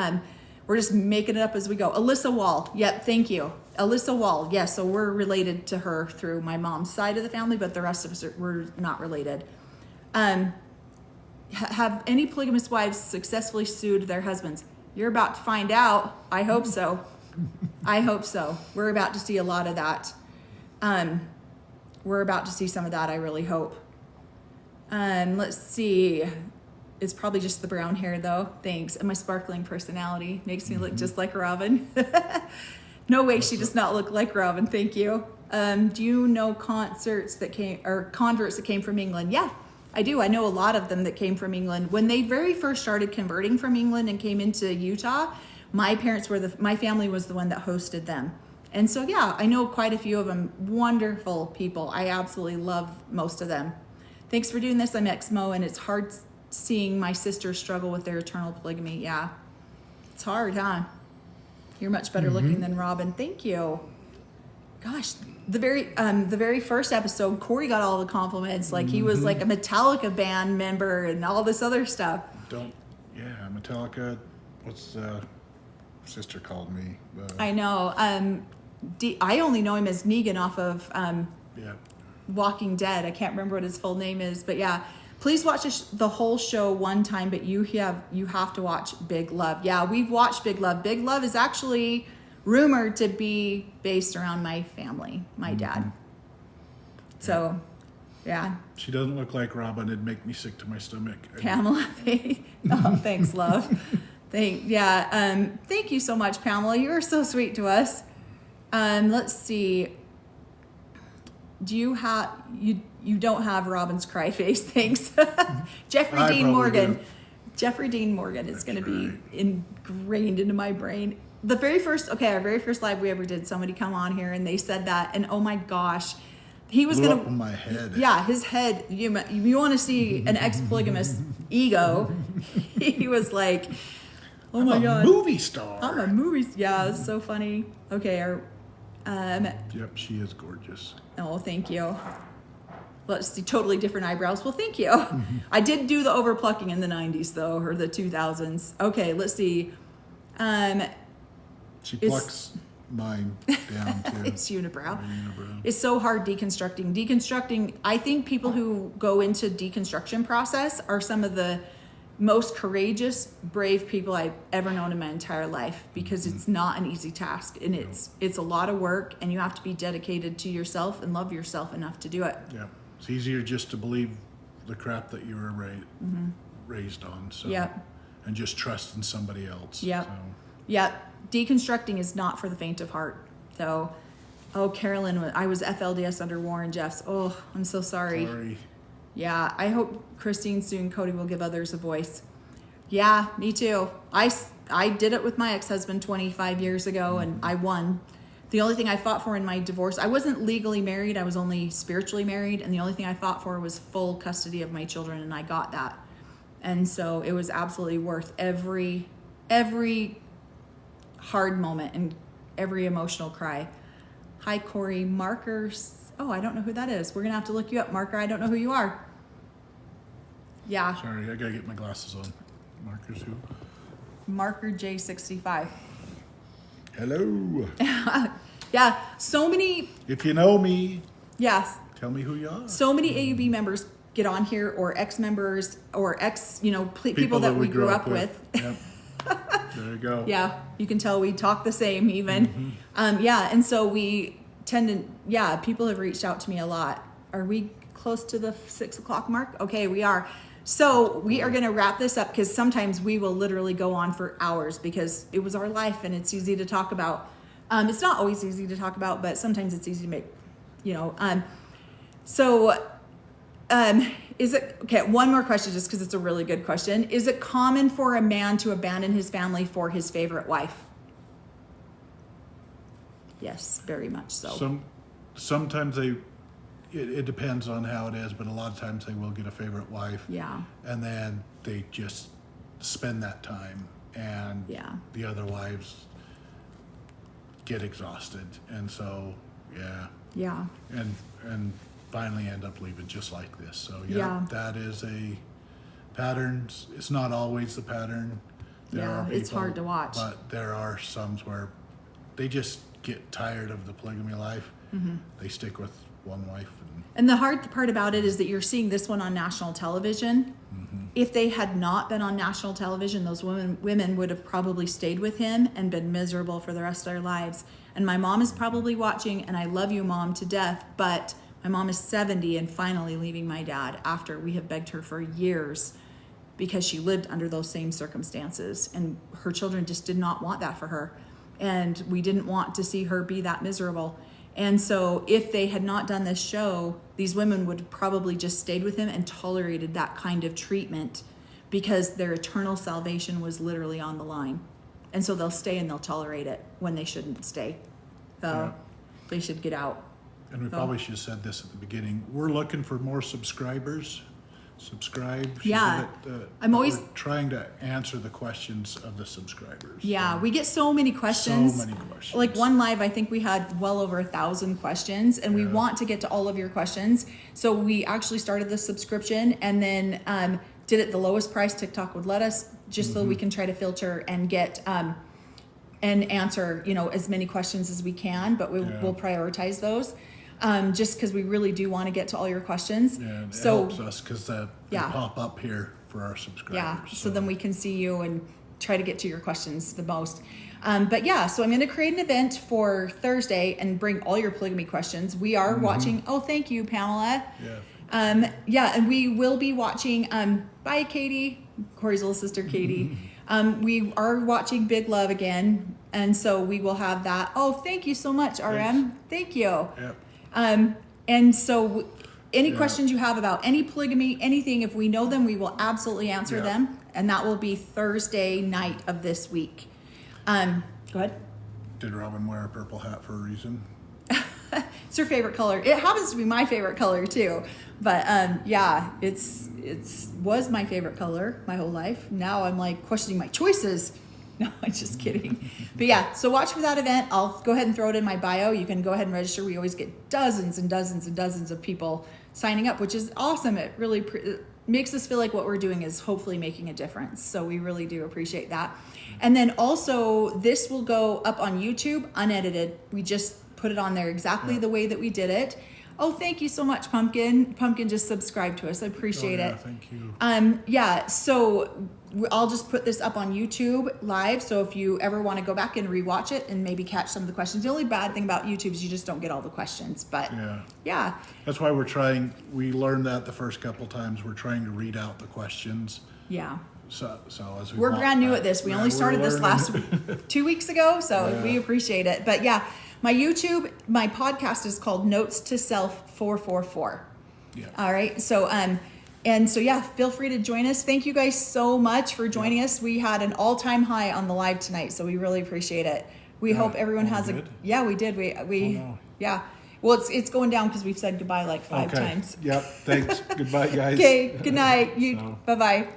we're just making it up as we go. Alyssa Wall. Yep, thank you. Alyssa Wall. Yeah, so we're related to her through my mom's side of the family, but the rest of us we're not related. Have any polygamous wives successfully sued their husbands? You're about to find out. I hope so. I hope so. We're about to see a lot of that. we're about to see some of that, I really hope. Let's see. It's probably just the brown hair though. Thanks. And my sparkling personality makes me look just like Robin. No way, she does not look like Robin. Thank you. Do you know converts that came from England? Yeah, I do. I know a lot of them that came from England. When they very first started converting from England and came into Utah, my family was the one that hosted them. And so, yeah, I know quite a few of them. Wonderful people. I absolutely love most of them. Thanks for doing this. I'm ex-Mo, and it's hard seeing my sisters struggle with their eternal polygamy. Yeah, it's hard, huh? You're much better looking than Robin. Thank you. Gosh, the very first episode, Cory got all the compliments. Like he was like a Metallica band member and all this other stuff. Metallica. What's sister called me? I know. I only know him as Negan off of Walking Dead. I can't remember what his full name is, but yeah. Please watch the whole show one time, but you have to watch Big Love. Yeah, we've watched Big Love. Big Love is actually rumored to be based around my family, my dad. So, yeah. She doesn't look like Robin. It'd make me sick to my stomach. Pamela, thanks, love. Thank you so much, Pamela. You are so sweet to us. Let's see. Do you don't have Robin's cry face? Thanks. Jeffrey Dean Morgan. Do. Jeffrey Dean Morgan is going to be ingrained into my brain. Our very first live we ever did, somebody come on here and they said that, and oh my gosh, he was going to. In my head. Yeah, his head. You want to see an ex-polygamous ego? He was like, "Oh my God, movie star." I'm a movie. Yeah, it's so funny. Okay, Yep, she is gorgeous. Oh, thank you. Let's see, totally different eyebrows. Well, thank you. I did do the overplucking in the 90s, though, or the 2000s. Okay, let's see. She plucks mine down, too. It's unibrow. It's so hard deconstructing. Deconstructing, I think people who go into deconstruction process are some of the most courageous, brave people I've ever known in my entire life, because it's not an easy task, and it's a lot of work, and you have to be dedicated to yourself and love yourself enough to do it. Yeah, it's easier just to believe the crap that you were raised on. So, and just trust in somebody else. Yeah, so. Yeah. Deconstructing is not for the faint of heart. So, Carolyn, I was FLDS under Warren Jeffs. Oh, I'm so sorry. Yeah, I hope Christine soon Cody will give others a voice. Yeah, me too. I did it with my ex-husband 25 years ago, and I won. The only thing I fought for in my divorce, I wasn't legally married, I was only spiritually married, and the only thing I fought for was full custody of my children, and I got that. And so it was absolutely worth every hard moment and every emotional cry. Hi, Cory. Markers. Oh, I don't know who that is. We're going to have to look you up, Marker. I don't know who you are. Yeah. Sorry, I got to get my glasses on. Markers who? Marker J65. Hello. Yeah, so many. If you know me. Yes. Tell me who you are. So many AUB members get on here, or ex-members, or people that we grew up with. Yep. There you go. Yeah, you can tell we talk the same even. And so we tend to, people have reached out to me a lot. Are we close to the 6 o'clock mark? Okay, we are. So we are going to wrap this up, because sometimes we will literally go on for hours, because it was our life and it's easy to talk about. It's not always easy to talk about, but sometimes it's easy to make, is it, okay, one more question, just because it's a really good question. Is it common for a man to abandon his family for his favorite wife? Yes, very much so. Sometimes it depends on how it is, but a lot of times they will get a favorite wife. Yeah. And then they just spend that time, and the other wives get exhausted. And so, Yeah. And finally end up leaving just like this. So that is a pattern. It's not always the pattern. It's hard to watch. But there are some where they just get tired of the polygamy life. They stick with one wife. And the hard part about it is that you're seeing this one on national television. If they had not been on national television, those women would have probably stayed with him and been miserable for the rest of their lives. And my mom is probably watching, and I love you, Mom, to death, but my mom is 70 and finally leaving my dad after we have begged her for years because she lived under those same circumstances. And her children just did not want that for her. And we didn't want to see her be that miserable. And so if they had not done this show, these women would have probably just stayed with him and tolerated that kind of treatment because their eternal salvation was literally on the line. And so they'll stay and they'll tolerate it when they shouldn't stay. So they should get out. And we probably should have said this at the beginning. We're looking for more subscribers. Subscribe. Yeah. I'm always trying to answer the questions of the subscribers. Yeah, we get so many questions. So many questions. Like one live, I think we had well over 1,000 questions, and we want to get to all of your questions. So we actually started the subscription and then did it the lowest price TikTok would let us, just so we can try to filter and get and answer, as many questions as we can, but we'll prioritize those. Just because we really do want to get to all your questions. Yeah, it helps us because they pop up here for our subscribers. Yeah, so then we can see you and try to get to your questions the most. But yeah, so I'm going to create an event for Thursday and bring all your polygamy questions. We are watching. Oh, thank you, Pamela. Yeah. And we will be watching. Bye, Katie. Cory's little sister, Katie. We are watching Big Love again, and so we will have that. Oh, thank you so much, RM. Thanks. Thank you. Yep. And so any questions you have about any polygamy, anything, if we know them, we will absolutely answer them. And that will be Thursday night of this week. Go ahead. Did Robin wear a purple hat for a reason? It's her favorite color. It happens to be my favorite color too. But it's was my favorite color my whole life. Now I'm like questioning my choices. No, I'm just kidding. But yeah, so watch for that event. I'll go ahead and throw it in my bio. You can go ahead and register. We always get dozens and dozens and dozens of people signing up, which is awesome. It really it makes us feel like what we're doing is hopefully making a difference. So we really do appreciate that. And then also this will go up on YouTube unedited. We just put it on there exactly the way that we did it. Oh, thank you so much, Pumpkin. Pumpkin just subscribed to us. I appreciate it. Thank you. So I'll just put this up on YouTube live. So if you ever want to go back and rewatch it and maybe catch some of the questions, the only bad thing about YouTube is you just don't get all the questions. But yeah. That's why we learned that the first couple times. We're trying to read out the questions. Yeah. So as we're brand new at this. We only started this last 2 weeks ago. So we appreciate it. But yeah. My podcast is called Notes to Self 444. Yeah. All right. So, feel free to join us. Thank you guys so much for joining us. We had an all-time high on the live tonight, so we really appreciate it. We hope everyone has we did. Well, it's going down because we've said goodbye like 5 times. Yep. Thanks. Goodbye, guys. Okay. Good night. Bye-bye. Bye.